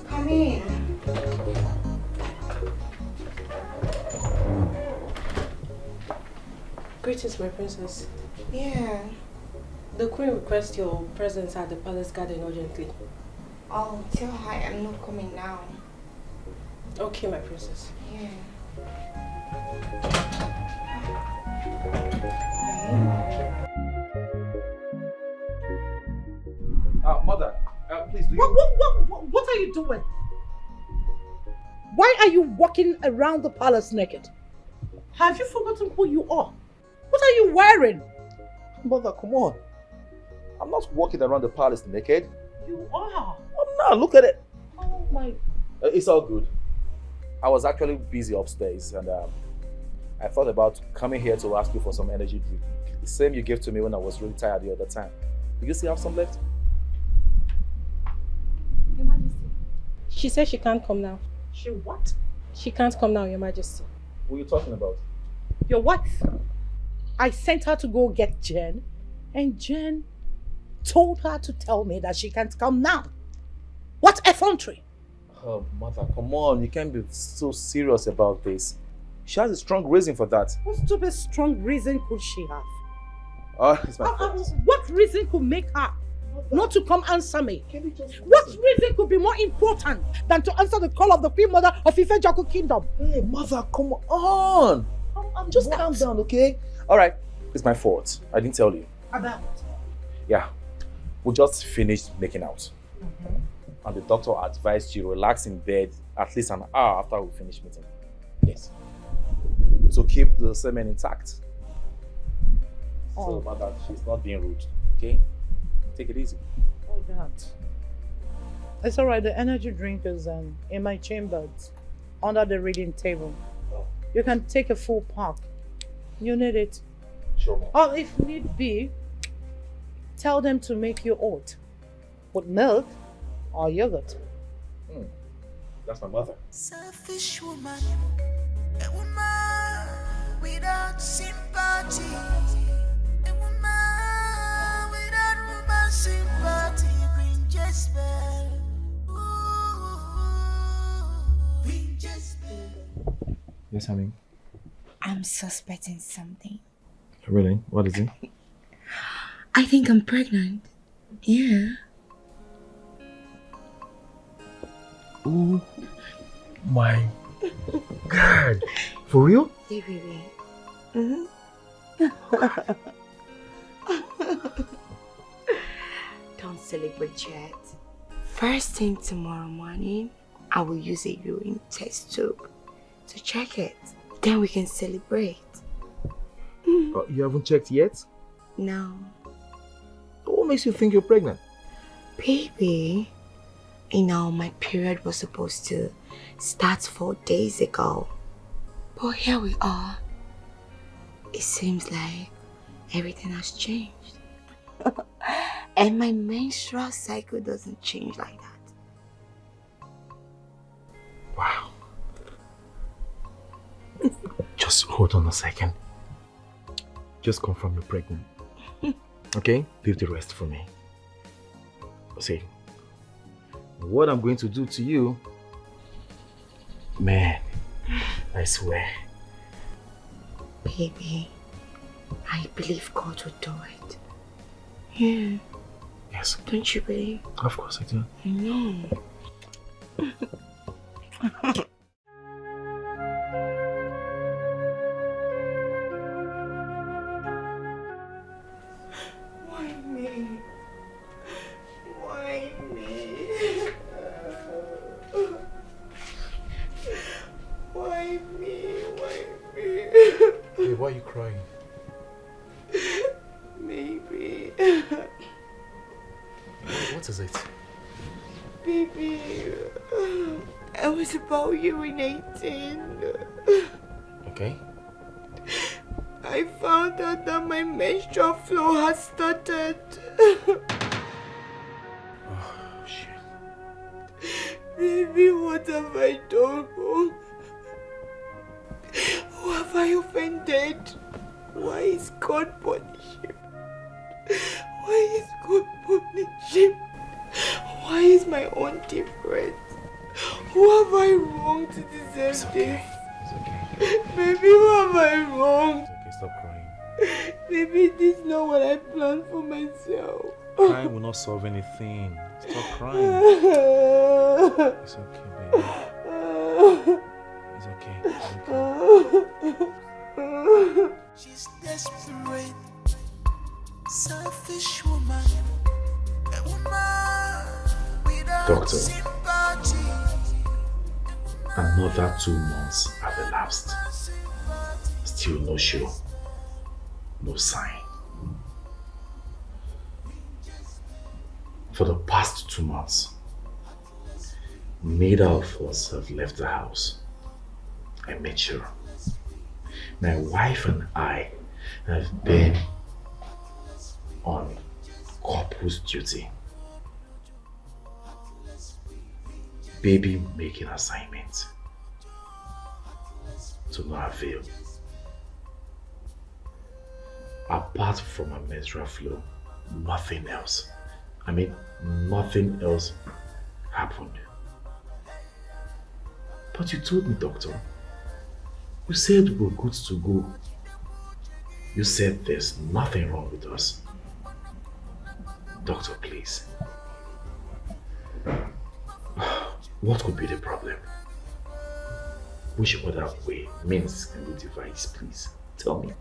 Come in. Greetings, my princess. Yeah. The queen requests your presence at the palace garden urgently. Oh, tell her I'm not coming now. Okay, my princess. Yeah. Mother, please do you... What are you doing? Why are you walking around the palace naked? Have you forgotten who you are? What are you wearing? Mother, come on. I'm not walking around the palace naked. You are. I'm not. Look at it. Oh my... It's all good. I was actually busy upstairs and I thought about coming here to ask you for some energy drink. The same you gave to me when I was really tired the other time. Do you still have some left? Your Majesty. She says she can't come now. She what? She can't come now, Your Majesty. What are you talking about? Your wife. I sent her to go get Jen, and Jen told her to tell me that she can't come now. What effrontery! Oh, Mother, come on. You can't be so serious about this. She has a strong reason for that. What stupid strong reason could she have? Oh, it's my fault. What reason could make her not to come answer me? What reason could be more important than to answer the call of the Queen Mother of Ife Jaco Kingdom? Hey, Mother, come on. Just calm down, okay? All right, it's my fault. I didn't tell you. About? Yeah, we just finished making out. And the doctor advised you relax in bed at least an hour after we finish meeting. Yes. To keep the semen intact. So, Mother, she's not being rude, okay? Take it easy. Oh, that. It's alright, the energy drink is in my chambers, under the reading table. You can take a full pack. You need it. Sure, Mom. Or if need be, tell them to make you oat with milk or yogurt. That's my mother. Selfish woman, a woman without sympathy, a woman without woman sympathy, bring Jezebel, bring Jezebel. Yes, honey. I'm suspecting something. Really? What is it? I think I'm pregnant. Yeah. Oh my God. For real? Yeah, baby. Don't celebrate yet. First thing tomorrow morning, I will use a urine test tube to check it. Then we can celebrate. You haven't checked yet? No. What makes you think you're pregnant? Baby, You know, my period was supposed to start 4 days ago. But here we are. It seems like everything has changed. And my menstrual cycle doesn't change like that. Wow. Just hold on a second. Just confirm you're pregnant. Okay? Leave the rest for me. See, what I'm going to do to you, man, I swear. Baby, I believe God will do it. Yeah. Yes. Don't you believe? Of course I do. I know. Why me? Why me? Why me? Why me? Hey, why are you crying? Maybe. What is it? Baby, I was about urinating. Okay. I found out that my menstrual flow has started. Oh, shit. Baby, what have I done wrong? Who have I offended? Why is God punishing? Why is God punishing? Why is my own different? Who have I wronged to deserve this? It's okay. Baby, who have I wronged? Okay, stop crying. Baby, this is not what I planned for myself. Crying will not solve anything. Stop crying. It's okay, baby. It's okay. It's okay. She's desperate, selfish woman, a woman without Doctor. sympathy. Another 2 months have elapsed. Still no show. No sign. For the past 2 months, neither of us have left the house. I made sure. My wife and I have been on couples duty. Baby making assignments. To no avail. Apart from a menstrual flow, nothing else. I mean, nothing else happened. But you told me, doctor. You said we're good to go. You said there's nothing wrong with us. Doctor, please. What could be the problem? Which other way, means can we devise, please? Tell me.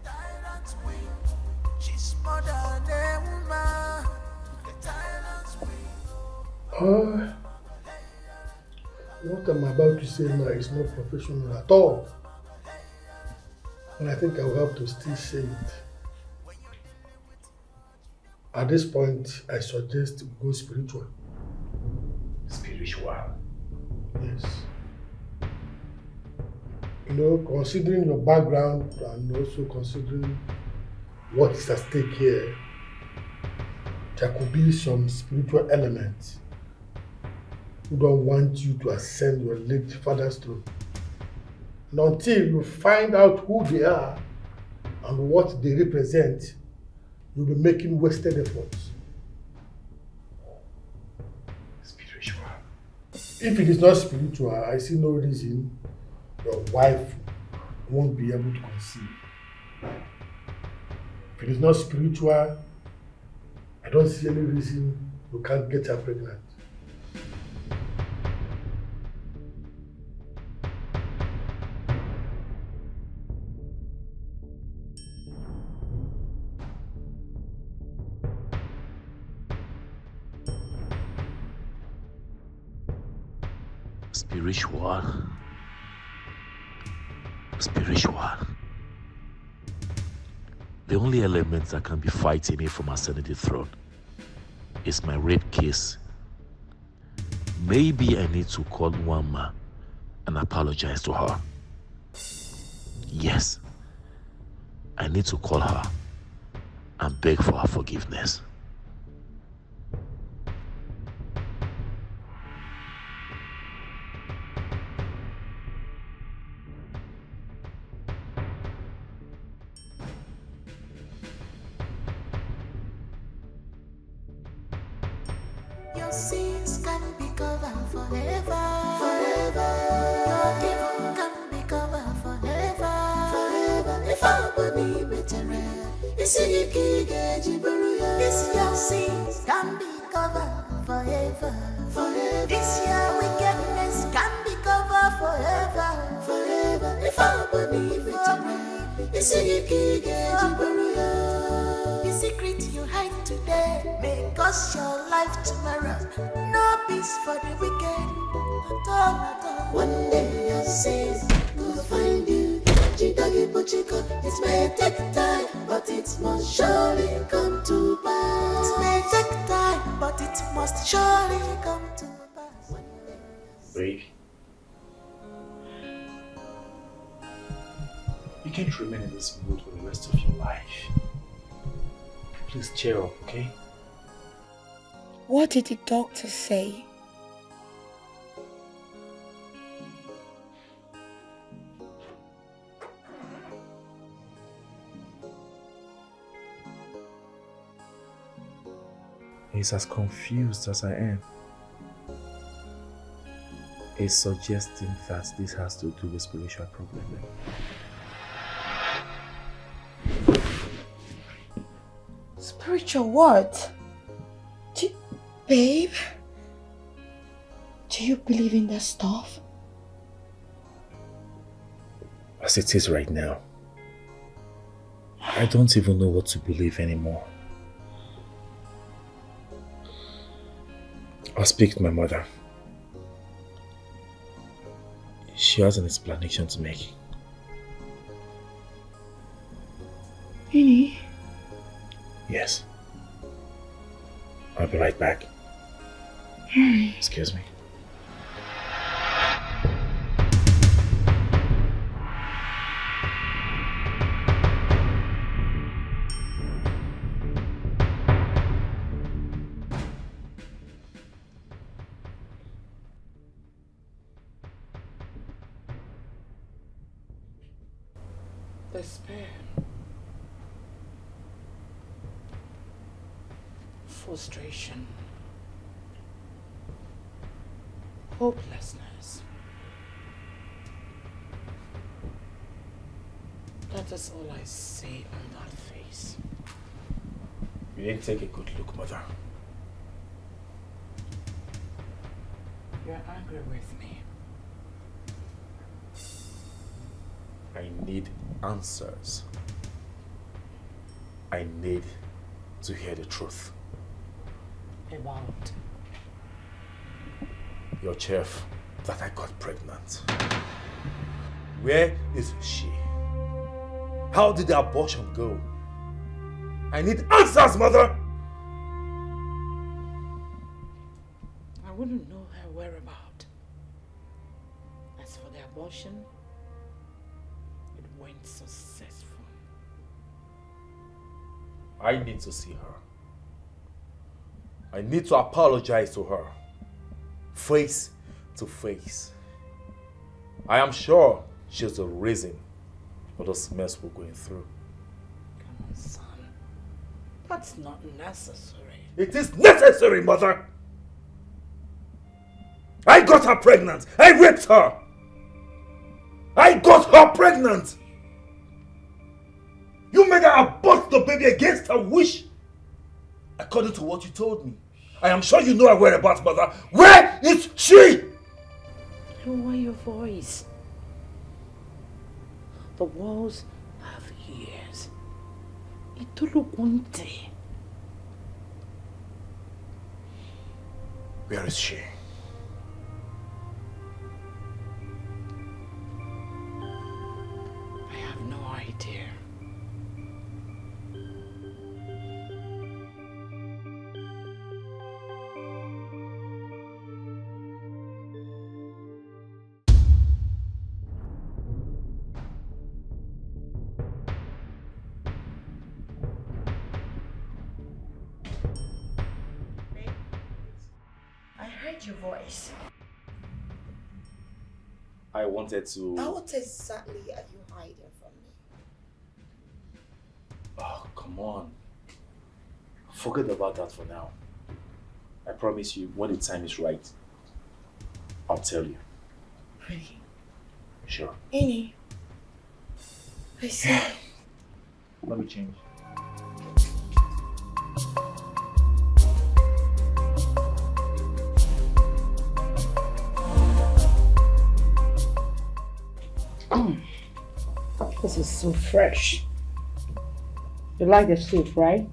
She's more than a woman. What I'm about to say now is not professional at all. And I think I will have to still say it. At this point, I suggest we go spiritual. Spiritual? Yes. You know, considering your background and also considering what is at stake here, there could be some spiritual elements who don't want you to ascend your late father's throne. And until you find out who they are and what they represent, you'll be making wasted efforts. Spiritual. If it is not spiritual, I see no reason your wife won't be able to conceive. If it is not spiritual, I don't see any reason you can't get her pregnant. Spiritual. Spiritual. The only element that can be fighting me from ascending the throne is my rape case. maybe I need to call Wama and apologize to her. Yes, I need to call her and beg for her forgiveness. Your sins can be covered forever, forever. Your evil can be covered forever, forever. If I believe betrayal, it's your sins can be covered forever, forever. This your wickedness can be covered forever, forever. If I believe betrayal, it's the secret you hide today may cost your life tomorrow. No peace for the wicked. One day your sins will find you. It may take time, but it must surely come to pass. It may take time, but it must surely come to pass. Baby, you can't remain in this mood for the rest of your life. Please cheer up, okay? What did the doctor say? He's as confused as I am. He's suggesting that this has to do with spiritual problem. Spiritual what? Babe? Do you believe in that stuff? As it is right now, I don't even know what to believe anymore. I'll speak to my mother. She has an explanation to make. Really? Yes. I'll be right back. Excuse me. Despair, frustration, hopelessness. That is all I see on that face. You didn't take a good look, Mother. You're angry with me. I need answers. I need to hear the truth. About? Your chef that I got pregnant. Where is she? How did the abortion go? I need answers, Mother! I wouldn't know her whereabouts. As for the abortion, it went successful. I need to see her. I need to apologize to her. Face to face. I am sure she's the reason for this mess we're going through. Come on, son. That's not necessary. It is necessary, Mother! I got her pregnant! I raped her! I got her pregnant! You made her abort the baby against her wish! According to what you told me. I am sure you know her whereabouts, Mother. Where is she? Lower your voice. The walls have ears. Itulugunte. Where is she? I have no idea. heard your voice. I wanted to... Now what exactly are you hiding from me? Oh, come on. Forget about that for now. I promise you, when the time is right, I'll tell you. Really? Sure. Any? I see. Let me change. This is so fresh. You like the soup, right?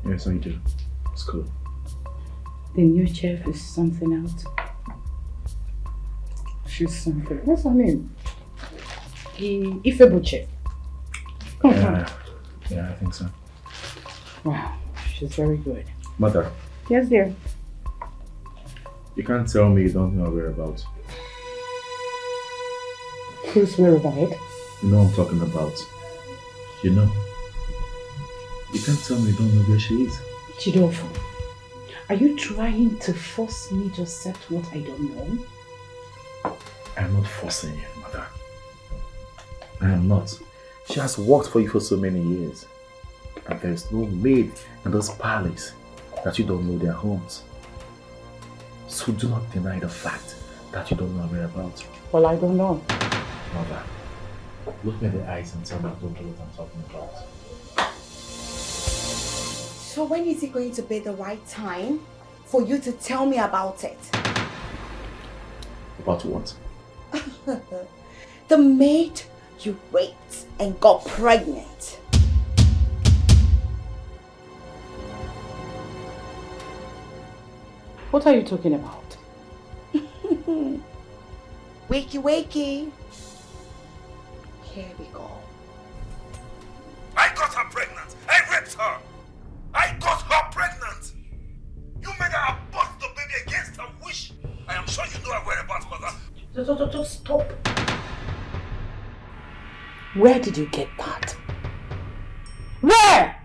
Yes, I do. It's cool. The new chef is something else. She's something. What's her name? Ifebu chef. Yeah, I think so. Wow, she's very good. Mother, Yes, dear. you can't tell me you don't know her whereabouts. Who's whereabouts? You know what I'm talking about. You know. You can't tell me you don't know where she is. Chidofo, are you trying to force me to accept what I don't know? I'm not forcing you, mother. I am not. She has worked for you for so many years. And there's no maid in this palace that you don't know their homes. So do not deny the fact that you don't know her whereabouts. Well, I don't know. Mother, look me in the eyes and tell me I don't know what I'm talking about. So when is it going to be the right time for you to tell me about it? About what? The maid you raped and got pregnant. What are you talking about? Wakey wakey. Here we go. I got her pregnant. I raped her. I got her pregnant. You made her abort the baby against her wish. I am sure you know her whereabouts, mother. Just stop. Where did you get that? Where?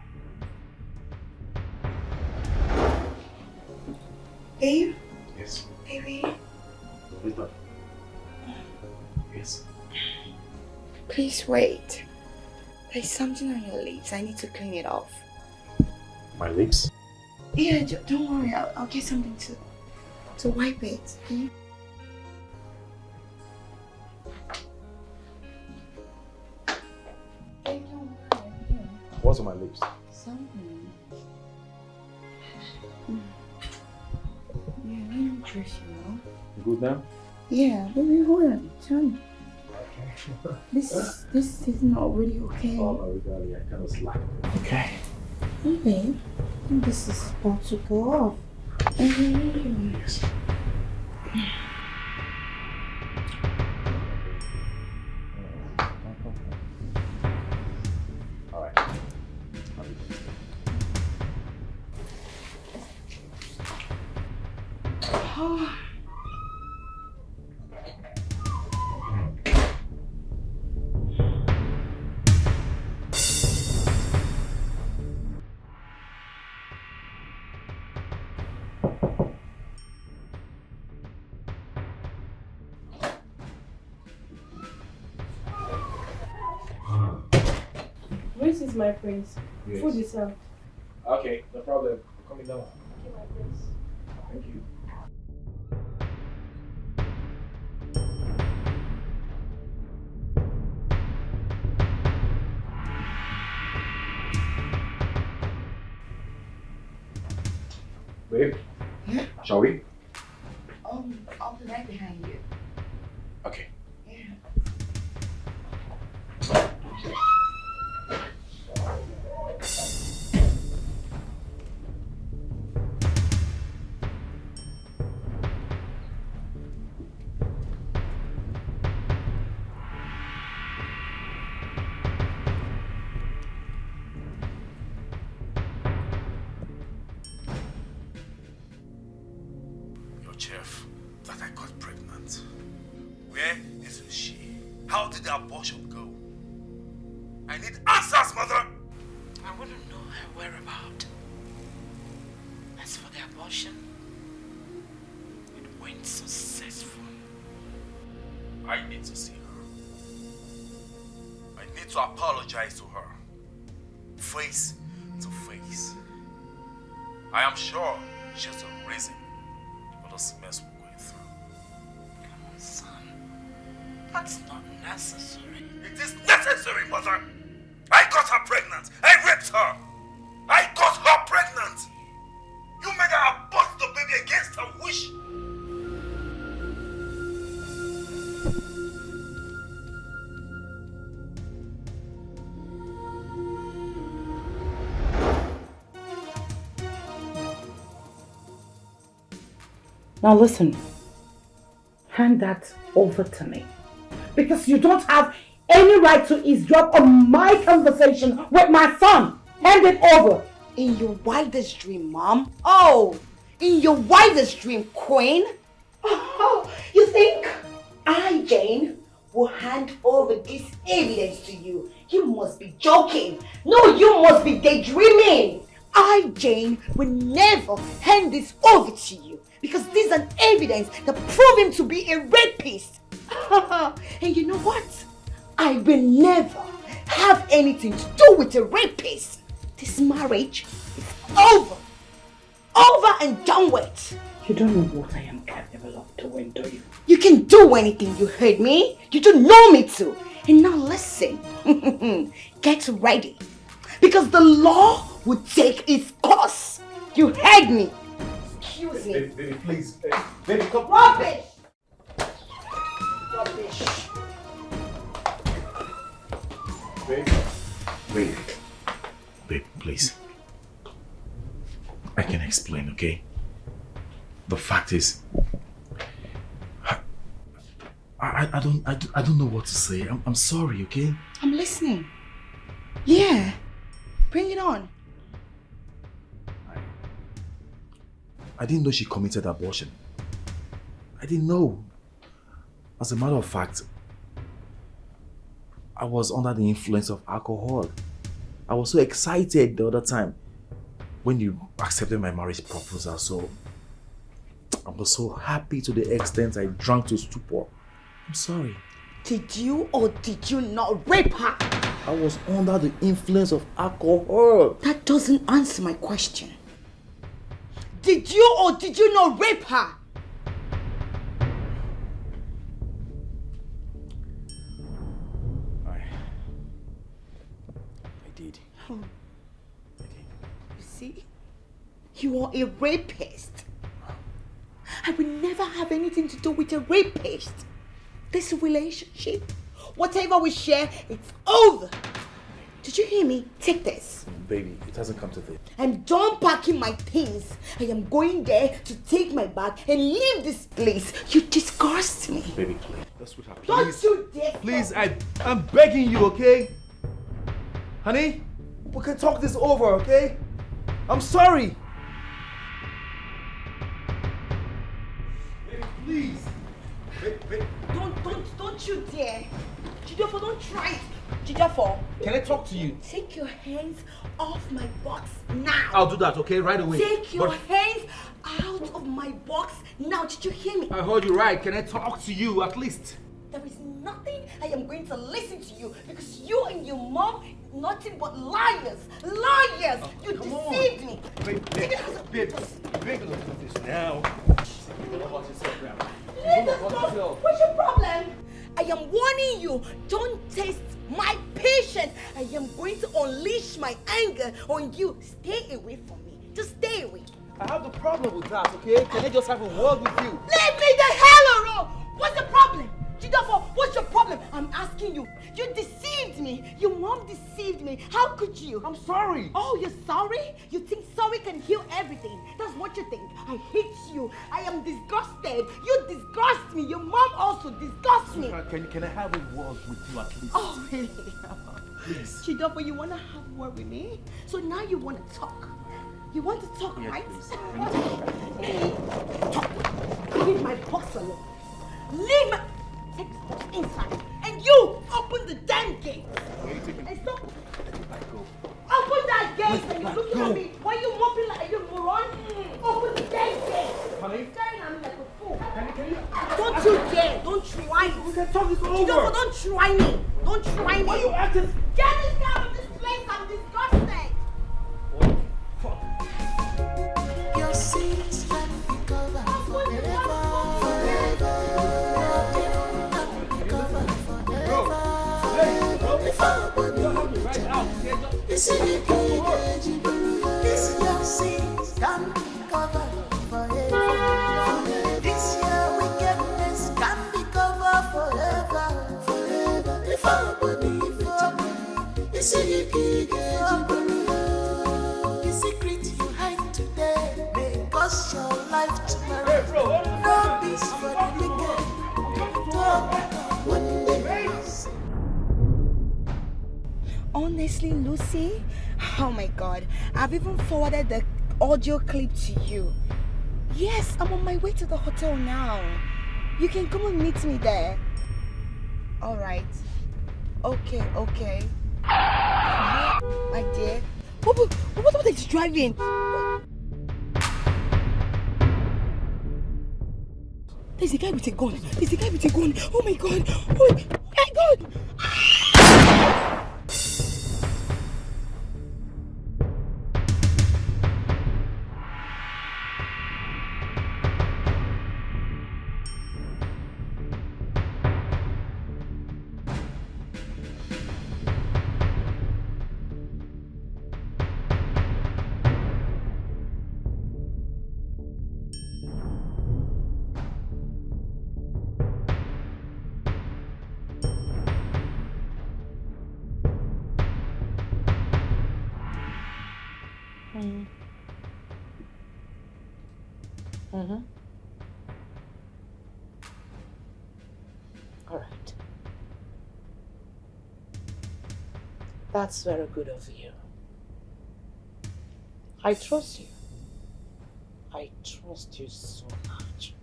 Babe? Yes. Baby? Who's that? Yes. Please wait. There's something on your lips. I need to clean it off. My lips? Yeah, don't worry. I'll get something to wipe it. Okay? Babe, don't worry. I'm here. What's on my lips? Something. Yeah, let me dress you now. You good now? Yeah, baby, hold on. Tell me. This is not really okay. Oh, my regalia, I kind of slack. Okay. Okay. I think this is about to go off. Yes. All right. This is my prince. Yes. Food is served. Okay, no problem. Coming down. Okay, my prince. Thank you. Babe? Yeah? Shall we? I'll be right behind you. Okay. Yeah. Your chef, that I got pregnant. Where is she? How did the abortion go? I need answers, mother! I wouldn't know her whereabouts. As for the abortion, went successful. I need to see her. I need to apologize to her. Face to face. I am sure she's the reason for this mess we're going through. Come on, son. That's not necessary. It is necessary, mother. I got her pregnant. I raped her. I got her pregnant. You made her abort the baby against her wish. Now listen, hand that over to me. Because you don't have any right to eavesdrop on my conversation with my son. Hand it over. In your wildest dream, Mom. Oh, in your wildest dream, Queen. Oh, you think I, Jane, will hand over this evidence to you? You must be joking. No, you must be daydreaming. I, Jane, will never hand this over to you because this is an evidence that proves him to be a rapist. And you know what? I will never have anything to do with a rapist. This marriage is over. Over and done with. You don't know what I am capable of doing, do you? You can do anything, you heard me? You don't know me to. And now listen. Get ready. Because the law will take its course. You heard me. Excuse me. Baby, please. Baby, come. Rubbish! Rubbish. Babe, please. I can explain, okay? The fact is, I don't know what to say. I'm sorry, okay? I'm listening. Yeah. Bring it on. I didn't know she committed abortion. I didn't know. As a matter of fact, I was under the influence of alcohol. I was so excited the other time when you accepted my marriage proposal. So I was so happy to the extent I drank to stupor. I'm sorry. Did you or did you not rape her? I was under the influence of alcohol. That doesn't answer my question. Did you or did you not rape her? I did. You see? You are a rapist. I will never have anything to do with a rapist. This relationship, whatever we share, it's over. Did you hear me? Take this. Baby, it hasn't come to this. I'm done packing my things. I am going there to take my bag and leave this place. You disgust me. Baby, please. That's what happened. Don't you dare. Please, I'm begging you, okay? Honey, we can talk this over, okay? I'm sorry. Baby, please. Baby. Don't you dare. Jidofo, don't try it. Jidofo. Can I talk to you? Take your hands off my box now. I'll do that, okay? Right away. Take your hands out of my box now. Did you hear me? I heard you right. Can I talk to you at least? There is nothing I am going to listen to you because you and your mom, nothing but liars. Liars. You deceived me. Babe, look at this now. What's your problem? I am warning you, don't test my patience. I am going to unleash my anger on you. Stay away from me. Just stay away. I have no problem with that, okay? Can I just have a word with you? Leave me the hell alone! What's the problem? Jidofo, what's your problem? I'm asking you. You deceived me. Your mom deceived me. How could you? I'm sorry. Oh, you're sorry? You think sorry can heal everything. That's what you think. I hate you. I am disgusted. You disgust me. Your mom also disgusts me. Can I have a word with you at least? Oh, really? Please. Jidofo, you want to have a word with me? So now you want to talk. You want to talk, yes, right? Please. Talk. Leave my box alone. Leave my... Take the box inside. And you open the damn gate. And stop. Open that gate. And you're looking at me. Why are you mopping like a moron? Open the damn gate. Honey? Staring at me like a fool. Can here. Don't try it. We can talk this over. Don't try me. Don't try me. Why are you acting? Get this guy out of this place. I'm disgusted. Your sins can be covered forever. This your sins can be covered forever. This your wickedness can be covered forever. If I believe it, the secret you hide today may cost your life tomorrow. No peace for the wicked. One day. Honestly, Lucy, oh my God, I've even forwarded the audio clip to you. Yes, I'm on my way to the hotel now. You can come and meet me there. All right. Okay. Yeah, my dear. What is driving? There's a guy with a gun. Oh my God. Oh my God. All right. That's very good of you. I trust you. I trust you so much.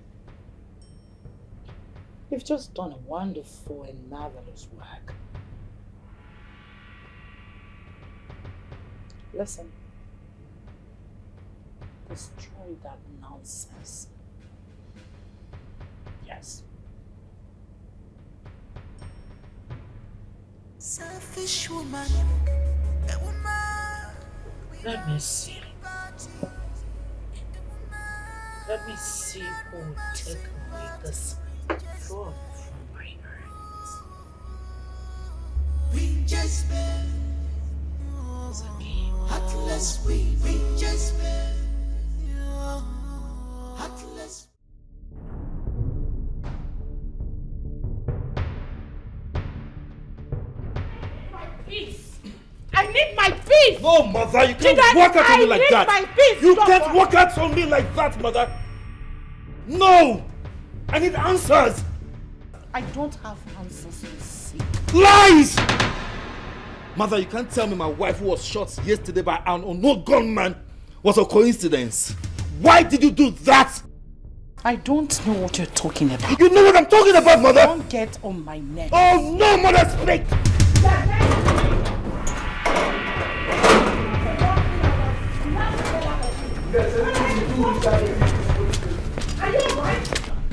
You've just done a wonderful and marvelous work. Listen. Destroy that nonsense. Yes. Selfish woman, a woman. Let me see. Let me see who will take away this throne from my hands. We just met. Heartless, we just met. Heartless. Peace. I need my peace. No, mother, you can't walk out on me like that. I need my peace. You can't walk out on me like that, mother. No, I need answers. I don't have answers to seek. Lies! Mother, you can't tell me my wife who was shot yesterday by an unknown gunman was a coincidence. Why did you do that? I don't know what you're talking about. You know what I'm talking about, mother? Don't get on my neck. Oh no, mother, speak! Are you alright?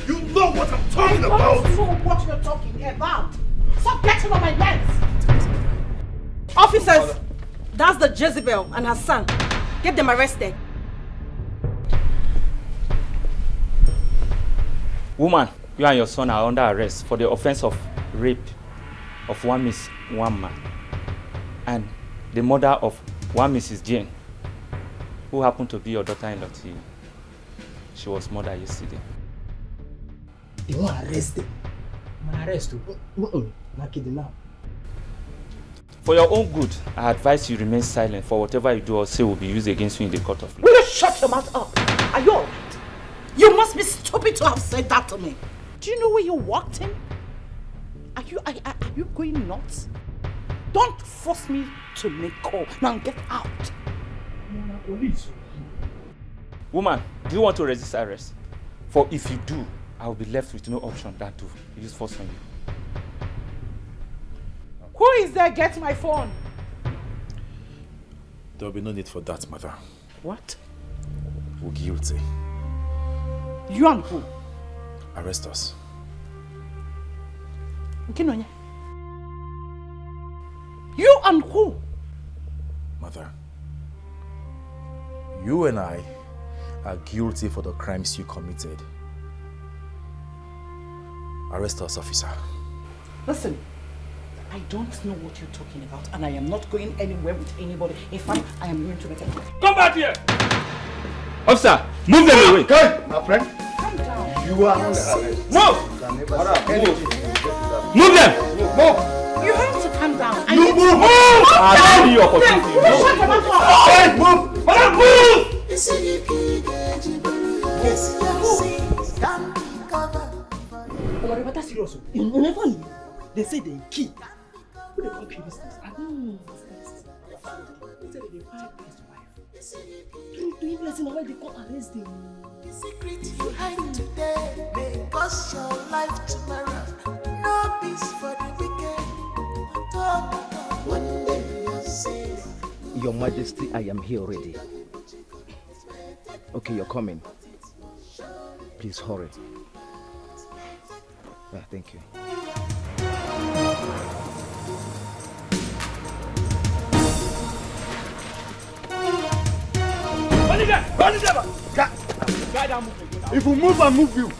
You know what I'm talking about! I don't know what you're talking about. Stop getting on my nerves. Officers, that's the Jezebel and her son. Get them arrested. Woman, you and your son are under arrest for the offense of rape of one Miss One Man and the murder of one Mrs. Jane, who happened to be your daughter-in-law to you. She was murdered yesterday. They won't arrest them. My arrest you. Not kidding now. For your own good, I advise you remain silent, for whatever you do or say will be used against you in the court of law. Will you shut your mouth up? Are you alright? You must be stupid to have said that to me. Do you know where you walked in? Are you going nuts? Don't force me to make call. Now get out. Woman, do you want to resist arrest? For if you do, I will be left with no option than to use force on you. Who is there? Get my phone. There will be no need for that, mother. What? We're guilty. You and who? Arrest us. Nkinonya. You and who? Mother, you and I are guilty for the crimes you committed. Arrest us, officer. Listen, I don't know what you're talking about, and I am not going anywhere with anybody. In fact, I am going to make a... Come back here! Officer, move them away! Good, my friend. Calm down. You are under arrest. Move! Move them! Move! You have to calm down. You move! I'll give you the opportunity. Shut your mouth. Hey, move! Madam, move! Oh, but that's serious. You never knew. They say they key. Who they call key business? They say they find best wife. Do you listen why they can't arrest them? The secret you hide today may cost your life tomorrow. No peace for the wicked. One day you'll see. Your Majesty, I am here already. Okay, you're coming. Please hurry. Yeah, thank you. If you move, I move you.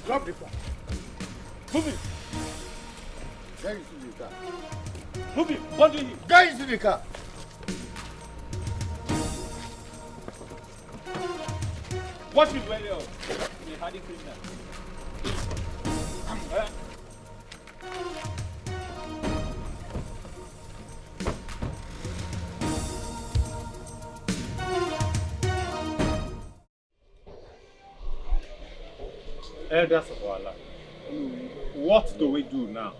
Drop the car. Move it. Get into the car. Move it. What do you need? Get into the car. Watch me very well. You're a hardy criminal. Elders of our land, what do we do now?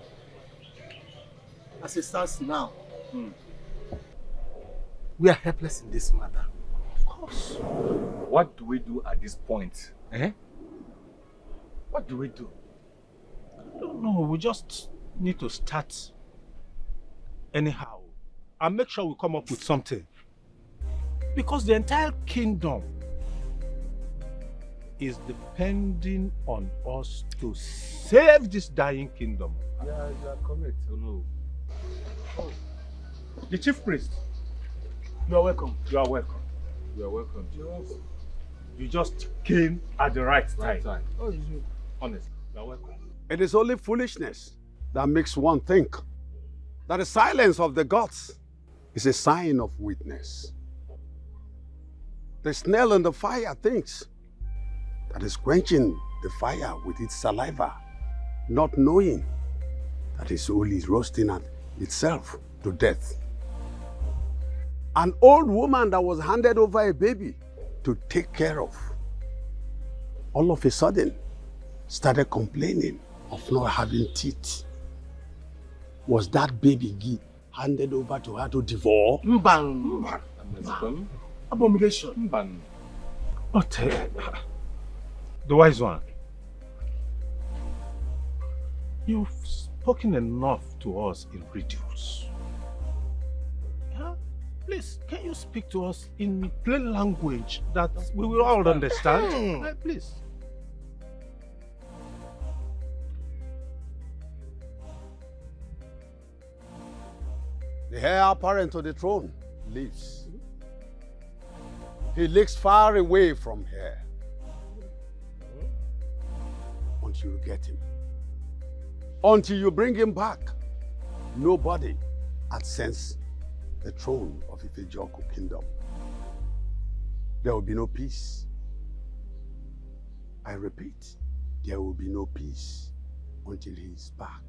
As it stands now, we are helpless in this matter. Of course. What do we do at this point? Eh? What do we do? I don't know. We just need to start anyhow and make sure we come up with something. Because the entire kingdom is depending on us to save this dying kingdom. Yeah, you are correct. Oh no. Oh. The chief priest. You are welcome. You are welcome. You are welcome. You are welcome. You just came at the right time. Oh, you Honest. You are welcome. It is only foolishness that makes one think that the silence of the gods is a sign of weakness. The snail in the fire thinks that is quenching the fire with its saliva, not knowing that it's only roasting at itself to death. An old woman that was handed over a baby to take care of, all of a sudden started complaining of not having teeth. Was that baby handed over to her to devour? Mban. Abomination. Mban. But the wise one, you've spoken enough to us in riddles. Yeah? Please, can you speak to us in plain language that we will all understand? Please. The heir apparent to the throne lives. He lives far away from here. Until you get him. Until you bring him back, nobody ascends the throne of Ifejoku kingdom. There will be no peace. I repeat, there will be no peace until he is back.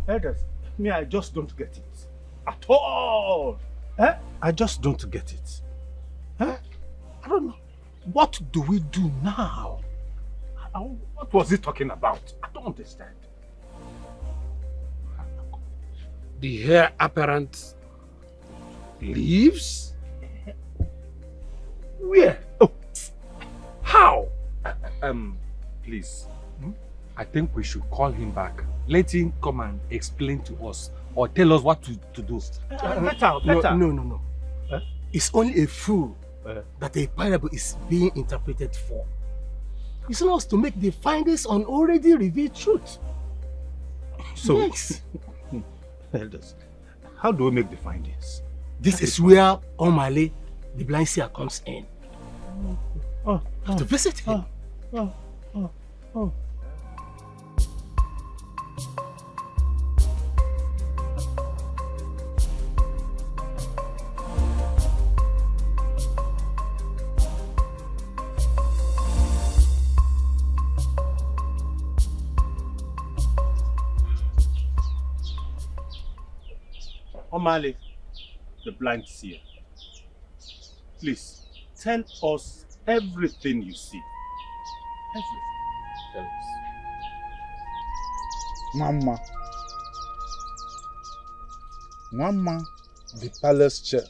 Elders, me, I just don't get it. At all. Eh? I just don't get it. Eh? I don't know. What do we do now? What was he talking about? I don't understand. The heir apparent leaves? Where? Oh. How? Please. I think we should call him back. Let him come and explain to us or tell us what to do. Better. No. It's only a fool that a parable is being interpreted for. It's not to make the findings on already revealed truth. So, yes. elders, how do we make the findings? This is where Omale, the blind seer, comes in. To visit him. Omale, the blind seer, please tell us everything you see. Everything. Tell us. Mama, the palace chef.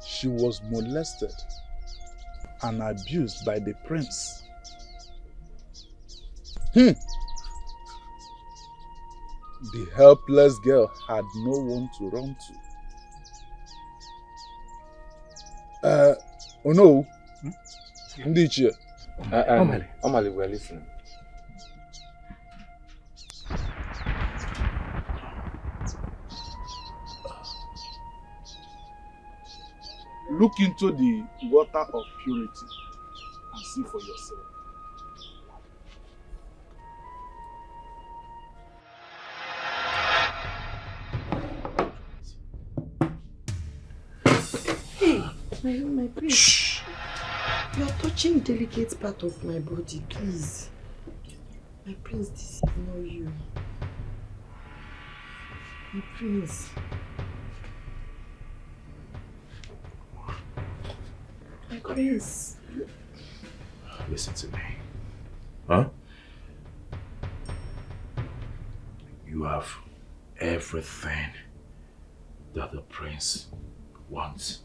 She was molested and abused by the prince. The helpless girl had no one to run to. Oh no. Ndiche. Omale, we're listening. Look into the water of purity and see for yourself. My prince. Shh. You are touching delicate part of my body, please. My prince, this is not you. My prince. My prince. Listen to me. Huh? You have everything that the prince wants.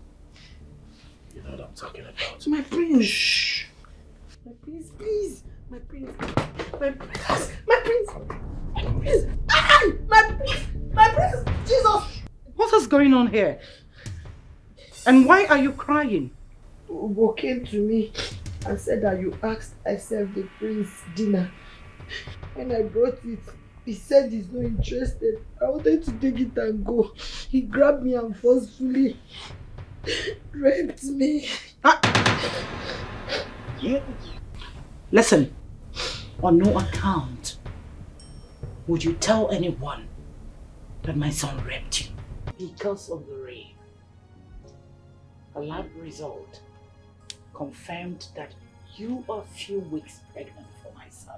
You know what I'm talking about. My prince. Shh. My prince, please. My prince. My prince. My prince. My prince. My prince. My prince. Jesus. What is going on here? And why are you crying? Ugo came to me and said that you asked I serve the prince dinner. When I brought it, he said he's not interested. I wanted to take it and go. He grabbed me and forcefully raped me. Listen, on no account would you tell anyone that my son raped you. Because of the rape, a lab result confirmed that you are a few weeks pregnant for my son.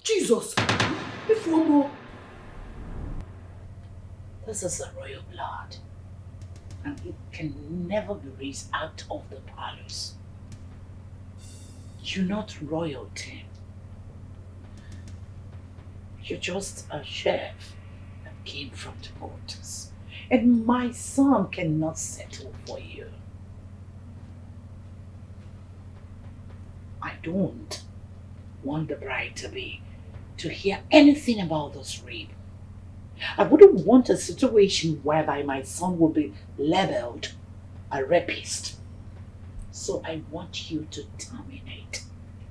Jesus! If one more. This is a royal blood, and it can never be raised out of the palace. You're not royalty. You're just a chef that came from the quarters. And my son cannot settle for you. I don't want the bride to hear anything about this rape. I wouldn't want a situation whereby my son will be labeled a rapist. So I want you to terminate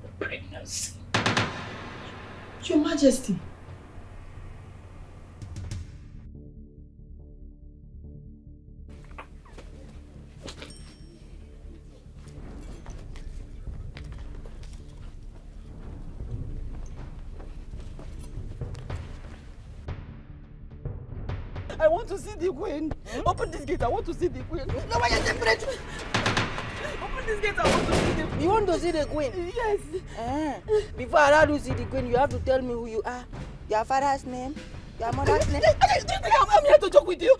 the pregnancy. Your Majesty. I want to see the queen. Open this gate. I want to see the queen. No, why you separate me? Open this gate. I want to see the queen. You want to see the queen? Yes. Before I allow you to see the queen, you have to tell me who you are. Your father's name, your mother's name. Do you think I'm here to joke with you?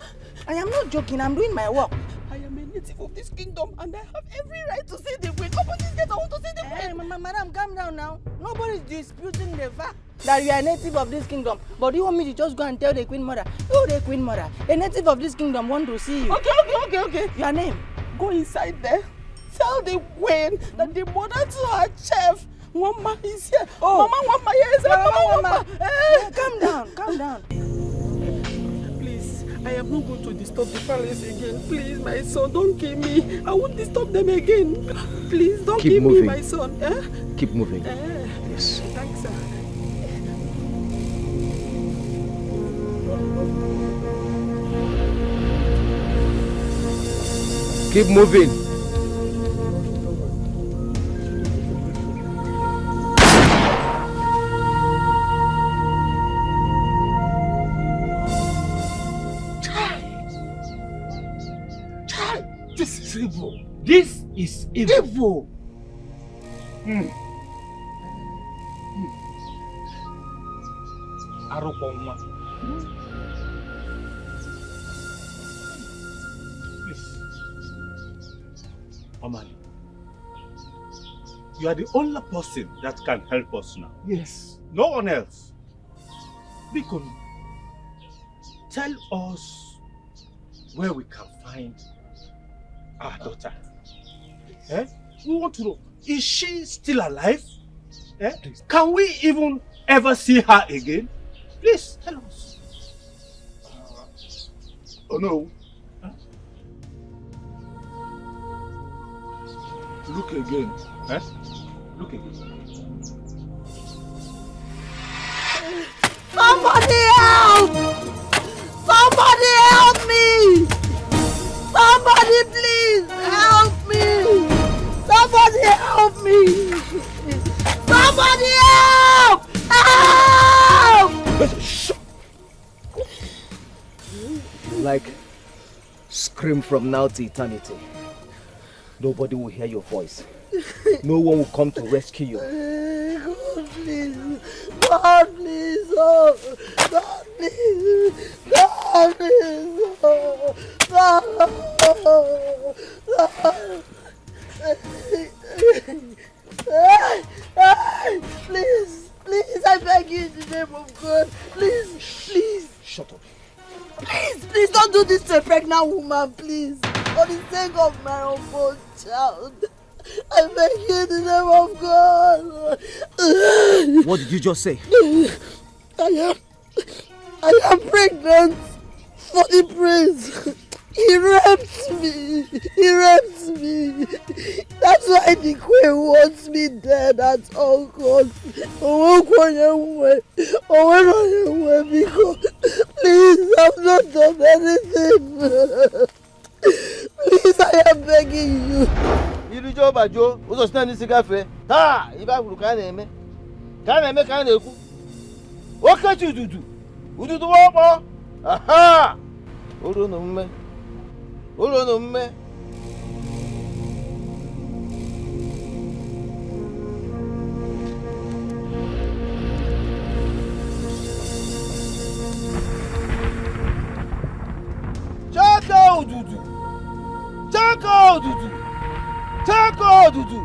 I am not joking. I'm doing my work. I am a native of this kingdom and I have every right to see the queen. Open this gate. I want to see the queen. Madam, calm down now. Nobody's disputing the fact that you are a native of this kingdom. But you want me to just go and tell the queen mother? Oh, the queen mother. A native of this kingdom want to see you. Okay. Your name? Go inside there. tell the queen that the mother to her chef, Mama is here. Oh. Mama is here. Mama. Calm down, calm down. Please, I am not going to disturb the palace again. Please, my son, don't kill me. I won't disturb them again. Please, don't Keep kill moving. me, my son. Keep moving. Yes. Thanks, sir. Keep moving. Child, this is evil. This is evil. Arụkọ Please. Omani, you are the only person that can help us now. Yes. No one else. Biko, tell us where we can find our daughter. Eh? We want to know, is she still alive? Eh? Can we even ever see her again? Please tell us. Oh no. Look again. Eh? Look again. Somebody help! Somebody help me! Somebody please help me! Somebody help me! Somebody help! Help! Like, scream from now to eternity. Nobody will hear your voice. No one will come to rescue you. God please! God please! Oh! God please! God please! Oh! God! Please! Please! I beg you in the name of God! Please! Please! Shut up. Please! Please don't do this to a pregnant woman, please! For the sake of my unborn child! I beg you in the name of God! What did you just say? I am pregnant for the prince. He raped me. He raped me. That's why the queen wants me dead at all costs. Because please, I've not done anything. Please, I am begging you. Irijo bajo, uzo sina nisi gafe. Ha, iba kuru ka na-eme. Ka na-eme ka na-ekwu. Okechi ududu. Ududu wokpo. Aha! Oro no mme. Oro no mme. Chaka ududu. Chaka ududu. Chaka ududu.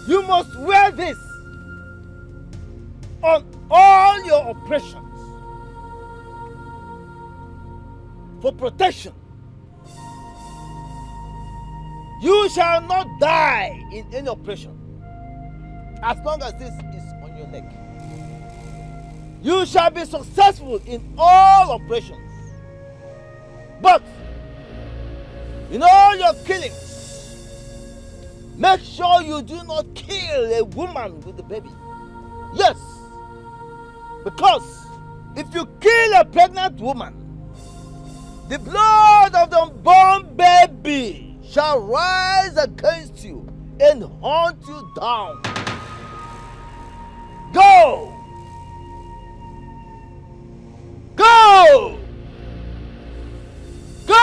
You must wear this on all your operations for protection. You shall not die in any operation as long as this is on your neck. You shall be successful in all operations. But in all your killings, make sure you do not kill a woman with a baby. Yes, because if you kill a pregnant woman, the blood of the unborn baby shall rise against you and hunt you down. Go! Go! Go!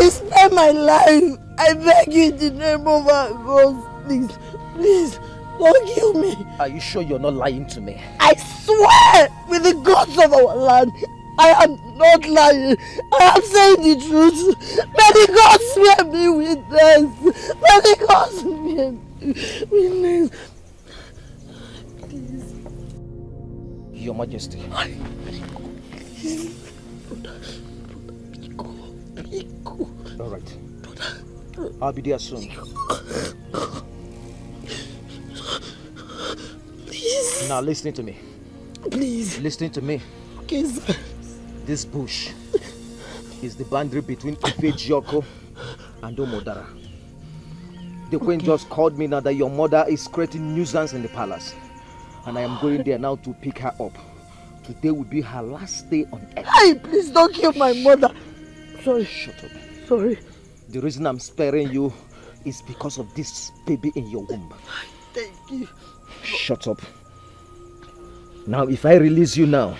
Spare my life. I beg you in the name of our God. Please, please, don't kill me. Are you sure you're not lying to me? I swear with the gods of our land, I am not lying. I am saying the truth. May the gods spare me witness. May the gods spare me witness. Please. Your Majesty. All right. I'll be there soon. Please. Now listen to me. Please. Listen to me. Okay, sir. This bush is the boundary between Ife Joko and Omodara. The queen just called me now that your mother is creating nuisance in the palace. And I am going there now to pick her up. Today will be her last day on earth. Hey, please don't kill my mother. Sorry. Shut up. Sorry. The reason I'm sparing you is because of this baby in your womb. Thank you. Shut up. Now, if I release you now,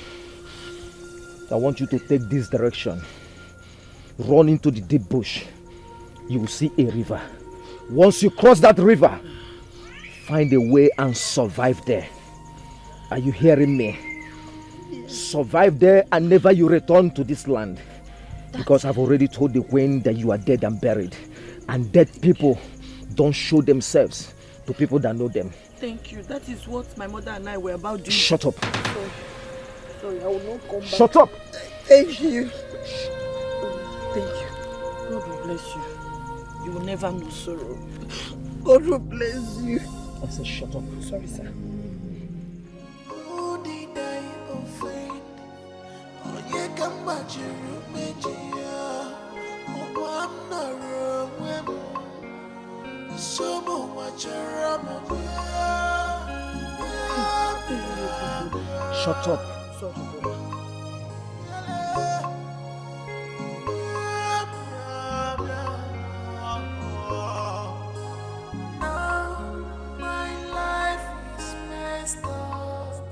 I want you to take this direction. Run into the deep bush. You will see a river. Once you cross that river, find a way and survive there. Are you hearing me? Survive there and never you return to this land. Because I've already told the queen that you are dead and buried. And dead people don't show themselves to people that know them. Thank you. That is what my mother and I were about doing. Shut up. Sorry, I will not come back. Shut up. Thank you. Thank you. God will bless you. You will never know sorrow. God will bless you. I said shut up. Sorry, sir. Who did I offend? Onye kambajuru mejiya. I'm not wrong. Someone watch Shut up. Now my life is messed up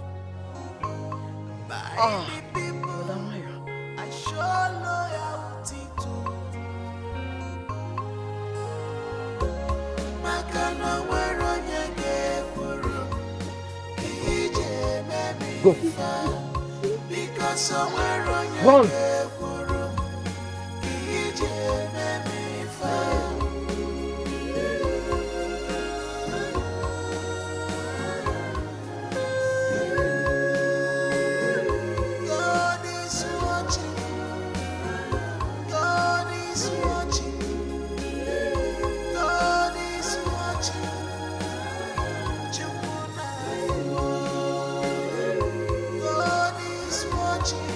by the people I show loyalty to. Makana wero nyege furu kije memi Go. because somewhere on Run. furu kije memi fa. God is watching. God is watching. God is watching. God is watching.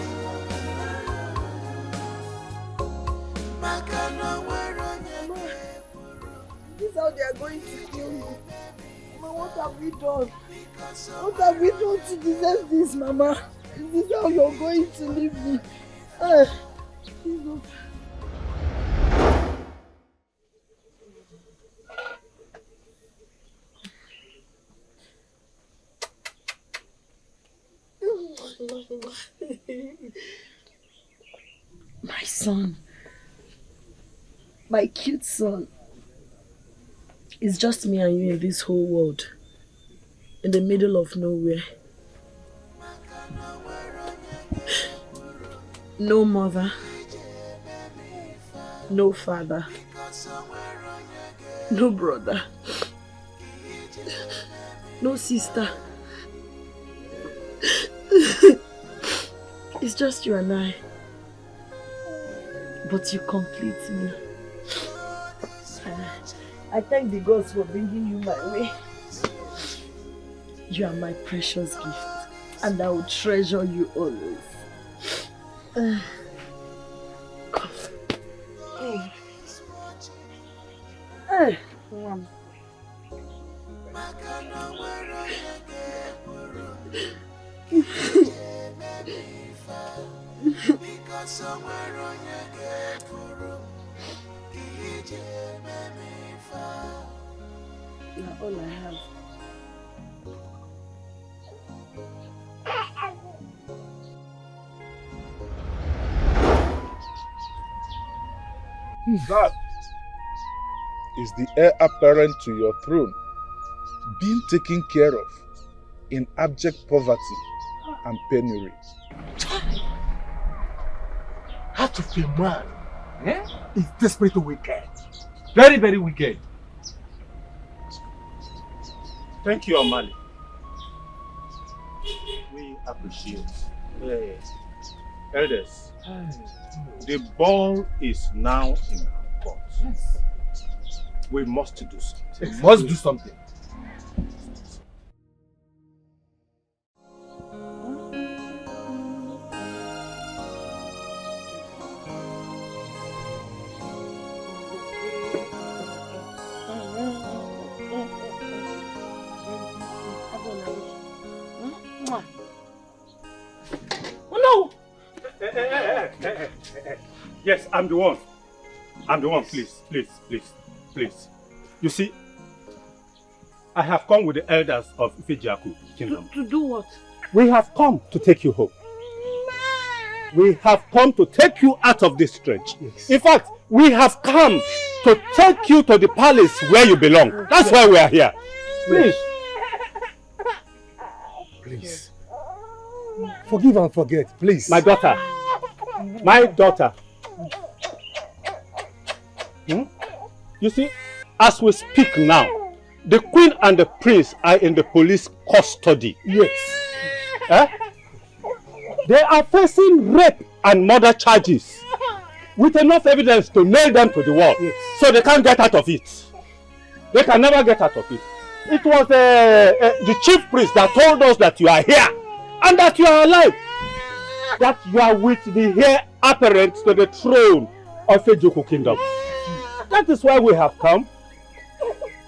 This is how they are going to kill me. Mama, what have we done? What have we done to deserve this, Mama? Is this how you're going to leave me? Jesus. My son, my cute son. It's just me and you in this whole world, in the middle of nowhere. No mother, no father, no brother, no sister. It's just you and I. But you complete me. I thank the gods for bringing you my way. You are my precious gift, and I will treasure you always. Mom. You're all I have. That is the heir apparent to your throne being taken care of in abject poverty and penury. such of a man is desperately wicked. Very, very wicked. Thank you, Amali. We appreciate. Elders, the ball is now in our court. Yes. We must do something. We must do something. Yes, I'm the one. I'm the one. Please, please, please, please. You see, I have come with the elders of Ifejiaku Kingdom. To do what? We have come to take you home. We have come to take you out of this stretch. Yes. In fact, we have come to take you to the palace where you belong. That's why we are here. Please. Please. Forgive and forget, please. My daughter. My daughter. You see, as we speak now, the queen and the prince are in the police custody. Yes. They are facing rape and murder charges with enough evidence to nail them to the wall. Yes. So they can't get out of it. They can never get out of it. It was the chief priest that told us that you are here and that you are alive. That you are with the heir apparent to the throne of Ejuku Kingdom. That is why we have come.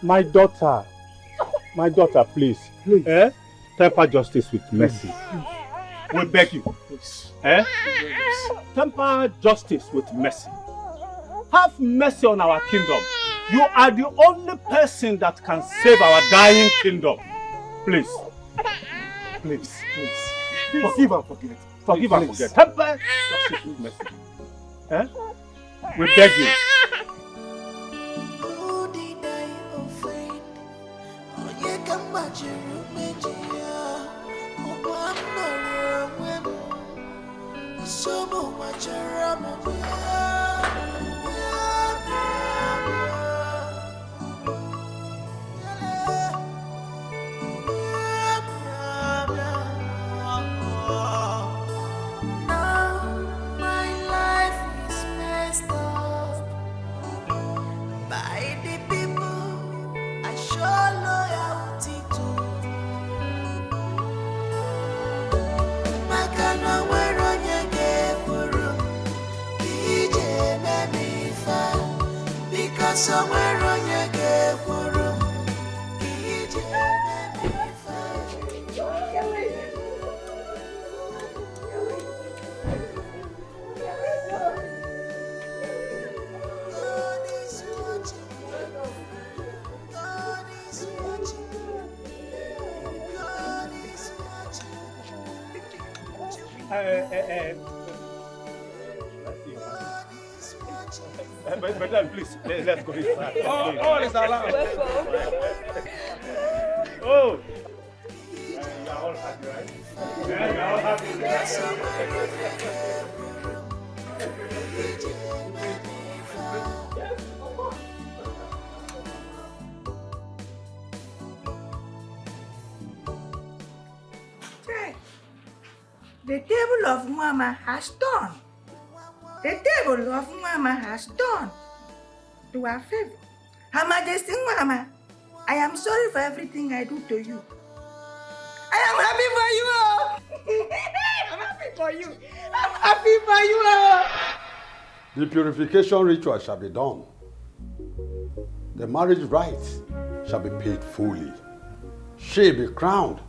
My daughter, please. Temper justice with mercy. We beg you. Temper justice with mercy. Have mercy on our kingdom. You are the only person that can save our dying kingdom. Please. Please. Please. Forgive and forget. Forgive and forget. Temper justice with mercy. We beg you. Somewhere on your gate for room. But then please, let's go inside. Oh, it's allowed. Oh! You are all happy, right? Yeah, you are all happy. The table of Mama has done. The table of Mama has done to our favor. Her Majesty Mama, I am sorry for everything I do to you. I am happy for you. I'm happy for you. I'm happy for you. The purification ritual shall be done. The marriage rites shall be paid fully. She be crowned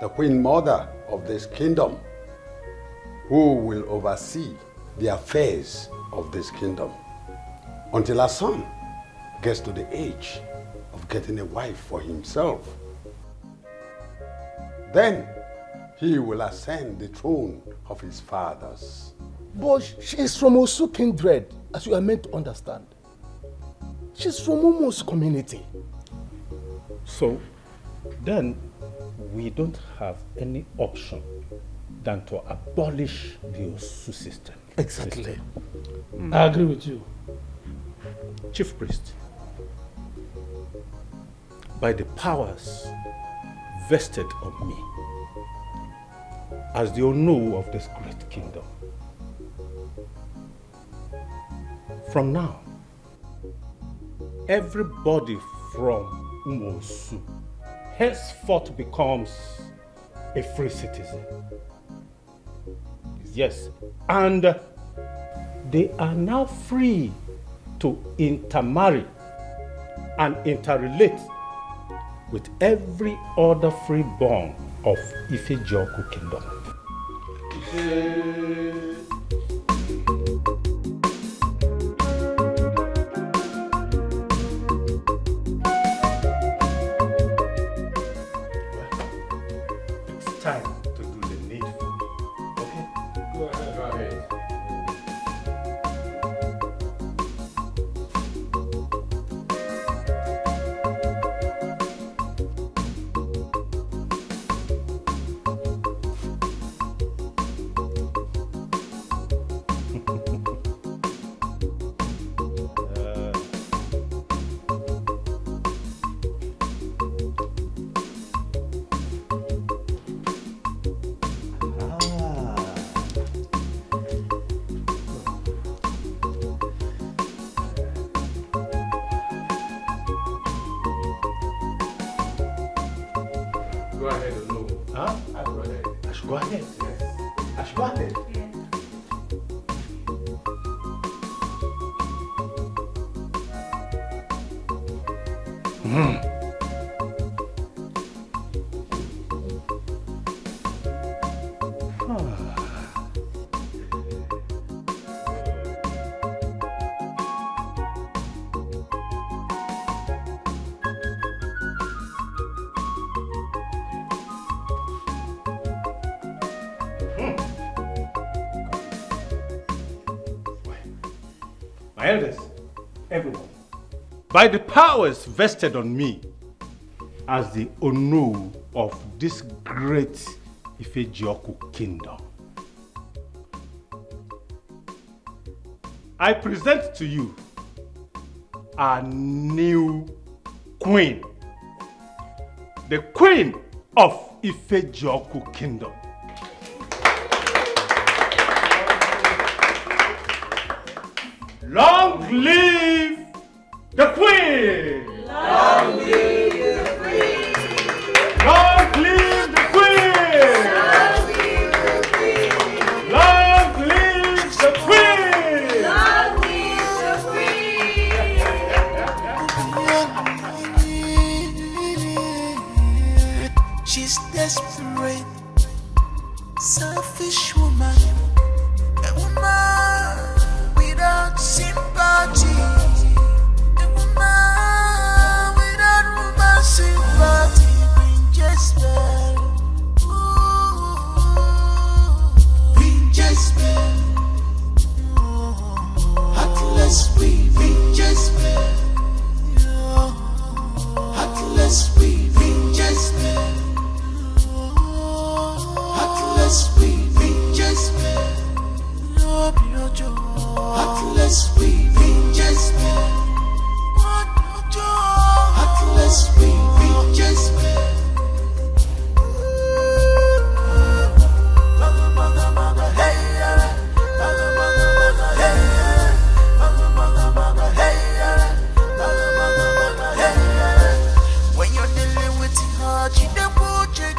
the queen mother of this kingdom, who will oversee the affairs of this kingdom until our son gets to the age of getting a wife for himself. Then he will ascend the throne of his fathers. But she is from Osu kindred, as you are meant to understand. She's from Omo's community. So, then we don't have any option than to abolish the Osu system. Exactly. I agree with you. Chief Priest, by the powers vested on me as the owner of this great kingdom, from now, everybody from Umosu henceforth becomes a free citizen. Yes, and they are now free to intermarry and interrelate with every other freeborn of Ifejoku kingdom. It's time to do the needful. Okay? Go ahead. Go ahead. Go ahead, no. Huh? Go ahead. I should go ahead. Yes. I should go ahead. Yeah. My elders, everyone, by the powers vested on me as the Onu of this great Ifejoku kingdom, I present to you our new queen, the queen of Ifejoku kingdom. Long live the Queen! Long live the Queen! Long live the Queen! Long live the Queen! Long live the Queen! She's desperate, selfish woman, a woman without sympathy, a woman without woman sympathy, Queen Jezebel, Queen Jezebel, heartless Queen Jezebel, heartless Queen Jezebel, heartless Queen Jezebel. Heartless Queen Jezebel, heartless Queen Jezebel. When you're dealing with her, she don't put you